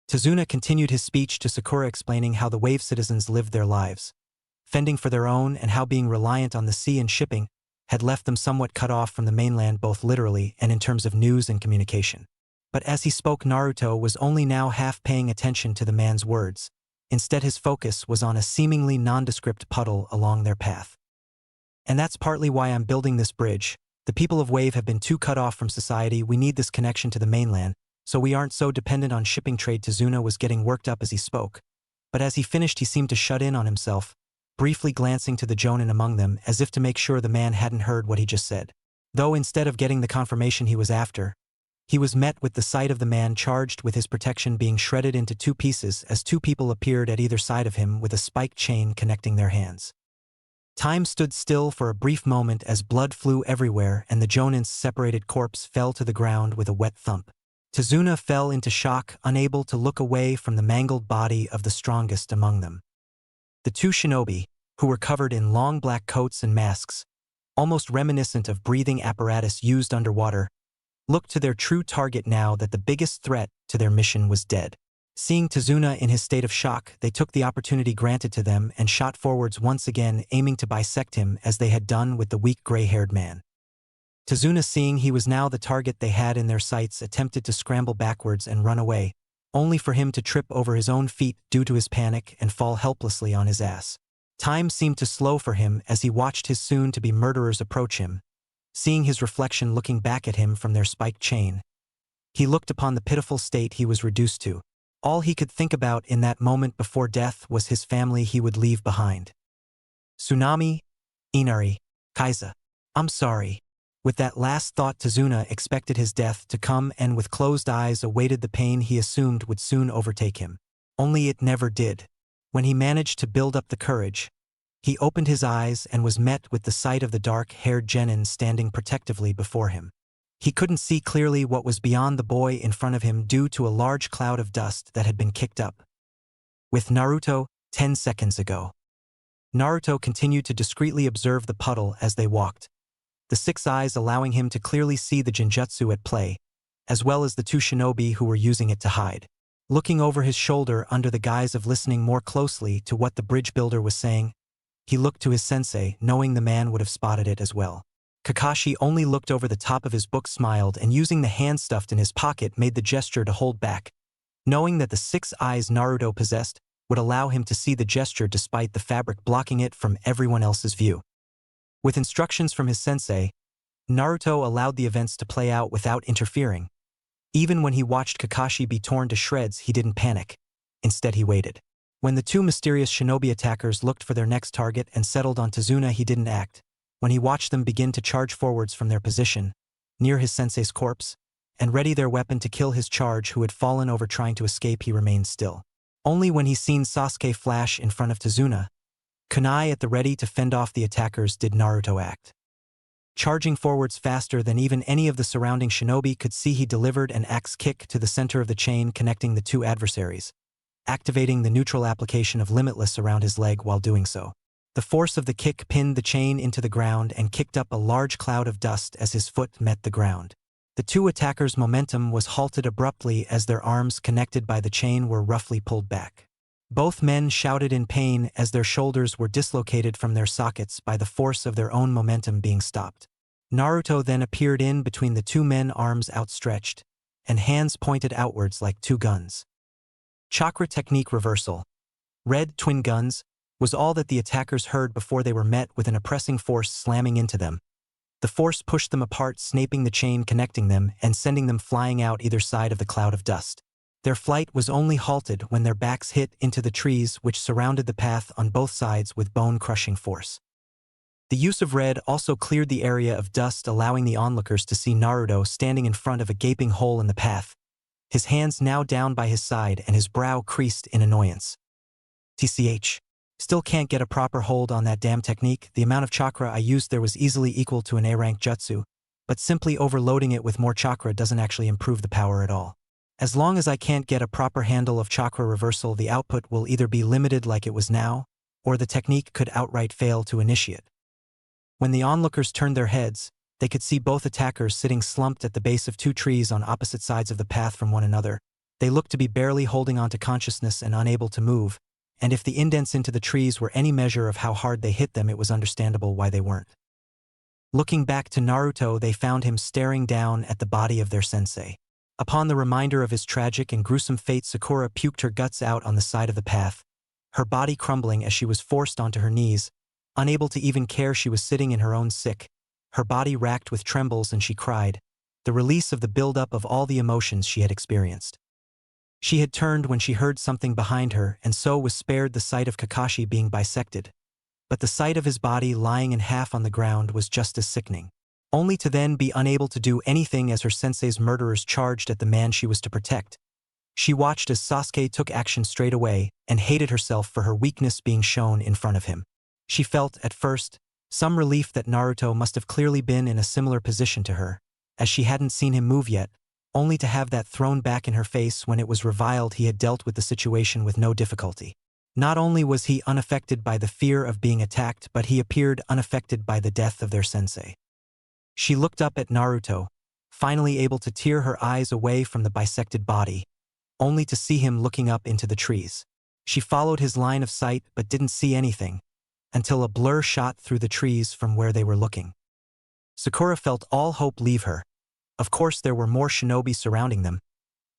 Tazuna continued his speech to Sakura, explaining how the Wave citizens lived their lives, fending for their own, and how being reliant on the sea and shipping, had left them somewhat cut off from the mainland both literally and in terms of news and communication. But as he spoke, Naruto was only now half paying attention to the man's words. Instead, his focus was on a seemingly nondescript puddle along their path. And that's partly why I'm building this bridge. The people of Wave have been too cut off from society. We need this connection to the mainland, so we aren't so dependent on shipping trade. Tazuna was getting worked up as he spoke. But as he finished, he seemed to shut in on himself, briefly glancing to the jonin among them as if to make sure the man hadn't heard what he just said. Though instead of getting the confirmation he was after, he was met with the sight of the man charged with his protection being shredded into two pieces as two people appeared at either side of him with a spiked chain connecting their hands. Time stood still for a brief moment as blood flew everywhere and the jonin's separated corpse fell to the ground with a wet thump. Tazuna fell into shock, unable to look away from the mangled body of the strongest among them. The two shinobi, who were covered in long black coats and masks, almost reminiscent of breathing apparatus used underwater, looked to their true target now that the biggest threat to their mission was dead. Seeing Tazuna in his state of shock, they took the opportunity granted to them and shot forwards once again, aiming to bisect him as they had done with the weak gray-haired man. Tazuna, seeing he was now the target they had in their sights, attempted to scramble backwards and run away, only for him to trip over his own feet due to his panic and fall helplessly on his ass. Time seemed to slow for him as he watched his soon-to-be murderers approach him. Seeing his reflection looking back at him from their spiked chain, he looked upon the pitiful state he was reduced to. All he could think about in that moment before death was his family he would leave behind. Tsunami, Inari, Kaiza. I'm sorry. With that last thought, Tazuna expected his death to come and with closed eyes awaited the pain he assumed would soon overtake him. Only it never did. When he managed to build up the courage, he opened his eyes and was met with the sight of the dark-haired genin standing protectively before him. He couldn't see clearly what was beyond the boy in front of him due to a large cloud of dust that had been kicked up. With Naruto, 10 seconds ago. Naruto continued to discreetly observe the puddle as they walked, the six eyes allowing him to clearly see the genjutsu at play, as well as the two shinobi who were using it to hide. Looking over his shoulder under the guise of listening more closely to what the bridge builder was saying, he looked to his sensei, knowing the man would have spotted it as well. Kakashi only looked over the top of his book, smiled, and using the hand stuffed in his pocket made the gesture to hold back, knowing that the six eyes Naruto possessed would allow him to see the gesture despite the fabric blocking it from everyone else's view. With instructions from his sensei, Naruto allowed the events to play out without interfering. Even when he watched Kakashi be torn to shreds, he didn't panic. Instead, he waited. When the two mysterious shinobi attackers looked for their next target and settled on Tazuna, he didn't act. When he watched them begin to charge forwards from their position, near his sensei's corpse, and ready their weapon to kill his charge who had fallen over trying to escape, he remained still. Only when he seen Sasuke flash in front of Tazuna, kunai at the ready to fend off the attackers, did Naruto act. Charging forwards faster than even any of the surrounding shinobi could see, he delivered an axe kick to the center of the chain connecting the two adversaries, activating the neutral application of Limitless around his leg while doing so. The force of the kick pinned the chain into the ground and kicked up a large cloud of dust as his foot met the ground. The two attackers' momentum was halted abruptly as their arms connected by the chain were roughly pulled back. Both men shouted in pain as their shoulders were dislocated from their sockets by the force of their own momentum being stopped. Naruto then appeared in between the two men, arms outstretched, and hands pointed outwards like two guns. Chakra technique reversal. Red twin guns was all that the attackers heard before they were met with an oppressing force slamming into them. The force pushed them apart, snaping the chain connecting them and sending them flying out either side of the cloud of dust. Their flight was only halted when their backs hit into the trees which surrounded the path on both sides with bone-crushing force. The use of red also cleared the area of dust, allowing the onlookers to see Naruto standing in front of a gaping hole in the path, his hands now down by his side and his brow creased in annoyance. TCH. Still can't get a proper hold on that damn technique. The amount of chakra I used there was easily equal to an A-rank jutsu, but simply overloading it with more chakra doesn't actually improve the power at all. As long as I can't get a proper handle of chakra reversal, the output will either be limited like it was now, or the technique could outright fail to initiate. When the onlookers turned their heads, they could see both attackers sitting slumped at the base of two trees on opposite sides of the path from one another. They looked to be barely holding on to consciousness and unable to move, and if the indents into the trees were any measure of how hard they hit them, it was understandable why they weren't. Looking back to Naruto, they found him staring down at the body of their sensei. Upon the reminder of his tragic and gruesome fate, Sakura puked her guts out on the side of the path, her body crumbling as she was forced onto her knees, unable to even care she was sitting in her own sick. Her body racked with trembles and she cried, the release of the buildup of all the emotions she had experienced. She had turned when she heard something behind her and so was spared the sight of Kakashi being bisected. But the sight of his body lying in half on the ground was just as sickening. Only to then be unable to do anything as her sensei's murderers charged at the man she was to protect. She watched as Sasuke took action straight away and hated herself for her weakness being shown in front of him. She felt, at first, some relief that Naruto must have clearly been in a similar position to her, as she hadn't seen him move yet, only to have that thrown back in her face when it was revealed he had dealt with the situation with no difficulty. Not only was he unaffected by the fear of being attacked, but he appeared unaffected by the death of their sensei. She looked up at Naruto, finally able to tear her eyes away from the bisected body, only to see him looking up into the trees. She followed his line of sight but didn't see anything, until a blur shot through the trees from where they were looking. Sakura felt all hope leave her. Of course there were more shinobi surrounding them.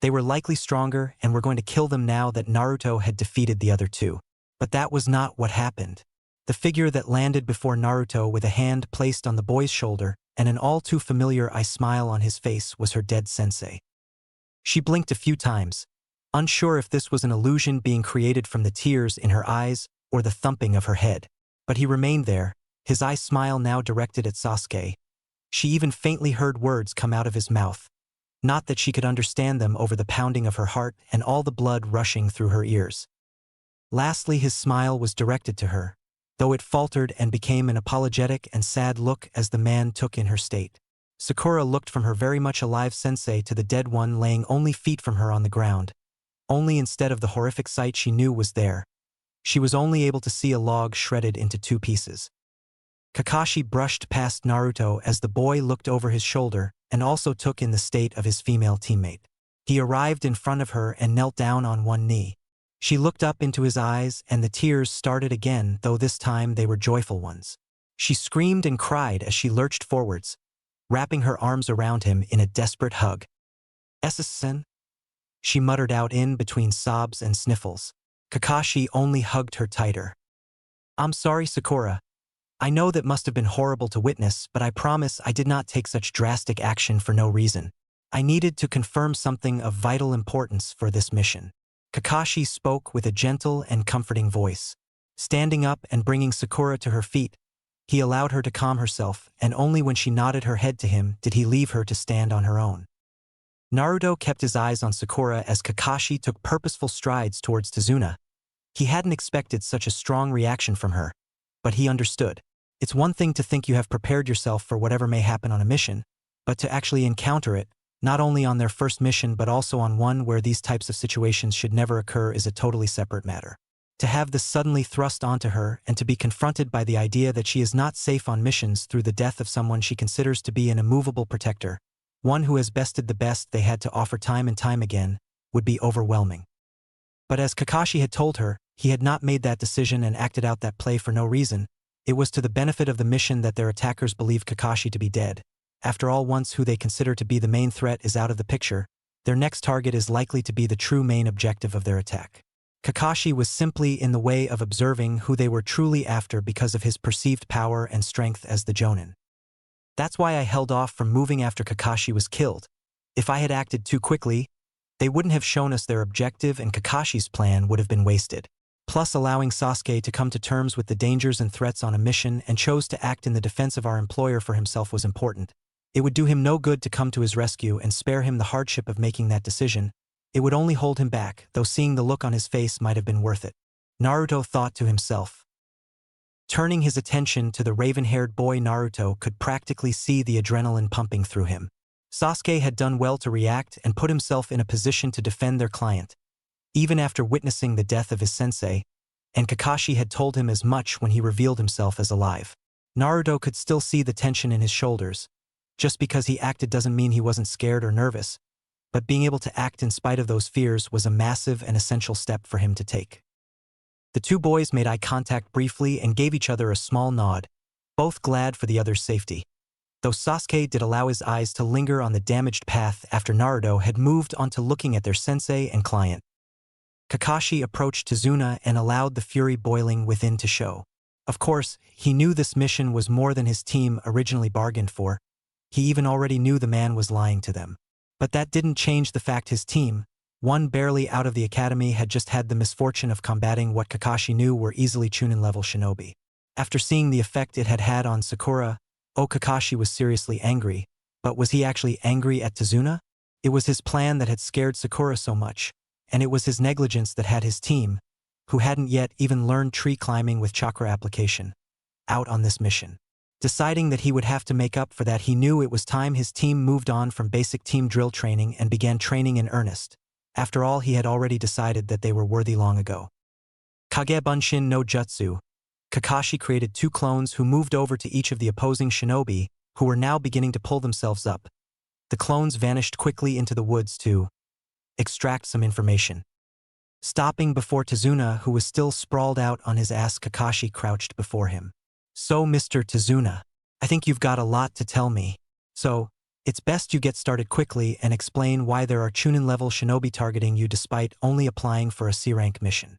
They were likely stronger and were going to kill them now that Naruto had defeated the other two. But that was not what happened. The figure that landed before Naruto with a hand placed on the boy's shoulder and an all too familiar smile on his face was her dead sensei. She blinked a few times, unsure if this was an illusion being created from the tears in her eyes or the thumping of her head. But he remained there, his smile now directed at Sasuke. She even faintly heard words come out of his mouth. Not that she could understand them over the pounding of her heart and all the blood rushing through her ears. Lastly, his smile was directed to her, though it faltered and became an apologetic and sad look as the man took in her state. Sakura looked from her very much alive sensei to the dead one laying only feet from her on the ground. Only instead of the horrific sight she knew was there, she was only able to see a log shredded into two pieces. Kakashi brushed past Naruto as the boy looked over his shoulder and also took in the state of his female teammate. He arrived in front of her and knelt down on one knee. She looked up into his eyes and the tears started again, though this time they were joyful ones. She screamed and cried as she lurched forwards, wrapping her arms around him in a desperate hug. "Sen?" she muttered out in between sobs and sniffles. Kakashi only hugged her tighter. "I'm sorry, Sakura. I know that must have been horrible to witness, but I promise I did not take such drastic action for no reason. I needed to confirm something of vital importance for this mission." Kakashi spoke with a gentle and comforting voice. Standing up and bringing Sakura to her feet, he allowed her to calm herself, and only when she nodded her head to him did he leave her to stand on her own. Naruto kept his eyes on Sakura as Kakashi took purposeful strides towards Tazuna. He hadn't expected such a strong reaction from her, but he understood. It's one thing to think you have prepared yourself for whatever may happen on a mission, but to actually encounter it, not only on their first mission but also on one where these types of situations should never occur, is a totally separate matter. To have this suddenly thrust onto her and to be confronted by the idea that she is not safe on missions through the death of someone she considers to be an immovable protector, one who has bested the best they had to offer time and time again, would be overwhelming. But as Kakashi had told her, he had not made that decision and acted out that play for no reason. It was to the benefit of the mission that their attackers believed Kakashi to be dead. After all, once who they consider to be the main threat is out of the picture, their next target is likely to be the true main objective of their attack. Kakashi was simply in the way of observing who they were truly after because of his perceived power and strength as the Jonin. That's why I held off from moving after Kakashi was killed. If I had acted too quickly, they wouldn't have shown us their objective and Kakashi's plan would have been wasted. Plus, allowing Sasuke to come to terms with the dangers and threats on a mission and chose to act in the defense of our employer for himself was important. It would do him no good to come to his rescue and spare him the hardship of making that decision. It would only hold him back, though seeing the look on his face might have been worth it. Naruto thought to himself. Turning his attention to the raven-haired boy, Naruto could practically see the adrenaline pumping through him. Sasuke had done well to react and put himself in a position to defend their client, even after witnessing the death of his sensei, and Kakashi had told him as much when he revealed himself as alive. Naruto could still see the tension in his shoulders. Just because he acted doesn't mean he wasn't scared or nervous, but being able to act in spite of those fears was a massive and essential step for him to take. The two boys made eye contact briefly and gave each other a small nod, both glad for the other's safety. though Sasuke did allow his eyes to linger on the damaged path after Naruto had moved on to looking at their sensei and client. Kakashi approached Tazuna and allowed the fury boiling within to show. Of course, he knew this mission was more than his team originally bargained for. He even already knew the man was lying to them. But that didn't change the fact his team, one barely out of the academy, had just had the misfortune of combating what Kakashi knew were easily Chunin-level shinobi. After seeing the effect it had had on Sakura, Kakashi was seriously angry. But was he actually angry at Tazuna? It was his plan that had scared Sakura so much, and it was his negligence that had his team, who hadn't yet even learned tree climbing with chakra application, out on this mission. Deciding that he would have to make up for that, he knew it was time his team moved on from basic team drill training and began training in earnest. After all, he had already decided that they were worthy long ago. Kage Bunshin no Jutsu. Kakashi created 2 clones who moved over to each of the opposing shinobi, who were now beginning to pull themselves up. The clones vanished quickly into the woods to extract some information. Stopping before Tazuna, who was still sprawled out on his ass, Kakashi crouched before him. "So, Mr. Tazuna, I think you've got a lot to tell me. So, it's best you get started quickly and explain why there are Chunin-level shinobi targeting you despite only applying for a C-rank mission."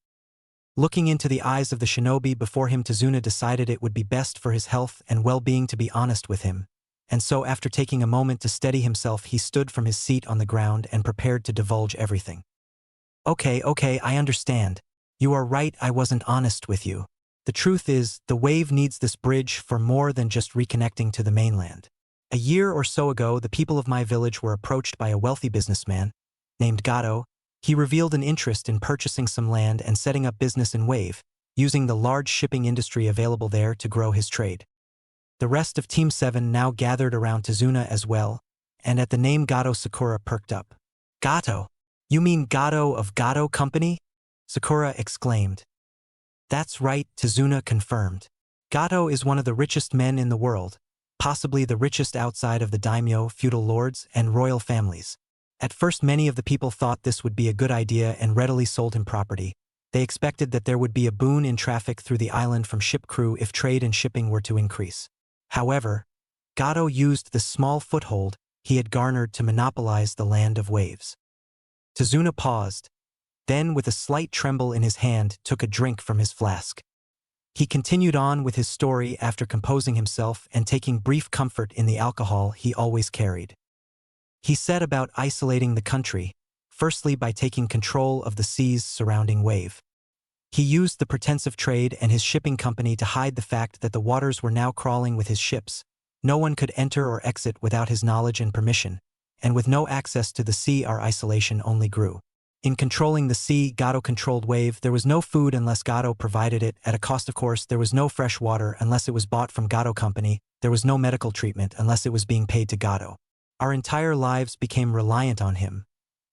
Looking into the eyes of the shinobi before him, Tazuna decided it would be best for his health and well-being to be honest with him. And so, after taking a moment to steady himself, he stood from his seat on the ground and prepared to divulge everything. Okay, I understand. You are right, I wasn't honest with you. The truth is, the wave needs this bridge for more than just reconnecting to the mainland. A year or so ago, the people of my village were approached by a wealthy businessman named Gato. He revealed an interest in purchasing some land and setting up business in Wave, using the large shipping industry available there to grow his trade. The rest of Team 7 now gathered around Tazuna as well, and at the name Gato, Sakura perked up. "Gato? You mean Gato of Gato Company?" Sakura exclaimed. "That's right," Tazuna confirmed. "Gato is one of the richest men in the world, possibly the richest outside of the daimyo, feudal lords, and royal families. At first, many of the people thought this would be a good idea and readily sold him property. They expected that there would be a boon in traffic through the island from ship crew if trade and shipping were to increase. However, Gato used the small foothold he had garnered to monopolize the land of waves." Tazuna paused, then with a slight tremble in his hand took a drink from his flask. He continued on with his story after composing himself and taking brief comfort in the alcohol he always carried. He set about isolating the country, firstly by taking control of the seas surrounding Wave. He used the pretense of trade and his shipping company to hide the fact that the waters were now crawling with his ships. No one could enter or exit without his knowledge and permission, and with no access to the sea, our isolation only grew. In controlling the sea, Gato controlled Wave. There was no food unless Gato provided it, at a cost of course. There was no fresh water unless it was bought from Gato Company. There was no medical treatment unless it was being paid to Gato. Our entire lives became reliant on him,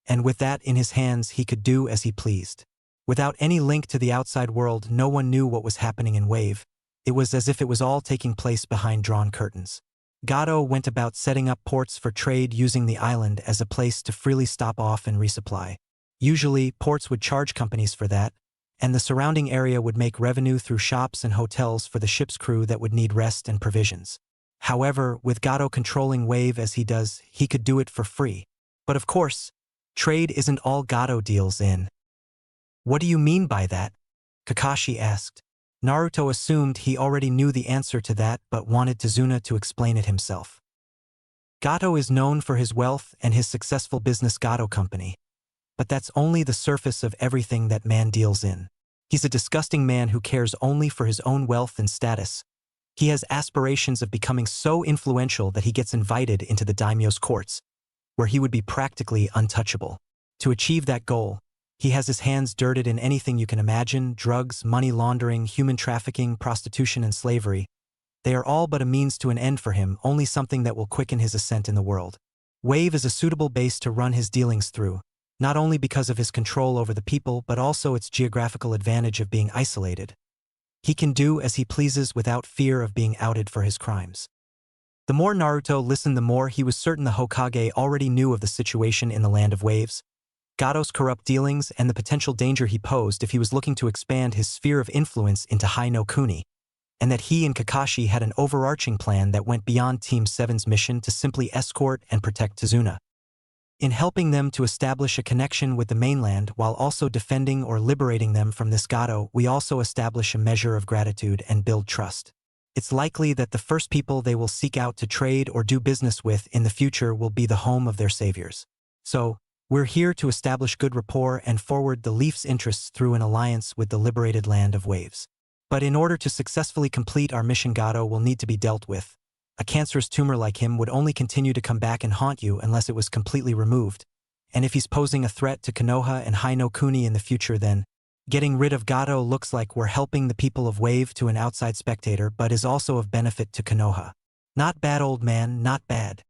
and with that in his hands he could do as he pleased. Without any link to the outside world, no one knew what was happening in Wave. It was as if it was all taking place behind drawn curtains. Gato went about setting up ports for trade, using the island as a place to freely stop off and resupply. Usually, ports would charge companies for that, and the surrounding area would make revenue through shops and hotels for the ship's crew that would need rest and provisions. However, with Gato controlling Wave as he does, he could do it for free. But of course, trade isn't all Gato deals in. "What do you mean by that?" Kakashi asked. Naruto assumed he already knew the answer to that but wanted Tazuna to explain it himself. Gato is known for his wealth and his successful business Gato Company. But that's only the surface of everything that man deals in. He's a disgusting man who cares only for his own wealth and status. He has aspirations of becoming so influential that he gets invited into the daimyo's courts, where he would be practically untouchable. To achieve that goal, he has his hands dirted in anything you can imagine: drugs, money laundering, human trafficking, prostitution, and slavery. They are all but a means to an end for him, only something that will quicken his ascent in the world. Wave is a suitable base to run his dealings through, not only because of his control over the people but also its geographical advantage of being isolated. He can do as he pleases without fear of being outed for his crimes. The more Naruto listened, the more he was certain the Hokage already knew of the situation in the Land of Waves, Gato's corrupt dealings, and the potential danger he posed if he was looking to expand his sphere of influence into Hai no Kuni. and that he and Kakashi had an overarching plan that went beyond Team 7's mission to simply escort and protect Tazuna. In helping them to establish a connection with the mainland while also defending or liberating them from this Gato, we also establish a measure of gratitude and build trust. It's likely that the first people they will seek out to trade or do business with in the future will be the home of their saviors. So, we're here to establish good rapport and forward the Leaf's interests through an alliance with the liberated land of waves. But in order to successfully complete our mission, Gato will need to be dealt with. A cancerous tumor like him would only continue to come back and haunt you unless it was completely removed. And if he's posing a threat to Konoha and Hai no Kuni in the future, then getting rid of Gato looks like we're helping the people of Wave to an outside spectator, but is also of benefit to Konoha. Not bad, old man, not bad.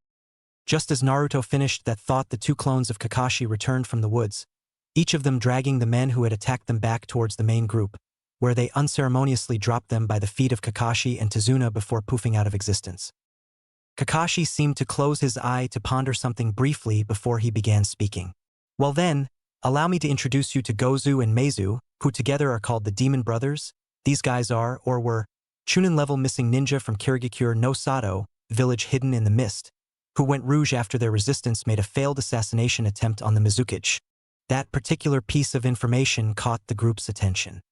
Just as Naruto finished that thought, the two clones of Kakashi returned from the woods, each of them dragging the men who had attacked them back towards the main group, where they unceremoniously dropped them by the feet of Kakashi and Tazuna before poofing out of existence. Kakashi seemed to close his eye to ponder something briefly before he began speaking. Well then, allow me to introduce you to Gozu and Meizu, who together are called the Demon Brothers. These guys are, or were, Chunin-level missing ninja from Kirigakure no Sato, village hidden in the mist, who went rouge after their resistance made a failed assassination attempt on the Mizukichi. That particular piece of information caught the group's attention.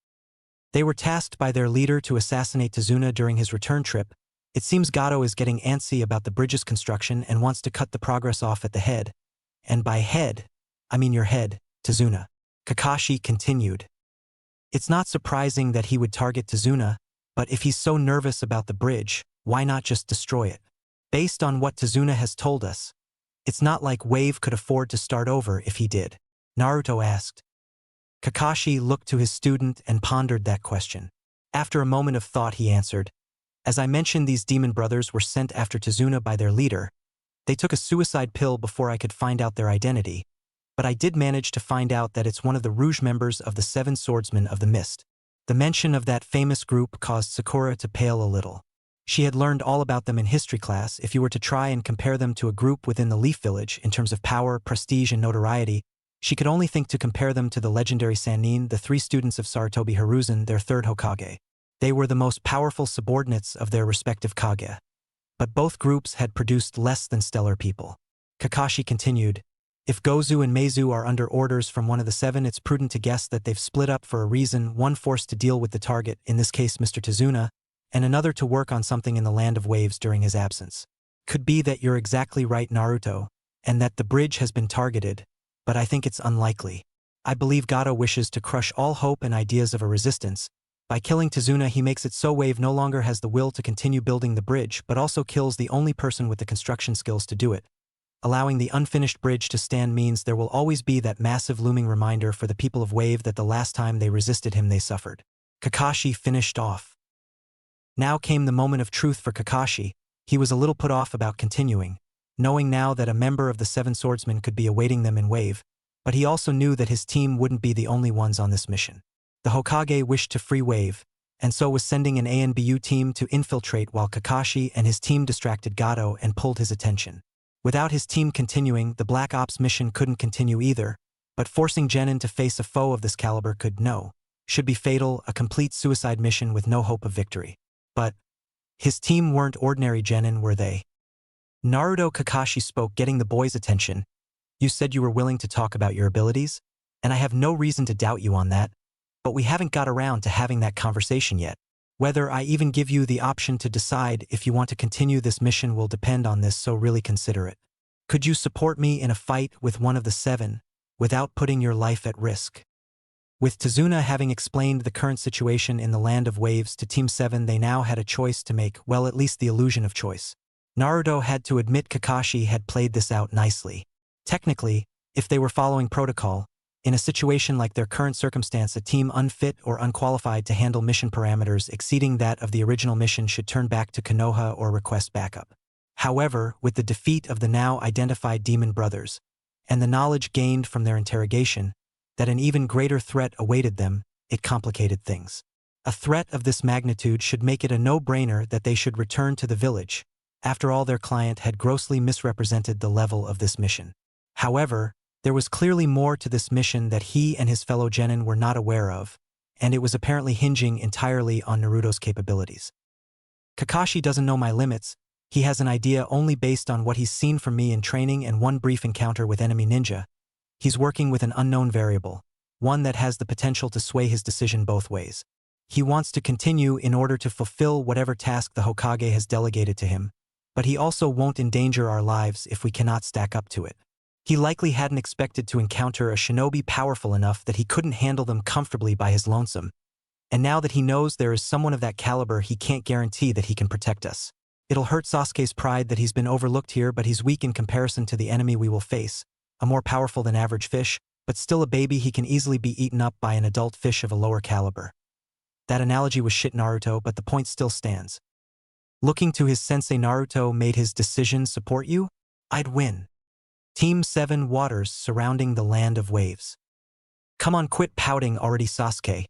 They were tasked by their leader to assassinate Tazuna during his return trip. It seems Gato is getting antsy about the bridge's construction and wants to cut the progress off at the head. And by head, I mean your head, Tazuna. Kakashi continued. It's not surprising that he would target Tazuna, but if he's so nervous about the bridge, why not just destroy it? Based on what Tazuna has told us, it's not like Wave could afford to start over if he did. Naruto asked. Kakashi looked to his student and pondered that question. After a moment of thought, he answered, as I mentioned, these demon brothers were sent after Tazuna by their leader. They took a suicide pill before I could find out their identity, but I did manage to find out that it's one of the Rouge members of the Seven Swordsmen of the Mist. The mention of that famous group caused Sakura to pale a little. She had learned all about them in history class. If you were to try and compare them to a group within the Leaf Village in terms of power, prestige, and notoriety, she could only think to compare them to the legendary Sannin, the three students of Sarutobi Hiruzen, their third Hokage. They were the most powerful subordinates of their respective Kage. But both groups had produced less than stellar people. Kakashi continued, if Gozu and Meizu are under orders from one of the seven, it's prudent to guess that they've split up for a reason, one forced to deal with the target, in this case Mr. Tazuna, and another to work on something in the Land of Waves during his absence. Could be that you're exactly right, Naruto, and that the bridge has been targeted, but I think it's unlikely. I believe Gato wishes to crush all hope and ideas of a resistance. By killing Tazuna, he makes it so Wave no longer has the will to continue building the bridge, but also kills the only person with the construction skills to do it. Allowing the unfinished bridge to stand means there will always be that massive looming reminder for the people of Wave that the last time they resisted him they suffered. Kakashi finished off. Now came the moment of truth for Kakashi. He was a little put off about continuing, knowing now that a member of the Seven Swordsmen could be awaiting them in Wave, but he also knew that his team wouldn't be the only ones on this mission. The Hokage wished to free Wave, and so was sending an ANBU team to infiltrate while Kakashi and his team distracted Gato and pulled his attention. Without his team continuing, the Black Ops mission couldn't continue either, but forcing Genin to face a foe of this caliber should be fatal, a complete suicide mission with no hope of victory. But his team weren't ordinary Genin, were they? Naruto. Kakashi spoke, getting the boy's attention. You said you were willing to talk about your abilities, and I have no reason to doubt you on that, but we haven't got around to having that conversation yet. Whether I even give you the option to decide if you want to continue this mission will depend on this, so really consider it. Could you support me in a fight with one of the seven, without putting your life at risk? With Tazuna having explained the current situation in the Land of Waves to Team 7, they now had a choice to make, well, at least the illusion of choice. Naruto had to admit Kakashi had played this out nicely. Technically, if they were following protocol, in a situation like their current circumstance, a team unfit or unqualified to handle mission parameters exceeding that of the original mission should turn back to Konoha or request backup. However, with the defeat of the now identified Demon Brothers, and the knowledge gained from their interrogation, that an even greater threat awaited them, it complicated things. A threat of this magnitude should make it a no-brainer that they should return to the village. After all, their client had grossly misrepresented the level of this mission. However, there was clearly more to this mission that he and his fellow Genin were not aware of, and it was apparently hinging entirely on Naruto's capabilities. Kakashi doesn't know my limits. He has an idea only based on what he's seen from me in training and one brief encounter with enemy ninja. He's working with an unknown variable, one that has the potential to sway his decision both ways. He wants to continue in order to fulfill whatever task the Hokage has delegated to him, but he also won't endanger our lives if we cannot stack up to it. He likely hadn't expected to encounter a shinobi powerful enough that he couldn't handle them comfortably by his lonesome, and now that he knows there is someone of that caliber, he can't guarantee that he can protect us. It'll hurt Sasuke's pride that he's been overlooked here, but he's weak in comparison to the enemy we will face, a more powerful than average fish, but still a baby. He can easily be eaten up by an adult fish of a lower caliber. That analogy was shit, Naruto, but the point still stands. Looking to his sensei, Naruto made his decision support you? I'd win. Team 7 waters surrounding the land of waves. Come on, quit pouting already, Sasuke.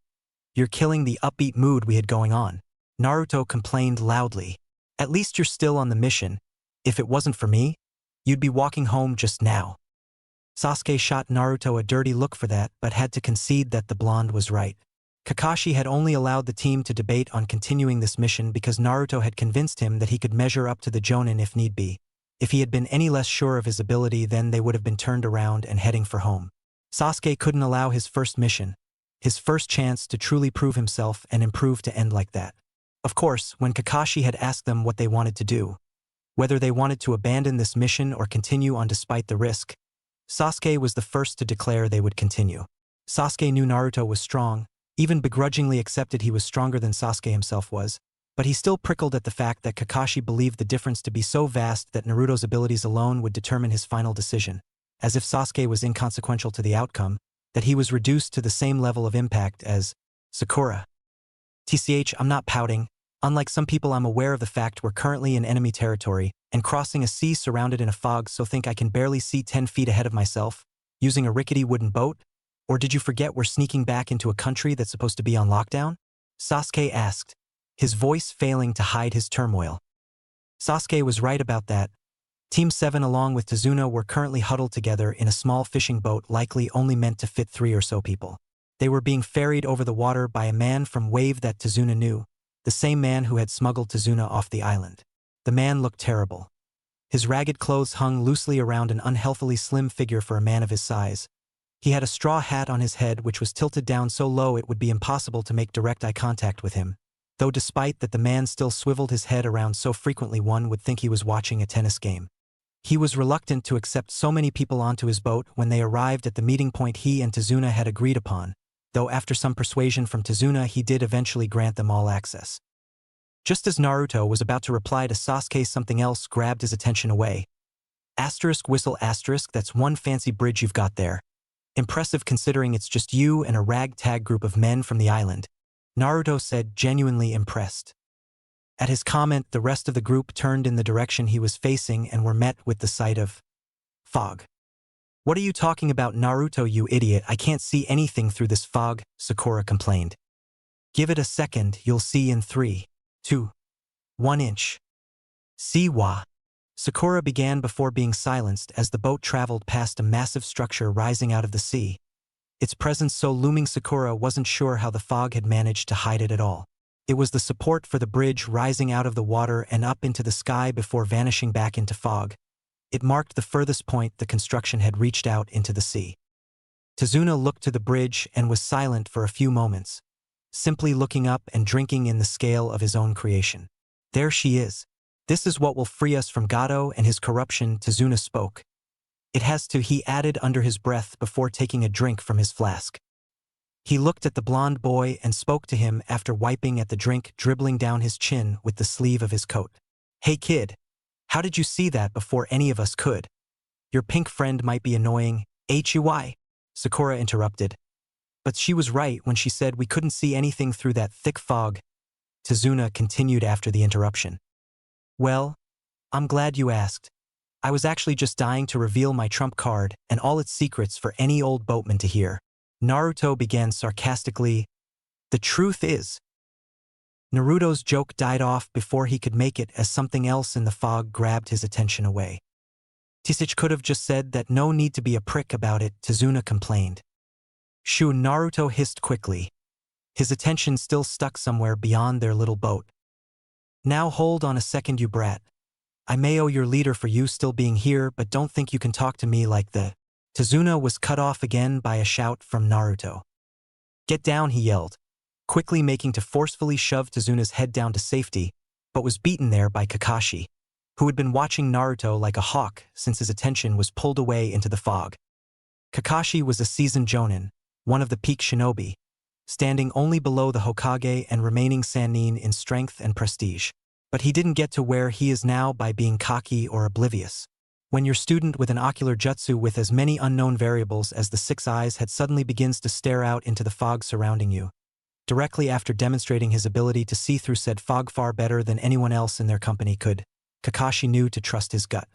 You're killing the upbeat mood we had going on. Naruto complained loudly. At least you're still on the mission. If it wasn't for me, you'd be walking home just now. Sasuke shot Naruto a dirty look for that, but had to concede that the blonde was right. Kakashi had only allowed the team to debate on continuing this mission because Naruto had convinced him that he could measure up to the Jonin if need be. If he had been any less sure of his ability, then they would have been turned around and heading for home. Sasuke couldn't allow his first mission, his first chance to truly prove himself and improve, to end like that. Of course, when Kakashi had asked them what they wanted to do, whether they wanted to abandon this mission or continue on despite the risk, Sasuke was the first to declare they would continue. Sasuke knew Naruto was strong, even begrudgingly accepted he was stronger than Sasuke himself was, but he still prickled at the fact that Kakashi believed the difference to be so vast that Naruto's abilities alone would determine his final decision, as if Sasuke was inconsequential to the outcome, that he was reduced to the same level of impact as Sakura. TCH, I'm not pouting. Unlike some people, I'm aware of the fact we're currently in enemy territory and crossing a sea surrounded in a fog, so think I can barely see 10 feet ahead of myself, using a rickety wooden boat? Or did you forget we're sneaking back into a country that's supposed to be on lockdown? Sasuke asked, his voice failing to hide his turmoil. Sasuke was right about that. Team 7 along with Tazuna were currently huddled together in a small fishing boat likely only meant to fit 3 or so people. They were being ferried over the water by a man from Wave that Tazuna knew, the same man who had smuggled Tazuna off the island. The man looked terrible. His ragged clothes hung loosely around an unhealthily slim figure for a man of his size. He had a straw hat on his head which was tilted down so low it would be impossible to make direct eye contact with him, though despite that the man still swiveled his head around so frequently one would think he was watching a tennis game. He was reluctant to accept so many people onto his boat when they arrived at the meeting point he and Tazuna had agreed upon, though after some persuasion from Tazuna he did eventually grant them all access. Just as Naruto was about to reply to Sasuke, something else grabbed his attention away. Asterisk whistle asterisk, that's one fancy bridge you've got there. Impressive considering it's just you and a ragtag group of men from the island, Naruto said, genuinely impressed. At his comment, the rest of the group turned in the direction he was facing and were met with the sight of fog. What are you talking about, Naruto, you idiot? I can't see anything through this fog, Sakura complained. Give it a second, you'll see in 3, 2, 1 inch. See wa. Sakura began before being silenced as the boat traveled past a massive structure rising out of the sea. Its presence so looming Sakura wasn't sure how the fog had managed to hide it at all. It was the support for the bridge rising out of the water and up into the sky before vanishing back into fog. It marked the furthest point the construction had reached out into the sea. Tazuna looked to the bridge and was silent for a few moments, simply looking up and drinking in the scale of his own creation. There she is. This is what will free us from Gato and his corruption, Tazuna spoke. It has to, he added under his breath before taking a drink from his flask. He looked at the blonde boy and spoke to him after wiping at the drink dribbling down his chin with the sleeve of his coat. Hey kid, how did you see that before any of us could? Your pink friend might be annoying, HUI, Sakura interrupted. But she was right when she said we couldn't see anything through that thick fog. Tazuna continued after the interruption. Well, I'm glad you asked. I was actually just dying to reveal my trump card and all its secrets for any old boatman to hear. Naruto began sarcastically. The truth is. Naruto's joke died off before he could make it as something else in the fog grabbed his attention away. Tisich could have just said that, no need to be a prick about it, Tazuna complained. Shoo, Naruto hissed quickly, his attention still stuck somewhere beyond their little boat. Now hold on a second, you brat. I may owe your leader for you still being here, but don't think you can talk to me like the… Tazuna was cut off again by a shout from Naruto. Get down, he yelled, quickly making to forcefully shove Tazuna's head down to safety, but was beaten there by Kakashi, who had been watching Naruto like a hawk since his attention was pulled away into the fog. Kakashi was a seasoned jonin, one of the peak shinobi, standing only below the Hokage and remaining Sannin in strength and prestige. But he didn't get to where he is now by being cocky or oblivious. When your student with an ocular jutsu with as many unknown variables as the six eyes had suddenly begins to stare out into the fog surrounding you, directly after demonstrating his ability to see through said fog far better than anyone else in their company could, Kakashi knew to trust his gut.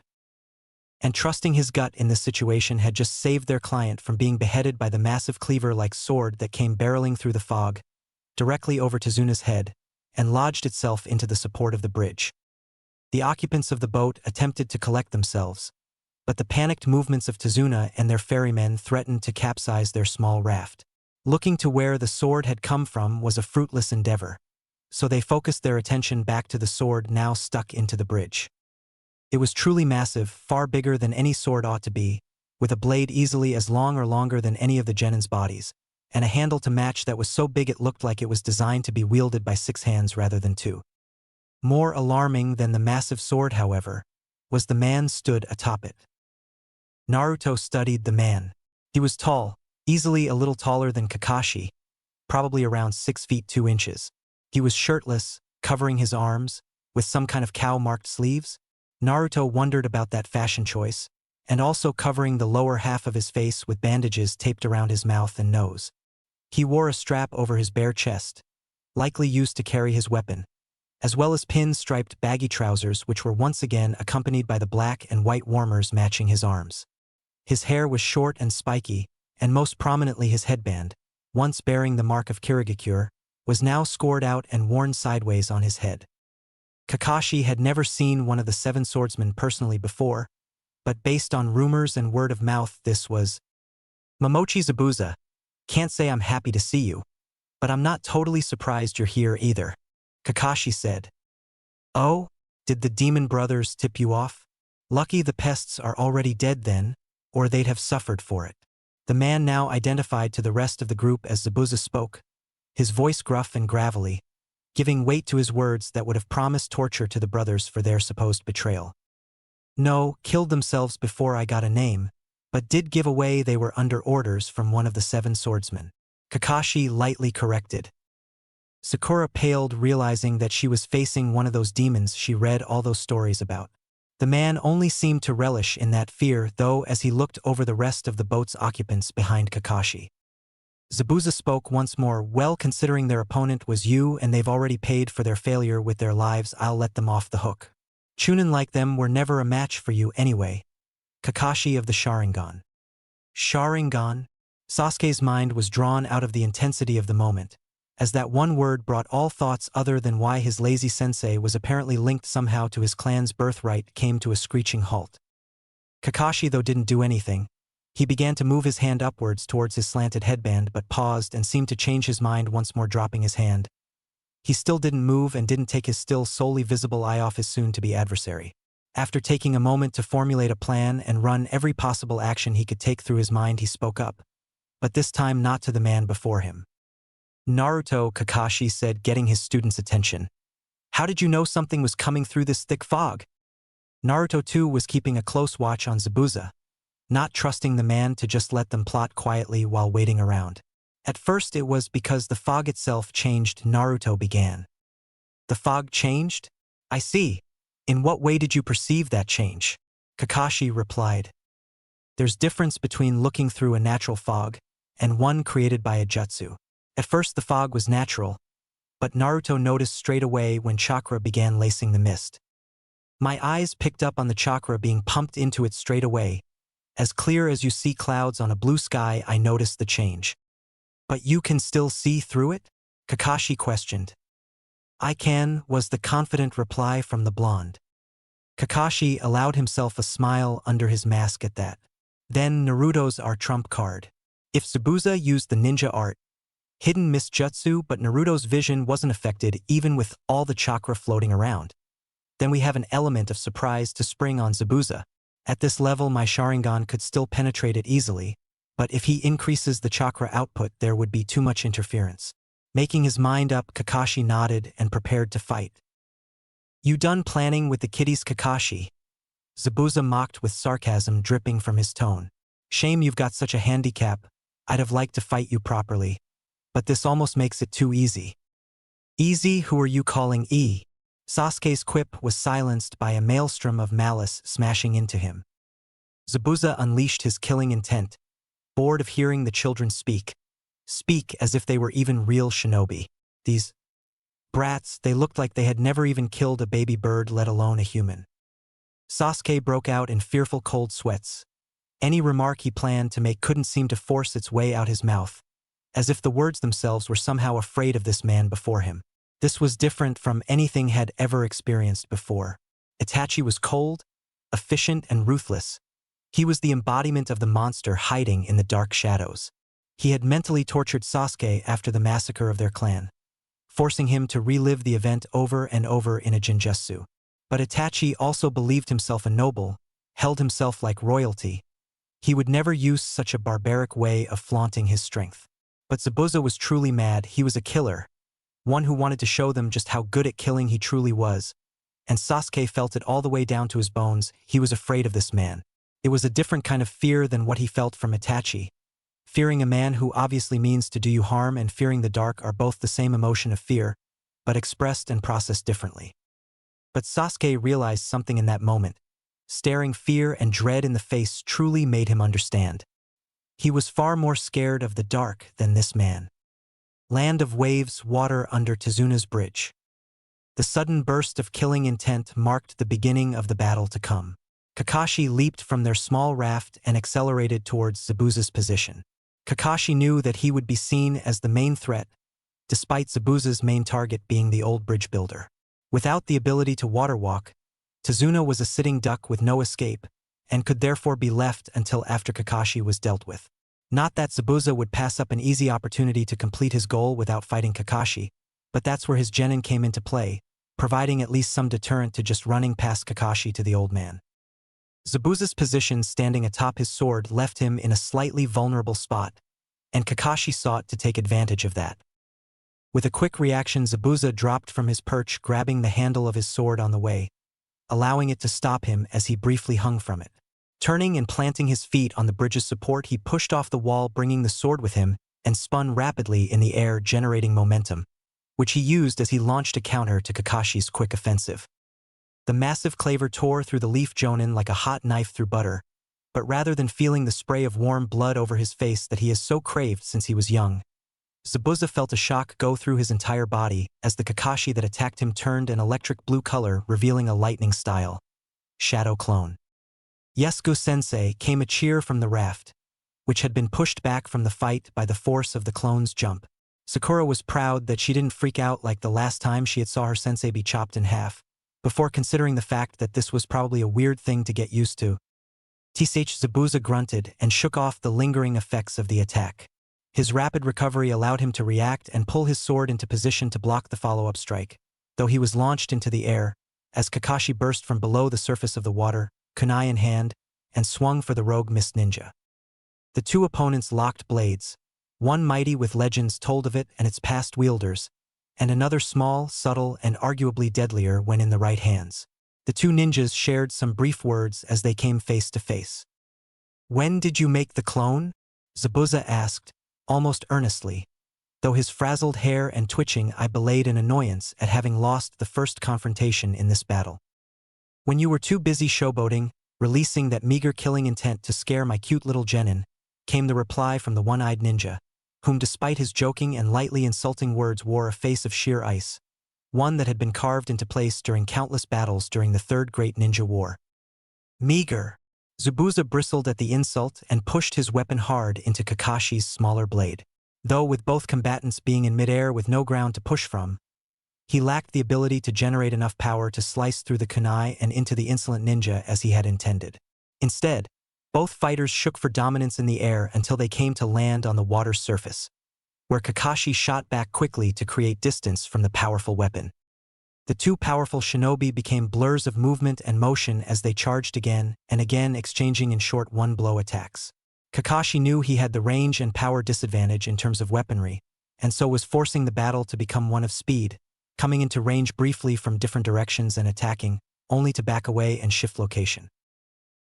And trusting his gut in this situation had just saved their client from being beheaded by the massive cleaver-like sword that came barreling through the fog, directly over Tazuna's head, and lodged itself into the support of the bridge. The occupants of the boat attempted to collect themselves, but the panicked movements of Tazuna and their ferrymen threatened to capsize their small raft. Looking to where the sword had come from was a fruitless endeavor, so they focused their attention back to the sword now stuck into the bridge. It was truly massive, far bigger than any sword ought to be, with a blade easily as long or longer than any of the genin's bodies, and a handle to match that was so big it looked like it was designed to be wielded by 6 hands rather than 2. More alarming than the massive sword, however, was the man stood atop it. Naruto studied the man. He was tall, easily a little taller than Kakashi, probably around 6 feet 2 inches. He was shirtless, covering his arms, with some kind of cow-marked sleeves. Naruto wondered about that fashion choice, and also covering the lower half of his face with bandages taped around his mouth and nose. He wore a strap over his bare chest, likely used to carry his weapon, as well as pin-striped baggy trousers which were once again accompanied by the black and white warmers matching his arms. His hair was short and spiky, and most prominently his headband, once bearing the mark of Kirigakure, was now scored out and worn sideways on his head. Kakashi had never seen one of the 7 swordsmen personally before, but based on rumors and word of mouth this was Momochi Zabuza. Can't say I'm happy to see you, but I'm not totally surprised you're here either, Kakashi said. Oh, did the demon brothers tip you off? Lucky the pests are already dead then, or they'd have suffered for it. The man now identified to the rest of the group as Zabuza spoke, his voice gruff and gravelly, giving weight to his words that would have promised torture to the brothers for their supposed betrayal. No, killed themselves before I got a name, but did give away they were under orders from one of the 7 swordsmen, Kakashi lightly corrected. Sakura paled, realizing that she was facing one of those demons she read all those stories about. The man only seemed to relish in that fear, though, as he looked over the rest of the boat's occupants behind Kakashi. Zabuza spoke once more. Well, considering their opponent was you and they've already paid for their failure with their lives, I'll let them off the hook. Chunin like them were never a match for you anyway. Kakashi of the Sharingan. Sharingan? Sasuke's mind was drawn out of the intensity of the moment, as that one word brought all thoughts other than why his lazy sensei was apparently linked somehow to his clan's birthright came to a screeching halt. Kakashi, though, didn't do anything. He began to move his hand upwards towards his slanted headband but paused and seemed to change his mind once more, dropping his hand. He still didn't move and didn't take his still solely visible eye off his soon-to-be adversary. After taking a moment to formulate a plan and run every possible action he could take through his mind, he spoke up, but this time not to the man before him. Naruto, Kakashi said, getting his student's attention. How did you know something was coming through this thick fog? Naruto too was keeping a close watch on Zabuza, not trusting the man to just let them plot quietly while waiting around. At first it was because the fog itself changed. Naruto began. The fog changed? I see. In what way did you perceive that change? Kakashi replied. There's difference between looking through a natural fog and one created by a jutsu. At first the fog was natural, but Naruto noticed straight away when chakra began lacing the mist. My eyes picked up on the chakra being pumped into it straight away. As clear as you see clouds on a blue sky, I noticed the change. But you can still see through it? Kakashi questioned. I can, was the confident reply from the blonde. Kakashi allowed himself a smile under his mask at that. Then Naruto's our trump card. If Zabuza used the ninja art, hidden mist jutsu, but Naruto's vision wasn't affected even with all the chakra floating around. Then we have an element of surprise to spring on Zabuza. At this level, my Sharingan could still penetrate it easily, but if he increases the chakra output, there would be too much interference. Making his mind up, Kakashi nodded and prepared to fight. "You done planning with the kiddies, Kakashi?" Zabuza mocked with sarcasm dripping from his tone. "Shame you've got such a handicap. I'd have liked to fight you properly. But this almost makes it too easy." "Easy? Who are you calling E?" Sasuke's quip was silenced by a maelstrom of malice smashing into him. Zabuza unleashed his killing intent, bored of hearing the children speak as if they were even real shinobi. These brats, they looked like they had never even killed a baby bird, let alone a human. Sasuke broke out in fearful cold sweats. Any remark he planned to make couldn't seem to force its way out his mouth, as if the words themselves were somehow afraid of this man before him. This was different from anything he had ever experienced before. Itachi was cold, efficient, and ruthless. He was the embodiment of the monster hiding in the dark shadows. He had mentally tortured Sasuke after the massacre of their clan, forcing him to relive the event over and over in a genjutsu. But Itachi also believed himself a noble, held himself like royalty. He would never use such a barbaric way of flaunting his strength. But Zabuza was truly mad. He was a killer, one who wanted to show them just how good at killing he truly was. And Sasuke felt it all the way down to his bones. He was afraid of this man. It was a different kind of fear than what he felt from Itachi. Fearing a man who obviously means to do you harm and fearing the dark are both the same emotion of fear, but expressed and processed differently. But Sasuke realized something in that moment. Staring fear and dread in the face truly made him understand. He was far more scared of the dark than this man. Land of waves, water under Tizuna's bridge. The sudden burst of killing intent marked the beginning of the battle to come. Kakashi leaped from their small raft and accelerated towards Zabuza's position. Kakashi knew that he would be seen as the main threat, despite Zabuza's main target being the old bridge builder. Without the ability to water walk, Tizuna was a sitting duck with no escape, and could therefore be left until after Kakashi was dealt with. Not that Zabuza would pass up an easy opportunity to complete his goal without fighting Kakashi, but that's where his genin came into play, providing at least some deterrent to just running past Kakashi to the old man. Zabuza's position standing atop his sword left him in a slightly vulnerable spot, and Kakashi sought to take advantage of that. With a quick reaction, Zabuza dropped from his perch, grabbing the handle of his sword on the way, allowing it to stop him as he briefly hung from it. Turning and planting his feet on the bridge's support, he pushed off the wall, bringing the sword with him, and spun rapidly in the air, generating momentum, which he used as he launched a counter to Kakashi's quick offensive. The massive claver tore through the leaf jonin like a hot knife through butter, but rather than feeling the spray of warm blood over his face that he has so craved since he was young, Zabuza felt a shock go through his entire body as the Kakashi that attacked him turned an electric blue color, revealing a lightning-style shadow clone. Yasuko-sensei, came a cheer from the raft, which had been pushed back from the fight by the force of the clone's jump. Sakura was proud that she didn't freak out like the last time she had saw her sensei be chopped in half, before considering the fact that this was probably a weird thing to get used to. Zabuza grunted and shook off the lingering effects of the attack. His rapid recovery allowed him to react and pull his sword into position to block the follow-up strike, though he was launched into the air, as Kakashi burst from below the surface of the water, kunai in hand, and swung for the rogue mist ninja. The two opponents locked blades, one mighty with legends told of it and its past wielders, and another small, subtle, and arguably deadlier when in the right hands. The two ninjas shared some brief words as they came face to face. "When did you make the clone?" Zabuza asked, almost earnestly, though his frazzled hair and twitching eye belayed an annoyance at having lost the first confrontation in this battle. "When you were too busy showboating, releasing that meager killing intent to scare my cute little genin," came the reply from the one-eyed ninja, whom despite his joking and lightly insulting words wore a face of sheer ice, one that had been carved into place during countless battles during the Third Great Ninja War. "Meager." Zabuza bristled at the insult and pushed his weapon hard into Kakashi's smaller blade. Though with both combatants being in midair with no ground to push from, he lacked the ability to generate enough power to slice through the kunai and into the insolent ninja as he had intended. Instead, both fighters shook for dominance in the air until they came to land on the water's surface. where Kakashi shot back quickly to create distance from the powerful weapon. The two powerful shinobi became blurs of movement and motion as they charged again and again, exchanging in short one-blow attacks. Kakashi knew he had the range and power disadvantage in terms of weaponry, and so was forcing the battle to become one of speed, coming into range briefly from different directions and attacking, only to back away and shift location.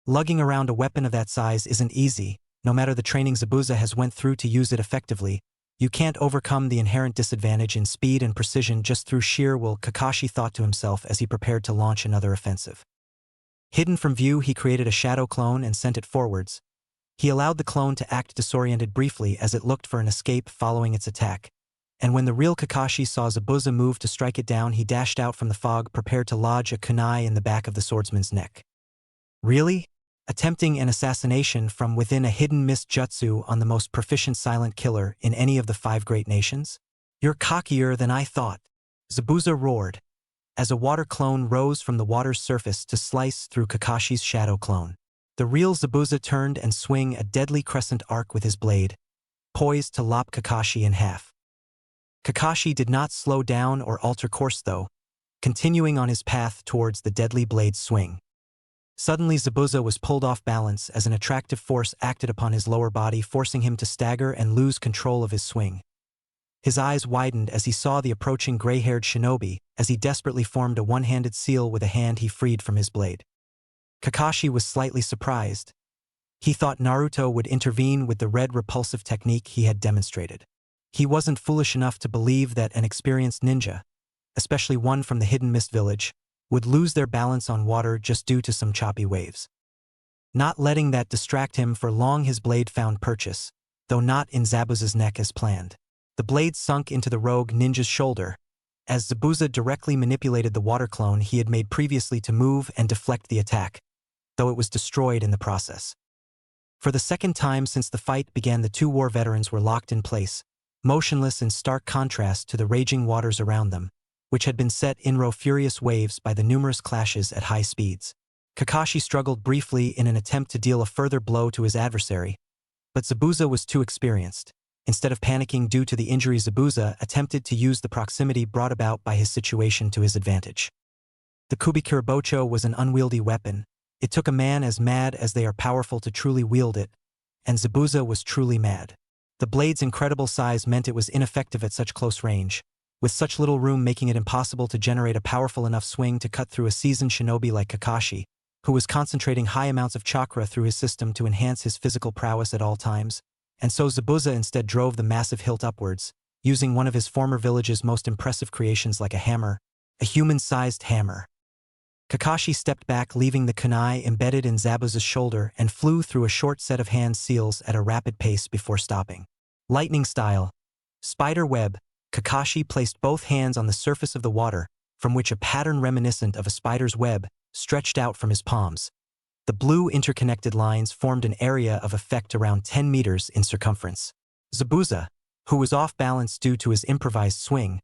Lugging around a weapon of that size isn't easy. No matter the training Zabuza has went through to use it effectively, you can't overcome the inherent disadvantage in speed and precision just through sheer will, Kakashi thought to himself as he prepared to launch another offensive. Hidden from view, he created a shadow clone and sent it forwards. He allowed the clone to act disoriented briefly as it looked for an escape following its attack, and when the real Kakashi saw Zabuza move to strike it down, he dashed out from the fog, prepared to lodge a kunai in the back of the swordsman's neck. Really? Attempting an assassination from within a hidden mist jutsu on the most proficient silent killer in any of the 5 great nations? You're cockier than I thought, Zabuza roared, as a water clone rose from the water's surface to slice through Kakashi's shadow clone. The real Zabuza turned and swung a deadly crescent arc with his blade, poised to lop Kakashi in half. Kakashi did not slow down or alter course though, continuing on his path towards the deadly blade's swing. Suddenly Zabuza was pulled off balance as an attractive force acted upon his lower body, forcing him to stagger and lose control of his swing. His eyes widened as he saw the approaching gray-haired shinobi as he desperately formed a one-handed seal with a hand he freed from his blade. Kakashi was slightly surprised. He thought Naruto would intervene with the red repulsive technique he had demonstrated. He wasn't foolish enough to believe that an experienced ninja, especially one from the Hidden Mist Village, would lose their balance on water just due to some choppy waves. Not letting that distract him for long, his blade found purchase, though not in Zabuza's neck as planned. The blade sunk into the rogue ninja's shoulder, as Zabuza directly manipulated the water clone he had made previously to move and deflect the attack, though it was destroyed in the process. For the second time since the fight began, the two war veterans were locked in place, motionless in stark contrast to the raging waters around them, which had been set in furious waves by the numerous clashes at high speeds. Kakashi struggled briefly in an attempt to deal a further blow to his adversary, but Zabuza was too experienced. Instead of panicking due to the injury, Zabuza attempted to use the proximity brought about by his situation to his advantage. The Kubikirabocho was an unwieldy weapon. It took a man as mad as they are powerful to truly wield it, and Zabuza was truly mad. The blade's incredible size meant it was ineffective at such close range, with such little room making it impossible to generate a powerful enough swing to cut through a seasoned shinobi like Kakashi, who was concentrating high amounts of chakra through his system to enhance his physical prowess at all times. And so Zabuza instead drove the massive hilt upwards, using one of his former village's most impressive creations like a hammer, a human-sized hammer. Kakashi stepped back, leaving the kunai embedded in Zabuza's shoulder, and flew through a short set of hand seals at a rapid pace before stopping. Lightning style, spider web, Kakashi placed both hands on the surface of the water, from which a pattern reminiscent of a spider's web stretched out from his palms. The blue interconnected lines formed an area of effect around 10 meters in circumference. Zabuza, who was off balance due to his improvised swing,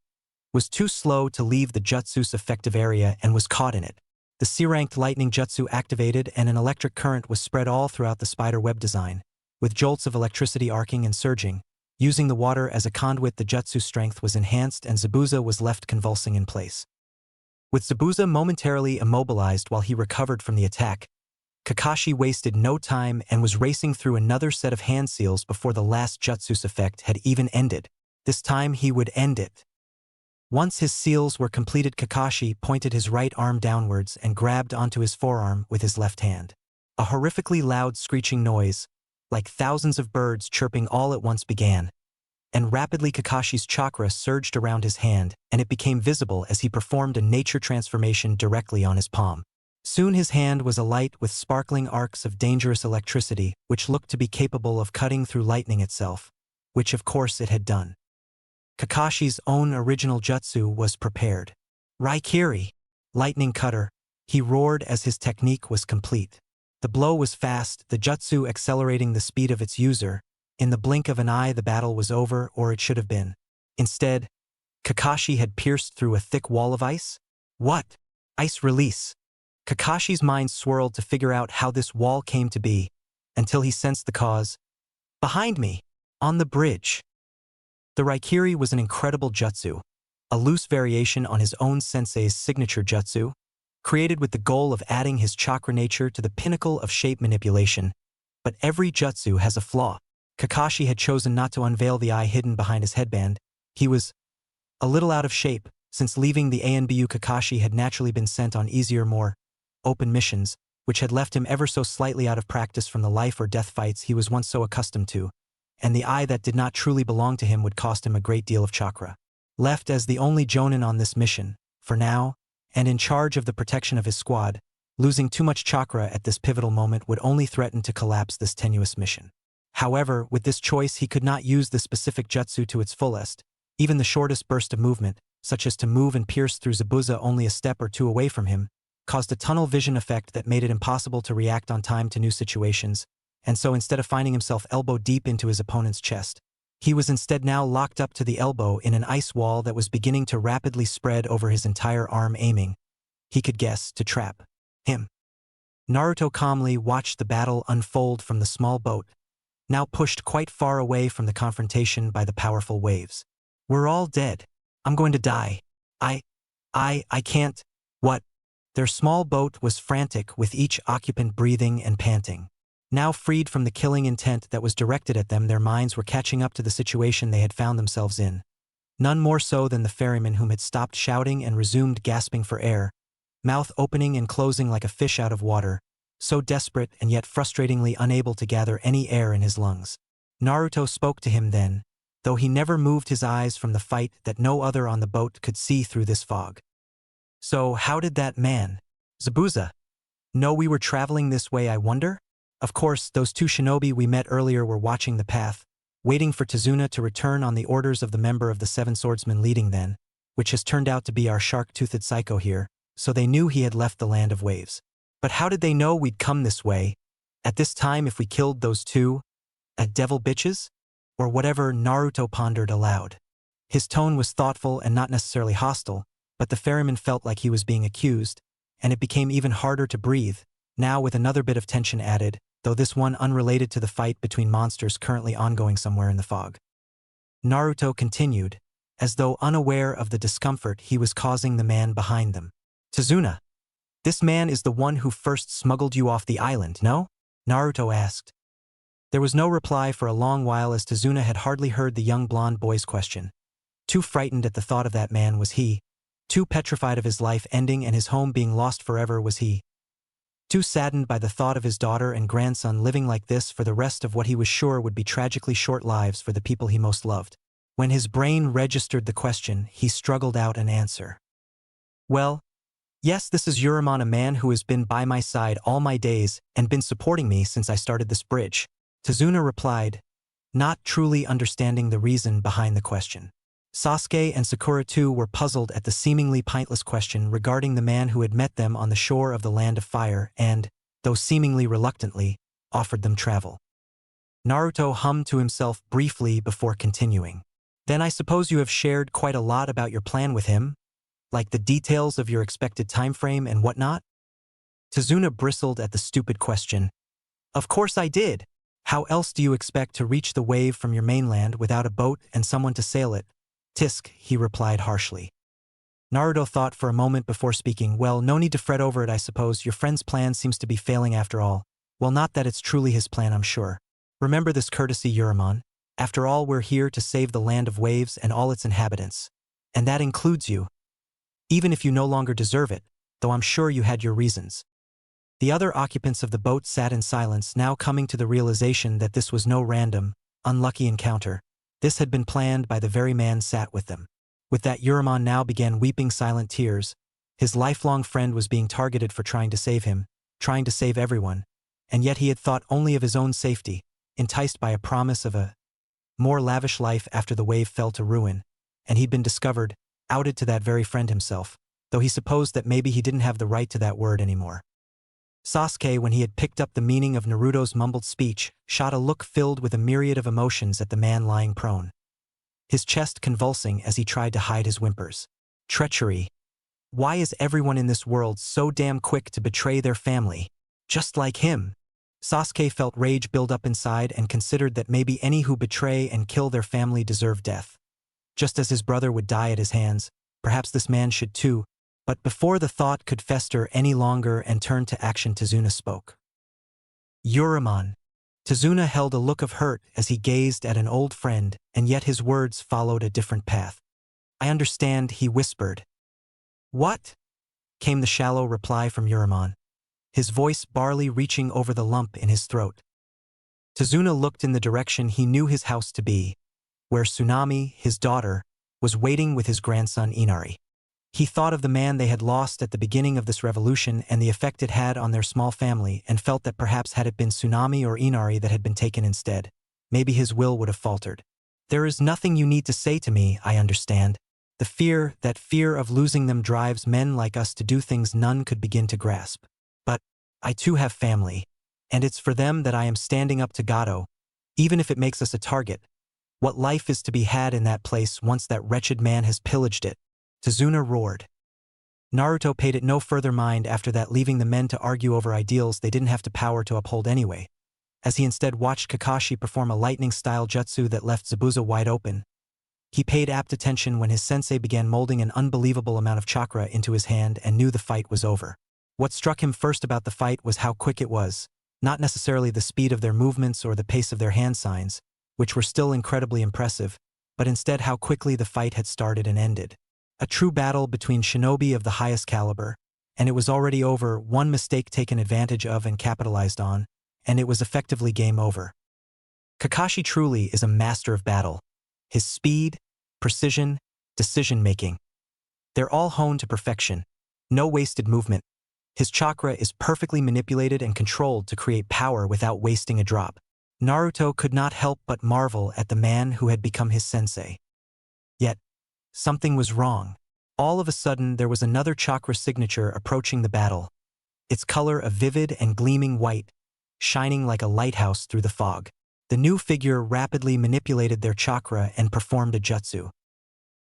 was too slow to leave the jutsu's effective area and was caught in it. The C-ranked lightning jutsu activated and an electric current was spread all throughout the spider web design, with jolts of electricity arcing and surging. Using the water as a conduit, the jutsu's strength was enhanced and Zabuza was left convulsing in place. With Zabuza momentarily immobilized while he recovered from the attack, Kakashi wasted no time and was racing through another set of hand seals before the last jutsu's effect had even ended. This time he would end it. Once his seals were completed, Kakashi pointed his right arm downwards and grabbed onto his forearm with his left hand. A horrifically loud screeching noise, like thousands of birds chirping all at once, began, and rapidly Kakashi's chakra surged around his hand, and it became visible as he performed a nature transformation directly on his palm. Soon his hand was alight with sparkling arcs of dangerous electricity, which looked to be capable of cutting through lightning itself, which of course it had done. Kakashi's own original jutsu was prepared. Raikiri, lightning cutter, he roared as his technique was complete. The blow was fast, the jutsu accelerating the speed of its user. In the blink of an eye, the battle was over, or it should have been. Instead, Kakashi had pierced through a thick wall of ice? What? Ice release. Kakashi's mind swirled to figure out how this wall came to be, until he sensed the cause. Behind me, on the bridge. The Raikiri was an incredible jutsu, a loose variation on his own sensei's signature jutsu, created with the goal of adding his chakra nature to the pinnacle of shape manipulation. But every jutsu has a flaw. Kakashi had chosen not to unveil the eye hidden behind his headband. He was a little out of shape. Since leaving the ANBU, Kakashi had naturally been sent on easier, more open missions, which had left him ever so slightly out of practice from the life or death fights he was once so accustomed to, and the eye that did not truly belong to him would cost him a great deal of chakra. Left as the only jonin on this mission, for now, and in charge of the protection of his squad, losing too much chakra at this pivotal moment would only threaten to collapse this tenuous mission. However, with this choice he could not use the specific jutsu to its fullest. Even the shortest burst of movement, such as to move and pierce through Zabuza only a step or two away from him, caused a tunnel vision effect that made it impossible to react on time to new situations, and so instead of finding himself elbow deep into his opponent's chest, he was instead now locked up to the elbow in an ice wall that was beginning to rapidly spread over his entire arm, aiming, he could guess, to trap him. Naruto calmly watched the battle unfold from the small boat, now pushed quite far away from the confrontation by the powerful waves. "We're all dead. I'm going to die. I can't." What? Their small boat was frantic, with each occupant breathing and panting. Now freed from the killing intent that was directed at them, their minds were catching up to the situation they had found themselves in. None more so than the ferryman, whom had stopped shouting and resumed gasping for air, mouth opening and closing like a fish out of water, so desperate and yet frustratingly unable to gather any air in his lungs. Naruto spoke to him then, though he never moved his eyes from the fight that no other on the boat could see through this fog. "So how did that man, Zabuza, know we were traveling this way, I wonder? Of course, those two shinobi we met earlier were watching the path, waiting for Tazuna to return on the orders of the member of the Seven Swordsmen leading then, which has turned out to be our shark-toothed psycho here, so they knew he had left the land of waves. But how did they know we'd come this way, at this time, if we killed those two, devil bitches? Or whatever?" Naruto pondered aloud. His tone was thoughtful and not necessarily hostile, but the ferryman felt like he was being accused, and it became even harder to breathe, now with another bit of tension added, though this one unrelated to the fight between monsters currently ongoing somewhere in the fog. Naruto continued, as though unaware of the discomfort he was causing the man behind them. "Tazuna, this man is the one who first smuggled you off the island, no?" Naruto asked. There was no reply for a long while, as Tazuna had hardly heard the young blonde boy's question. Too frightened at the thought of that man was he. Too petrified of his life ending and his home being lost forever was he. Too saddened by the thought of his daughter and grandson living like this for the rest of what he was sure would be tragically short lives for the people he most loved. When his brain registered the question, he struggled out an answer. "Well, yes, this is Uraman, a man who has been by my side all my days and been supporting me since I started this bridge," Tazuna replied, not truly understanding the reason behind the question. Sasuke and Sakura too were puzzled at the seemingly pointless question regarding the man who had met them on the shore of the Land of Fire and, though seemingly reluctantly, offered them travel. Naruto hummed to himself briefly before continuing. "Then I suppose you have shared quite a lot about your plan with him? Like the details of your expected time frame and whatnot?" Tazuna bristled at the stupid question. "Of course I did. How else do you expect to reach the wave from your mainland without a boat and someone to sail it?" "Tisk," he replied harshly. Naruto thought for a moment before speaking. "Well, no need to fret over it, I suppose. Your friend's plan seems to be failing after all. Well, not that it's truly his plan, I'm sure. Remember this courtesy, Uraman. After all, we're here to save the land of waves and all its inhabitants. And that includes you. Even if you no longer deserve it, though I'm sure you had your reasons." The other occupants of the boat sat in silence, now coming to the realization that this was no random, unlucky encounter. This had been planned by the very man sat with them. With that, Uraman now began weeping silent tears. His lifelong friend was being targeted for trying to save him, trying to save everyone, and yet he had thought only of his own safety, enticed by a promise of a more lavish life after the wave fell to ruin, and he'd been discovered, outed to that very friend himself, though he supposed that maybe he didn't have the right to that word anymore. Sasuke, when he had picked up the meaning of Naruto's mumbled speech, shot a look filled with a myriad of emotions at the man lying prone, his chest convulsing as he tried to hide his whimpers. Treachery. Why is everyone in this world so damn quick to betray their family? Just like him. Sasuke felt rage build up inside and considered that maybe any who betray and kill their family deserve death. Just as his brother would die at his hands, perhaps this man should too. But before the thought could fester any longer and turn to action, Tazuna spoke. Uraman. Tazuna held a look of hurt as he gazed at an old friend, and yet his words followed a different path. I understand, he whispered. What? Came the shallow reply from Uraman, his voice barely reaching over the lump in his throat. Tazuna looked in the direction he knew his house to be, where Tsunami, his daughter, was waiting with his grandson Inari. He thought of the man they had lost at the beginning of this revolution and the effect it had on their small family, and felt that perhaps had it been Tsunami or Inari that had been taken instead, maybe his will would have faltered. There is nothing you need to say to me, I understand. That fear of losing them drives men like us to do things none could begin to grasp. But I too have family, and it's for them that I am standing up to Gato, even if it makes us a target. What life is to be had in that place once that wretched man has pillaged it? Tazuna roared. Naruto paid it no further mind after that, leaving the men to argue over ideals they didn't have the power to uphold anyway, as he instead watched Kakashi perform a lightning-style jutsu that left Zabuza wide open. He paid apt attention when his sensei began molding an unbelievable amount of chakra into his hand and knew the fight was over. What struck him first about the fight was how quick it was, not necessarily the speed of their movements or the pace of their hand signs, which were still incredibly impressive, but instead how quickly the fight had started and ended. A true battle between shinobi of the highest caliber, and it was already over, one mistake taken advantage of and capitalized on, and it was effectively game over. Kakashi truly is a master of battle. His speed, precision, decision-making, they're all honed to perfection. No wasted movement. His chakra is perfectly manipulated and controlled to create power without wasting a drop. Naruto could not help but marvel at the man who had become his sensei. Yet, something was wrong. All of a sudden, there was another chakra signature approaching the battle, its color a vivid and gleaming white, shining like a lighthouse through the fog. The new figure rapidly manipulated their chakra and performed a jutsu.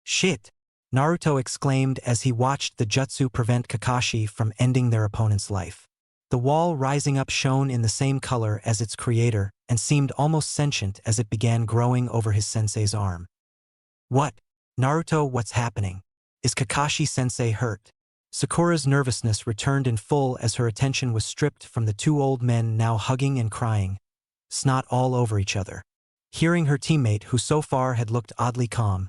Shit! Naruto exclaimed as he watched the jutsu prevent Kakashi from ending their opponent's life. The wall rising up shone in the same color as its creator and seemed almost sentient as it began growing over his sensei's arm. What? Naruto, what's happening? Is Kakashi-sensei hurt? Sakura's nervousness returned in full as her attention was stripped from the two old men now hugging and crying, snot all over each other. Hearing her teammate, who so far had looked oddly calm,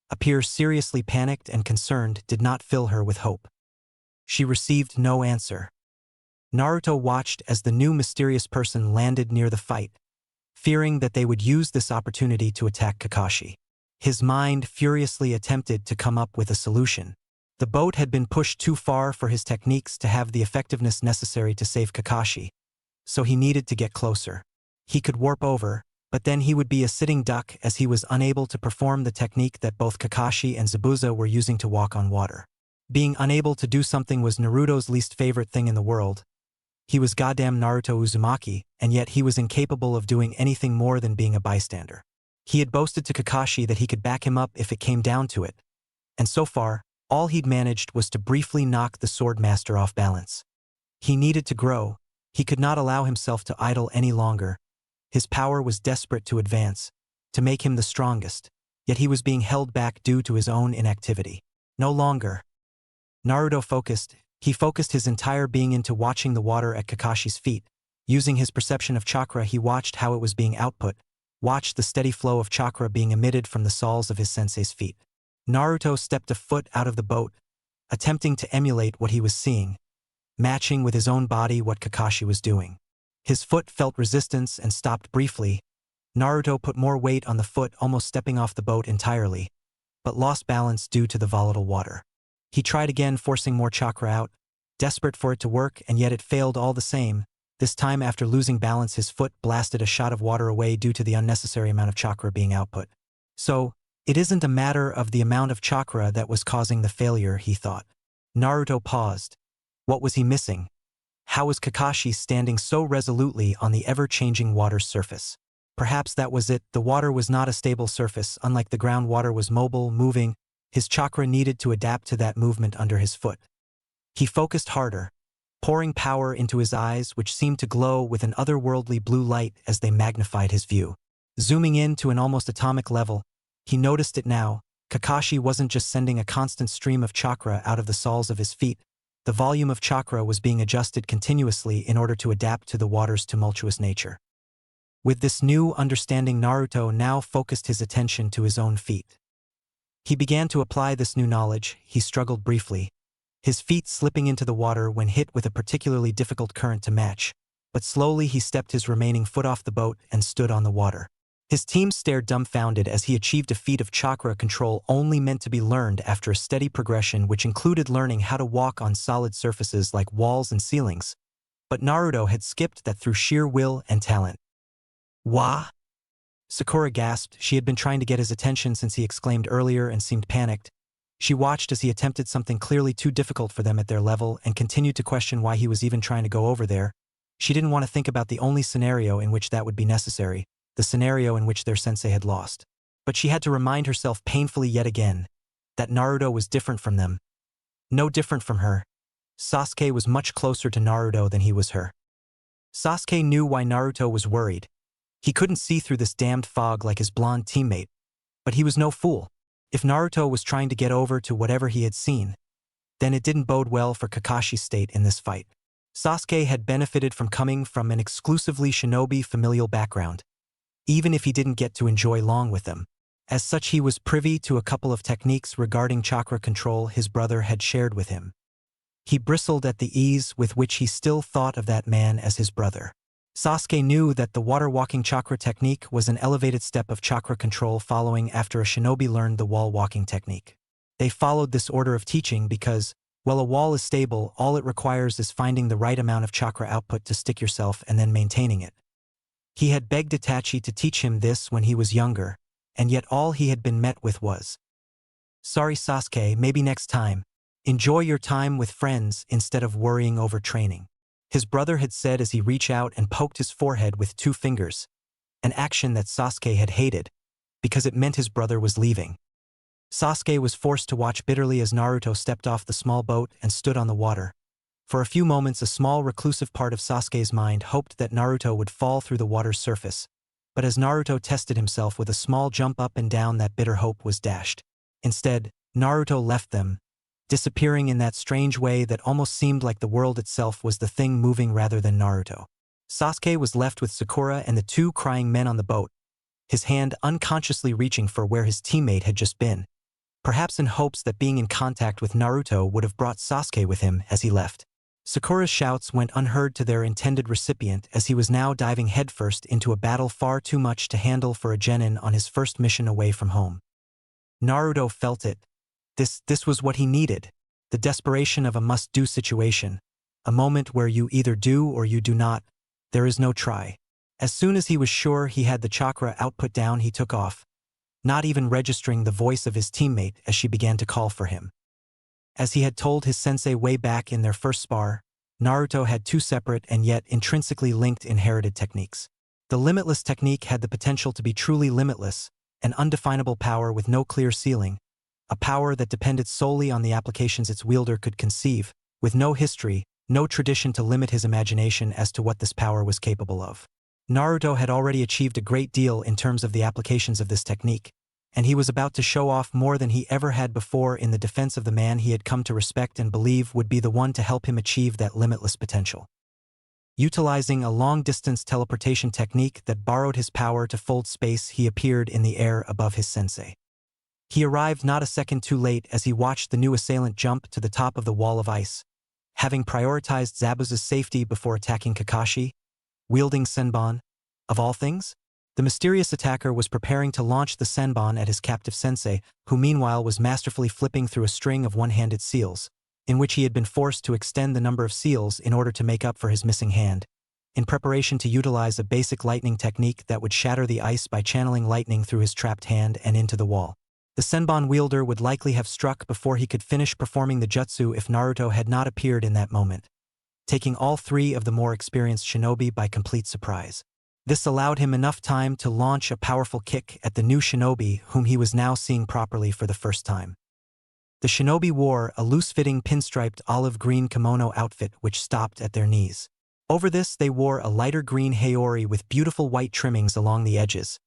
appear seriously panicked and concerned did not fill her with hope. She received no answer. Naruto watched as the new mysterious person landed near the fight, fearing that they would use this opportunity to attack Kakashi. His mind furiously attempted to come up with a solution. The boat had been pushed too far for his techniques to have the effectiveness necessary to save Kakashi, so he needed to get closer. He could warp over, but then he would be a sitting duck as he was unable to perform the technique that both Kakashi and Zabuza were using to walk on water. Being unable to do something was Naruto's least favorite thing in the world. He was goddamn Naruto Uzumaki, and yet he was incapable of doing anything more than being a bystander. He had boasted to Kakashi that he could back him up if it came down to it, and so far, all he'd managed was to briefly knock the swordmaster off balance. He needed to grow. He could not allow himself to idle any longer. His power was desperate to advance, to make him the strongest, yet he was being held back due to his own inactivity. No longer. Naruto focused. He focused his entire being into watching the water at Kakashi's feet. Using his perception of chakra, he watched how it was being output, watched the steady flow of chakra being emitted from the soles of his sensei's feet. Naruto stepped a foot out of the boat, attempting to emulate what he was seeing, matching with his own body what Kakashi was doing. His foot felt resistance and stopped briefly. Naruto put more weight on the foot, almost stepping off the boat entirely, but lost balance due to the volatile water. He tried again, forcing more chakra out, desperate for it to work, and yet it failed all the same. This time, after losing balance, his foot blasted a shot of water away due to the unnecessary amount of chakra being output. So, it isn't a matter of the amount of chakra that was causing the failure, he thought. Naruto paused. What was he missing? How was Kakashi standing so resolutely on the ever-changing water's surface? Perhaps that was it. The water was not a stable surface. Unlike the groundwater was mobile, moving. His chakra needed to adapt to that movement under his foot. He focused harder, pouring power into his eyes, which seemed to glow with an otherworldly blue light as they magnified his view. Zooming in to an almost atomic level, he noticed it now, Kakashi wasn't just sending a constant stream of chakra out of the soles of his feet, the volume of chakra was being adjusted continuously in order to adapt to the water's tumultuous nature. With this new understanding, Naruto now focused his attention to his own feet. He began to apply this new knowledge. He struggled briefly, his feet slipping into the water when hit with a particularly difficult current to match, but slowly he stepped his remaining foot off the boat and stood on the water. His team stared dumbfounded as he achieved a feat of chakra control only meant to be learned after a steady progression which included learning how to walk on solid surfaces like walls and ceilings. But Naruto had skipped that through sheer will and talent. Wah! Sakura gasped. She had been trying to get his attention since he exclaimed earlier and seemed panicked. She watched as he attempted something clearly too difficult for them at their level and continued to question why he was even trying to go over there. She didn't want to think about the only scenario in which that would be necessary, the scenario in which their sensei had lost. But she had to remind herself painfully yet again that Naruto was different from them. No different from her. Sasuke was much closer to Naruto than he was her. Sasuke knew why Naruto was worried. He couldn't see through this damned fog like his blonde teammate, but he was no fool. If Naruto was trying to get over to whatever he had seen, then it didn't bode well for Kakashi's state in this fight. Sasuke had benefited from coming from an exclusively shinobi familial background, even if he didn't get to enjoy long with them. As such, he was privy to a couple of techniques regarding chakra control his brother had shared with him. He bristled at the ease with which he still thought of that man as his brother. Sasuke knew that the water-walking chakra technique was an elevated step of chakra control following after a shinobi learned the wall-walking technique. They followed this order of teaching because, while a wall is stable, all it requires is finding the right amount of chakra output to stick yourself and then maintaining it. He had begged Itachi to teach him this when he was younger, and yet all he had been met with was, "Sorry Sasuke, maybe next time. Enjoy your time with friends instead of worrying over training," his brother had said as he reached out and poked his forehead with 2 fingers, an action that Sasuke had hated, because it meant his brother was leaving. Sasuke was forced to watch bitterly as Naruto stepped off the small boat and stood on the water. For a few moments, a small reclusive part of Sasuke's mind hoped that Naruto would fall through the water's surface, but as Naruto tested himself with a small jump up and down, that bitter hope was dashed. Instead, Naruto left them, disappearing in that strange way that almost seemed like the world itself was the thing moving rather than Naruto. Sasuke was left with Sakura and the 2 crying men on the boat, his hand unconsciously reaching for where his teammate had just been, perhaps in hopes that being in contact with Naruto would have brought Sasuke with him as he left. Sakura's shouts went unheard to their intended recipient as he was now diving headfirst into a battle far too much to handle for a genin on his first mission away from home. Naruto felt it. This was what he needed. The desperation of a must-do situation. A moment where you either do or you do not. There is no try. As soon as he was sure he had the chakra output down, he took off, not even registering the voice of his teammate as she began to call for him. As he had told his sensei way back in their first spar, Naruto had 2 separate and yet intrinsically linked inherited techniques. The limitless technique had the potential to be truly limitless, an undefinable power with no clear ceiling, a power that depended solely on the applications its wielder could conceive, with no history, no tradition to limit his imagination as to what this power was capable of. Naruto had already achieved a great deal in terms of the applications of this technique, and he was about to show off more than he ever had before in the defense of the man he had come to respect and believe would be the one to help him achieve that limitless potential. Utilizing a long-distance teleportation technique that borrowed his power to fold space, he appeared in the air above his sensei. He arrived not a second too late as he watched the new assailant jump to the top of the wall of ice, having prioritized Zabuza's safety before attacking Kakashi, wielding Senbon, of all things. The mysterious attacker was preparing to launch the Senbon at his captive sensei, who meanwhile was masterfully flipping through a string of one-handed seals, in which he had been forced to extend the number of seals in order to make up for his missing hand, in preparation to utilize a basic lightning technique that would shatter the ice by channeling lightning through his trapped hand and into the wall. The Senbon wielder would likely have struck before he could finish performing the jutsu if Naruto had not appeared in that moment, taking all 3 of the more experienced shinobi by complete surprise. This allowed him enough time to launch a powerful kick at the new shinobi whom he was now seeing properly for the first time. The shinobi wore a loose-fitting pinstriped olive-green kimono outfit which stopped at their knees. Over this they wore a lighter green haori with beautiful white trimmings along the edges,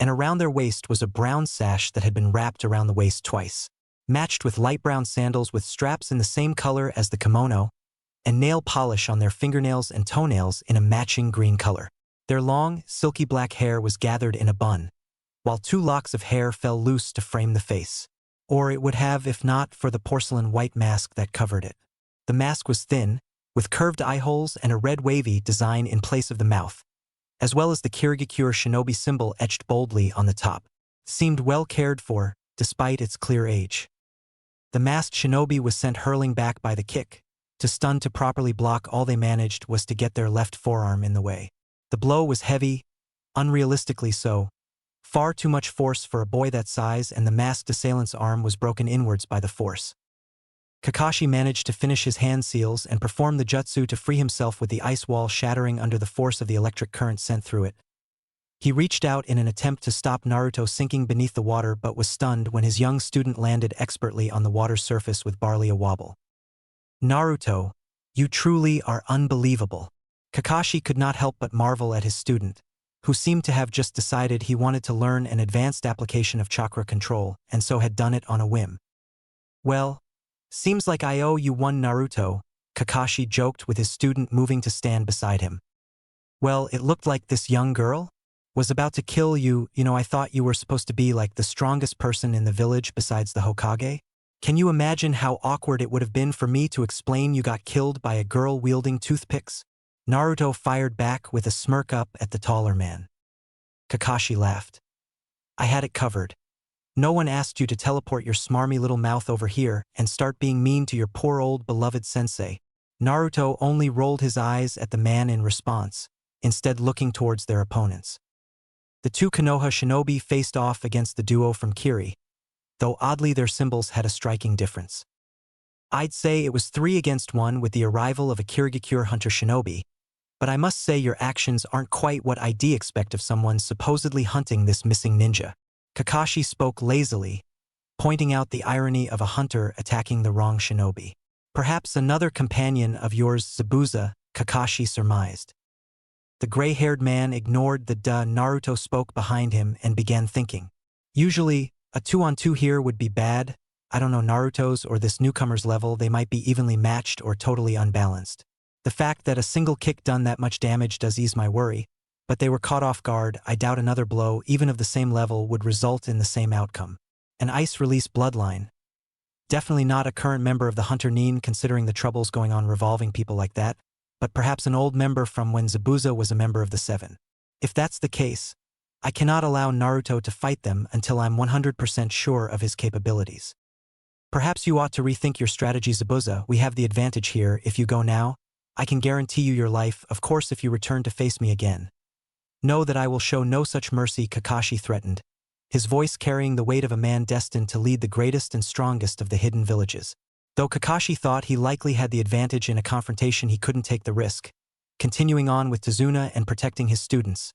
and around their waist was a brown sash that had been wrapped around the waist twice, matched with light brown sandals with straps in the same color as the kimono, and nail polish on their fingernails and toenails in a matching green color. Their long, silky black hair was gathered in a bun, while 2 locks of hair fell loose to frame the face. Or it would have if not for the porcelain white mask that covered it. The mask was thin, with curved eye holes and a red wavy design in place of the mouth, as well as the Kirigakure shinobi symbol etched boldly on the top. Seemed well cared for, despite its clear age. The masked shinobi was sent hurling back by the kick. To stun to properly block, all they managed was to get their left forearm in the way. The blow was heavy, unrealistically so, far too much force for a boy that size, and the masked assailant's arm was broken inwards by the force. Kakashi managed to finish his hand seals and perform the jutsu to free himself with the ice wall shattering under the force of the electric current sent through it. He reached out in an attempt to stop Naruto sinking beneath the water but was stunned when his young student landed expertly on the water's surface with barely a wobble. Naruto, you truly are unbelievable. Kakashi could not help but marvel at his student, who seemed to have just decided he wanted to learn an advanced application of chakra control, and so had done it on a whim. Well, seems like I owe you one, Naruto, Kakashi joked with his student moving to stand beside him. Well, it looked like this young girl was about to kill you. I thought you were supposed to be like the strongest person in the village besides the Hokage. Can you imagine how awkward it would have been for me to explain you got killed by a girl wielding toothpicks? Naruto fired back with a smirk up at the taller man. Kakashi laughed. I had it covered. No one asked you to teleport your smarmy little mouth over here and start being mean to your poor old beloved sensei. Naruto only rolled his eyes at the man in response, instead looking towards their opponents. The 2 Konoha shinobi faced off against the duo from Kiri, though oddly their symbols had a striking difference. I'd say it was 3 against 1 with the arrival of a Kirigakure hunter shinobi, but I must say your actions aren't quite what I'd expect of someone supposedly hunting this missing ninja. Kakashi spoke lazily, pointing out the irony of a hunter attacking the wrong shinobi. Perhaps another companion of yours, Zabuza, Kakashi surmised. The gray-haired man ignored the Naruto spoke behind him and began thinking. Usually, a 2-on-2 here would be bad. I don't know, Naruto's or this newcomer's level, they might be evenly matched or totally unbalanced. The fact that a single kick done that much damage does ease my worry, but they were caught off guard. I doubt another blow, even of the same level, would result in the same outcome. An ice-release bloodline. Definitely not a current member of the Hunter Nin, considering the troubles going on revolving people like that, but perhaps an old member from when Zabuza was a member of the 7. If that's the case, I cannot allow Naruto to fight them until I'm 100% sure of his capabilities. Perhaps you ought to rethink your strategy, Zabuza. We have the advantage here. If you go now, I can guarantee you your life. Of course, if you return to face me again, know that I will show no such mercy, Kakashi threatened, his voice carrying the weight of a man destined to lead the greatest and strongest of the hidden villages. Though Kakashi thought he likely had the advantage in a confrontation, he couldn't take the risk, continuing on with Tazuna and protecting his students,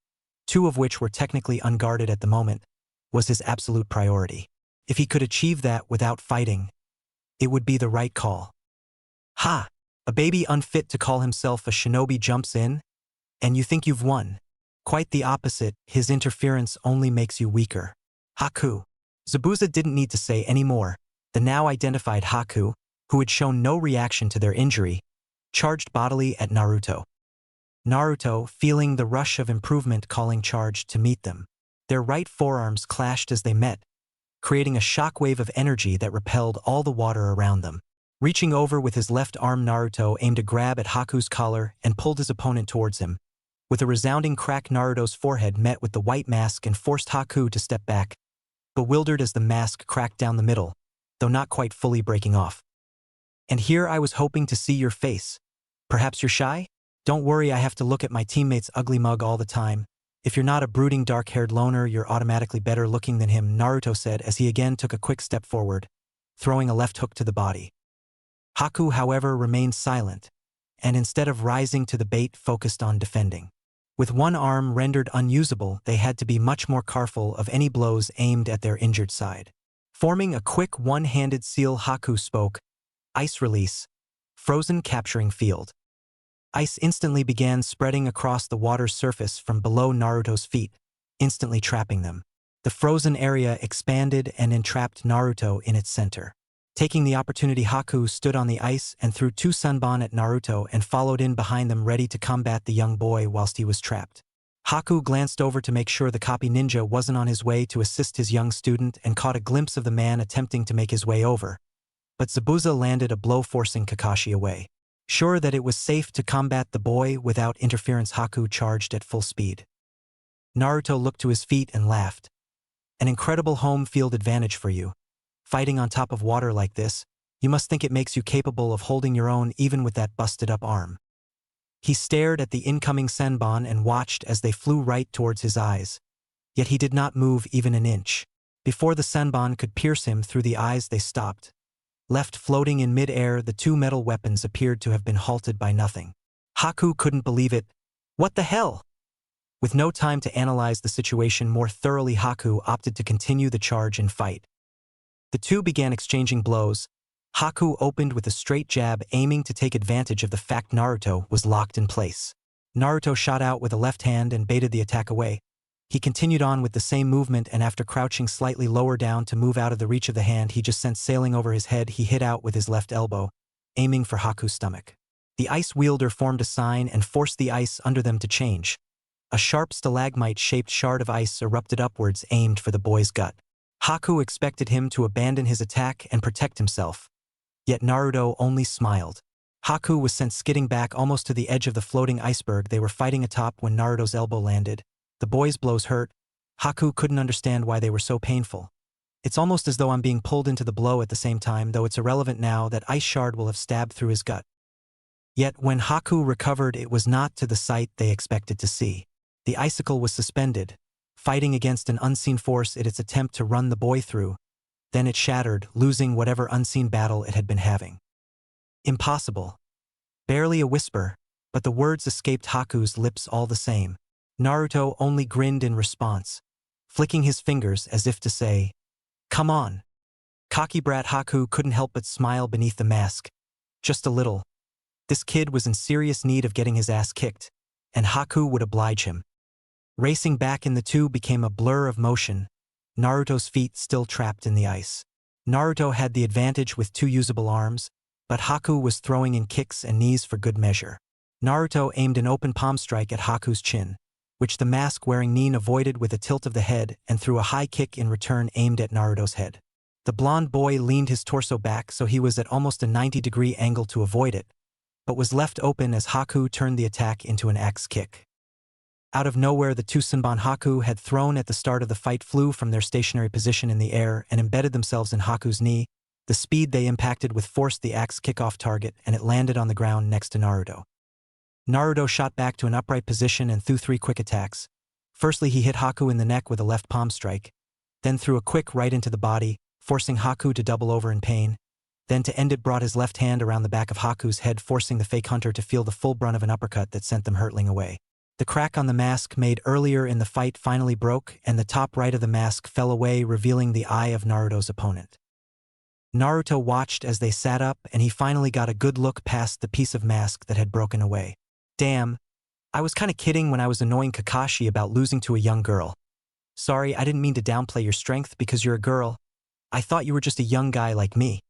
2 of which were technically unguarded at the moment, was his absolute priority. If he could achieve that without fighting, it would be the right call. Ha! A baby unfit to call himself a shinobi jumps in, and you think you've won. Quite the opposite, his interference only makes you weaker. Haku. Zabuza didn't need to say any more. The now identified Haku, who had shown no reaction to their injury, charged bodily at Naruto. Naruto, feeling the rush of improvement calling charge to meet them. Their right forearms clashed as they met, creating a shockwave of energy that repelled all the water around them. Reaching over with his left arm, Naruto aimed a grab at Haku's collar and pulled his opponent towards him. With a resounding crack, Naruto's forehead met with the white mask and forced Haku to step back, bewildered as the mask cracked down the middle, though not quite fully breaking off. And here I was hoping to see your face. Perhaps you're shy? Don't worry, I have to look at my teammate's ugly mug all the time. If you're not a brooding dark-haired loner, you're automatically better looking than him, Naruto said as he again took a quick step forward, throwing a left hook to the body. Haku, however, remained silent, and instead of rising to the bait, focused on defending. With one arm rendered unusable, they had to be much more careful of any blows aimed at their injured side. Forming a quick one-handed seal, Haku spoke, "Ice release, frozen capturing field." Ice instantly began spreading across the water's surface from below Naruto's feet, instantly trapping them. The frozen area expanded and entrapped Naruto in its center. Taking the opportunity, Haku stood on the ice and threw 2 sunbon at Naruto and followed in behind them, ready to combat the young boy whilst he was trapped. Haku glanced over to make sure the copy ninja wasn't on his way to assist his young student and caught a glimpse of the man attempting to make his way over. But Zabuza landed a blow, forcing Kakashi away. Sure that it was safe to combat the boy without interference, Haku charged at full speed. Naruto looked to his feet and laughed. An incredible home field advantage for you. Fighting on top of water like this, you must think it makes you capable of holding your own even with that busted-up arm. He stared at the incoming senbon and watched as they flew right towards his eyes. Yet he did not move even an inch. Before the senbon could pierce him through the eyes, they stopped. Left floating in mid-air, the 2 metal weapons appeared to have been halted by nothing. Haku couldn't believe it. What the hell? With no time to analyze the situation more thoroughly, Haku opted to continue the charge and fight. The 2 began exchanging blows. Haku opened with a straight jab, aiming to take advantage of the fact Naruto was locked in place. Naruto shot out with a left hand and baited the attack away. He continued on with the same movement, and after crouching slightly lower down to move out of the reach of the hand he just sent sailing over his head, he hit out with his left elbow, aiming for Haku's stomach. The ice wielder formed a sign and forced the ice under them to change. A sharp stalagmite-shaped shard of ice erupted upwards, aimed for the boy's gut. Haku expected him to abandon his attack and protect himself. Yet Naruto only smiled. Haku was sent skidding back almost to the edge of the floating iceberg they were fighting atop when Naruto's elbow landed. The boy's blows hurt. Haku couldn't understand why they were so painful. It's almost as though I'm being pulled into the blow at the same time, though it's irrelevant now that ice shard will have stabbed through his gut. Yet when Haku recovered, it was not to the sight they expected to see. The icicle was suspended, fighting against an unseen force in its attempt to run the boy through. Then it shattered, losing whatever unseen battle it had been having. Impossible. Barely a whisper, but the words escaped Haku's lips all the same. Naruto only grinned in response, flicking his fingers as if to say, "Come on." Cocky brat Haku couldn't help but smile beneath the mask. Just a little. This kid was in serious need of getting his ass kicked, and Haku would oblige him. Racing back in the 2 became a blur of motion, Naruto's feet still trapped in the ice. Naruto had the advantage with 2 usable arms, but Haku was throwing in kicks and knees for good measure. Naruto aimed an open palm strike at Haku's chin, which the mask-wearing Nin avoided with a tilt of the head, and threw a high kick in return aimed at Naruto's head. The blonde boy leaned his torso back so he was at almost a 90-degree angle to avoid it, but was left open as Haku turned the attack into an axe kick. Out of nowhere, the 2 senbon Haku had thrown at the start of the fight flew from their stationary position in the air and embedded themselves in Haku's knee. The speed they impacted with forced the axe kick off target, and it landed on the ground next to Naruto. Naruto shot back to an upright position and threw 3 quick attacks. Firstly, he hit Haku in the neck with a left palm strike, then threw a quick right into the body, forcing Haku to double over in pain. Then to end it, brought his left hand around the back of Haku's head, forcing the fake hunter to feel the full brunt of an uppercut that sent them hurtling away. The crack on the mask made earlier in the fight finally broke, and the top right of the mask fell away, revealing the eye of Naruto's opponent. Naruto watched as they sat up, and he finally got a good look past the piece of mask that had broken away. Damn, I was kinda kidding when I was annoying Kakashi about losing to a young girl. Sorry, I didn't mean to downplay your strength because you're a girl. I thought you were just a young guy like me.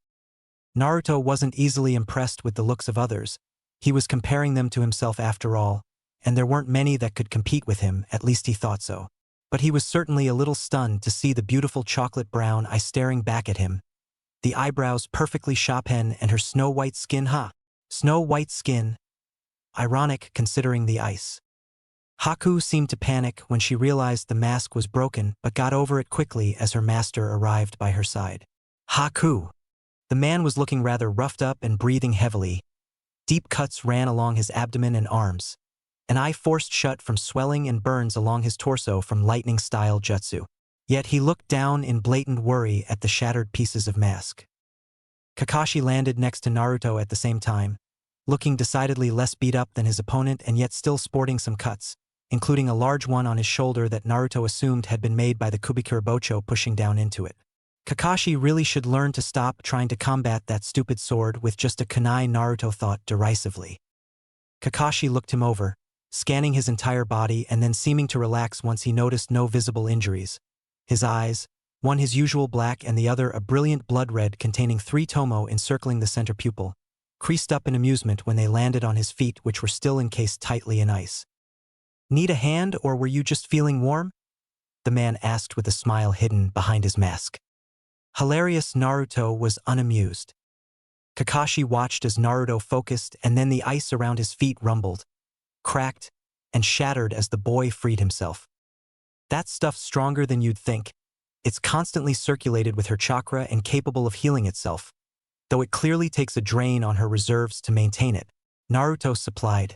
Naruto wasn't easily impressed with the looks of others. He was comparing them to himself after all, and there weren't many that could compete with him, at least he thought so. But he was certainly a little stunned to see the beautiful chocolate brown eye staring back at him. The eyebrows perfectly Chopin and her snow-white skin, Snow-white skin. Ironic considering the ice. Haku seemed to panic when she realized the mask was broken, but got over it quickly as her master arrived by her side. Haku! The man was looking rather roughed up and breathing heavily. Deep cuts ran along his abdomen and arms. An eye forced shut from swelling and burns along his torso from lightning-style jutsu. Yet he looked down in blatant worry at the shattered pieces of mask. Kakashi landed next to Naruto at the same time, looking decidedly less beat up than his opponent and yet still sporting some cuts, including a large one on his shoulder that Naruto assumed had been made by the Kubikure Bocho pushing down into it. Kakashi really should learn to stop trying to combat that stupid sword with just a kunai, Naruto thought derisively. Kakashi looked him over, scanning his entire body and then seeming to relax once he noticed no visible injuries. His eyes, one his usual black and the other a brilliant blood red containing 3 tomo encircling the center pupil, creased up in amusement when they landed on his feet which were still encased tightly in ice. "Need a hand or were you just feeling warm?" the man asked with a smile hidden behind his mask. Hilarious Naruto was unamused. Kakashi watched as Naruto focused and then the ice around his feet rumbled, cracked, and shattered as the boy freed himself. "That stuff's stronger than you'd think. It's constantly circulated with her chakra and capable of healing itself, though it clearly takes a drain on her reserves to maintain it," Naruto supplied.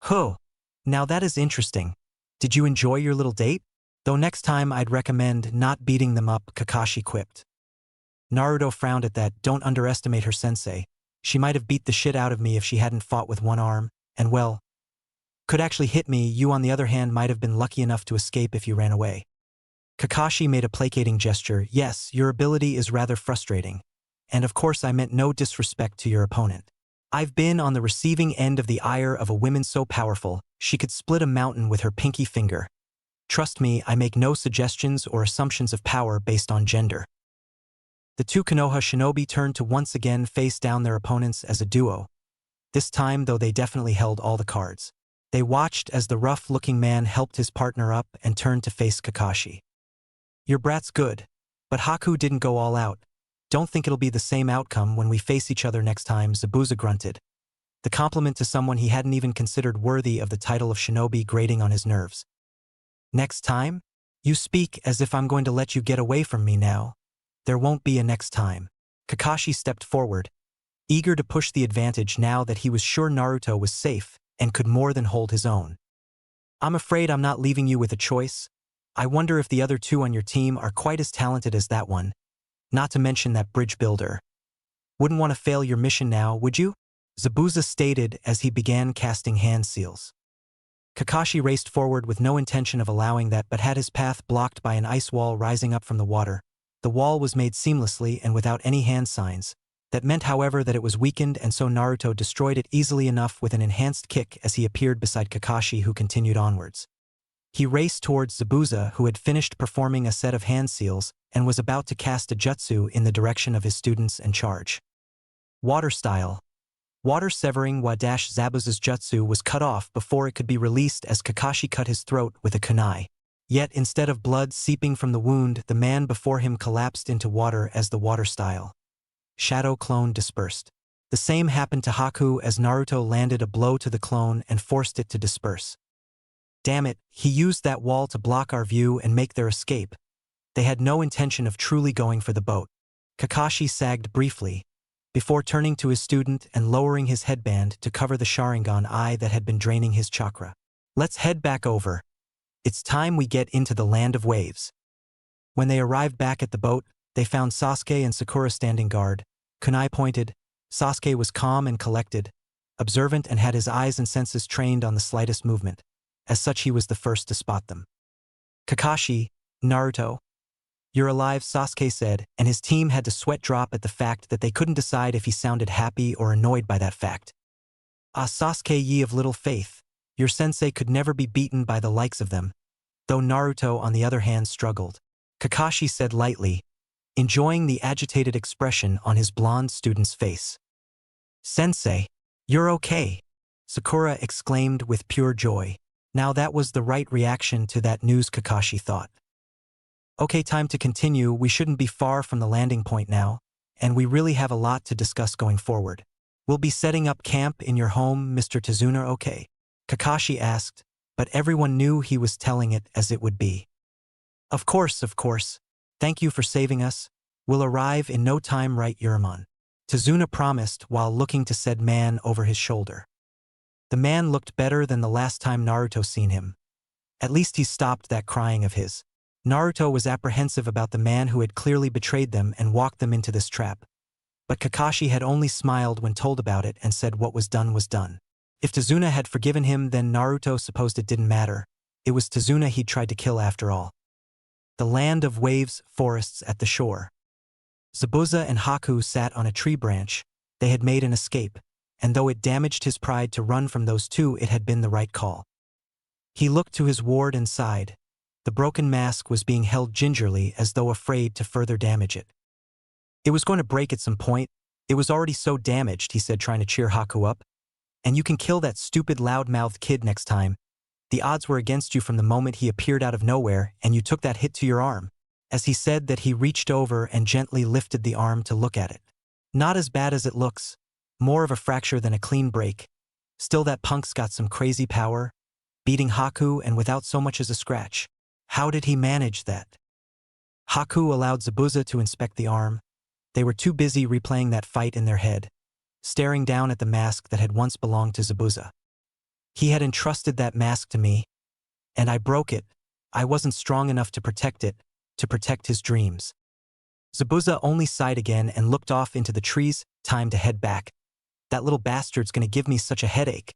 "Huh. Now that is interesting. Did you enjoy your little date? Though next time I'd recommend not beating them up," Kakashi quipped. Naruto frowned at that. "Don't underestimate her sensei. She might have beat the shit out of me if she hadn't fought with one arm, and well, could actually hit me. You on the other hand might have been lucky enough to escape if you ran away." Kakashi made a placating gesture. "Yes, your ability is rather frustrating. And of course I meant no disrespect to your opponent. I've been on the receiving end of the ire of a woman so powerful, she could split a mountain with her pinky finger. Trust me, I make no suggestions or assumptions of power based on gender." The 2 Konoha shinobi turned to once again face down their opponents as a duo. This time, though, they definitely held all the cards. They watched as the rough-looking man helped his partner up and turned to face Kakashi. "Your brat's good, but Haku didn't go all out. Don't think it'll be the same outcome when we face each other next time," Zabuza grunted. The compliment to someone he hadn't even considered worthy of the title of shinobi grating on his nerves. "Next time? You speak as if I'm going to let you get away from me now. There won't be a next time." Kakashi stepped forward, eager to push the advantage now that he was sure Naruto was safe and could more than hold his own. "I'm afraid I'm not leaving you with a choice. I wonder if the other 2 on your team are quite as talented as that one, not to mention that bridge builder. Wouldn't want to fail your mission now, would you?" Zabuza stated as he began casting hand seals. Kakashi raced forward with no intention of allowing that but had his path blocked by an ice wall rising up from the water. The wall was made seamlessly and without any hand signs. That meant, however, that it was weakened, and so Naruto destroyed it easily enough with an enhanced kick as he appeared beside Kakashi, who continued onwards. He raced towards Zabuza, who had finished performing a set of hand seals and was about to cast a jutsu in the direction of his students and charge. Water style. Water severing Zabuza's jutsu was cut off before it could be released as Kakashi cut his throat with a kunai. Yet instead of blood seeping from the wound, the man before him collapsed into water as the water style shadow clone dispersed. The same happened to Haku as Naruto landed a blow to the clone and forced it to disperse. Damn it, he used that wall to block our view and make their escape. They had no intention of truly going for the boat. Kakashi sagged briefly, before turning to his student and lowering his headband to cover the Sharingan eye that had been draining his chakra. "Let's head back over. It's time we get into the land of waves." When they arrived back at the boat, they found Sasuke and Sakura standing guard. Kunai pointed. Sasuke was calm and collected, observant, and had his eyes and senses trained on the slightest movement. As such, he was the first to spot them. "Kakashi, Naruto, you're alive," Sasuke said, and his team had to sweat drop at the fact that they couldn't decide if he sounded happy or annoyed by that fact. "Ah, Sasuke, ye of little faith, your sensei could never be beaten by the likes of them," though Naruto, on the other hand, struggled. Kakashi said lightly, enjoying the agitated expression on his blonde student's face. "Sensei, you're okay," Sakura exclaimed with pure joy. Now that was the right reaction to that news, Kakashi thought. "Okay, time to continue. We shouldn't be far from the landing point now, and we really have a lot to discuss going forward. We'll be setting up camp in your home, Mr. Tazuna, okay?" Kakashi asked, but everyone knew he was telling it as it would be. Of course. Thank you for saving us. We'll arrive in no time, right, Yurumon?" Tazuna promised while looking to said man over his shoulder. The man looked better than the last time Naruto seen him. At least he stopped that crying of his. Naruto was apprehensive about the man who had clearly betrayed them and walked them into this trap. But Kakashi had only smiled when told about it and said what was done was done. If Tazuna had forgiven him, then Naruto supposed it didn't matter. It was Tazuna he'd tried to kill after all. The land of waves, forests at the shore. Zabuza and Haku sat on a tree branch. They had made an escape, and though it damaged his pride to run from those 2, it had been the right call. He looked to his ward and sighed. The broken mask was being held gingerly as though afraid to further damage it. It was going to break at some point. It was already so damaged, he said, trying to cheer Haku up. And you can kill that stupid loud-mouthed kid next time. The odds were against you from the moment he appeared out of nowhere and you took that hit to your arm. As he said that, he reached over and gently lifted the arm to look at it. Not as bad as it looks. More of a fracture than a clean break. Still, that punk's got some crazy power, beating Haku and without so much as a scratch. How did he manage that? Haku allowed Zabuza to inspect the arm. They were too busy replaying that fight in their head, staring down at the mask that had once belonged to Zabuza. He had entrusted that mask to me, and I broke it. I wasn't strong enough to protect it, to protect his dreams. Zabuza only sighed again and looked off into the trees. Time to head back. That little bastard's gonna give me such a headache.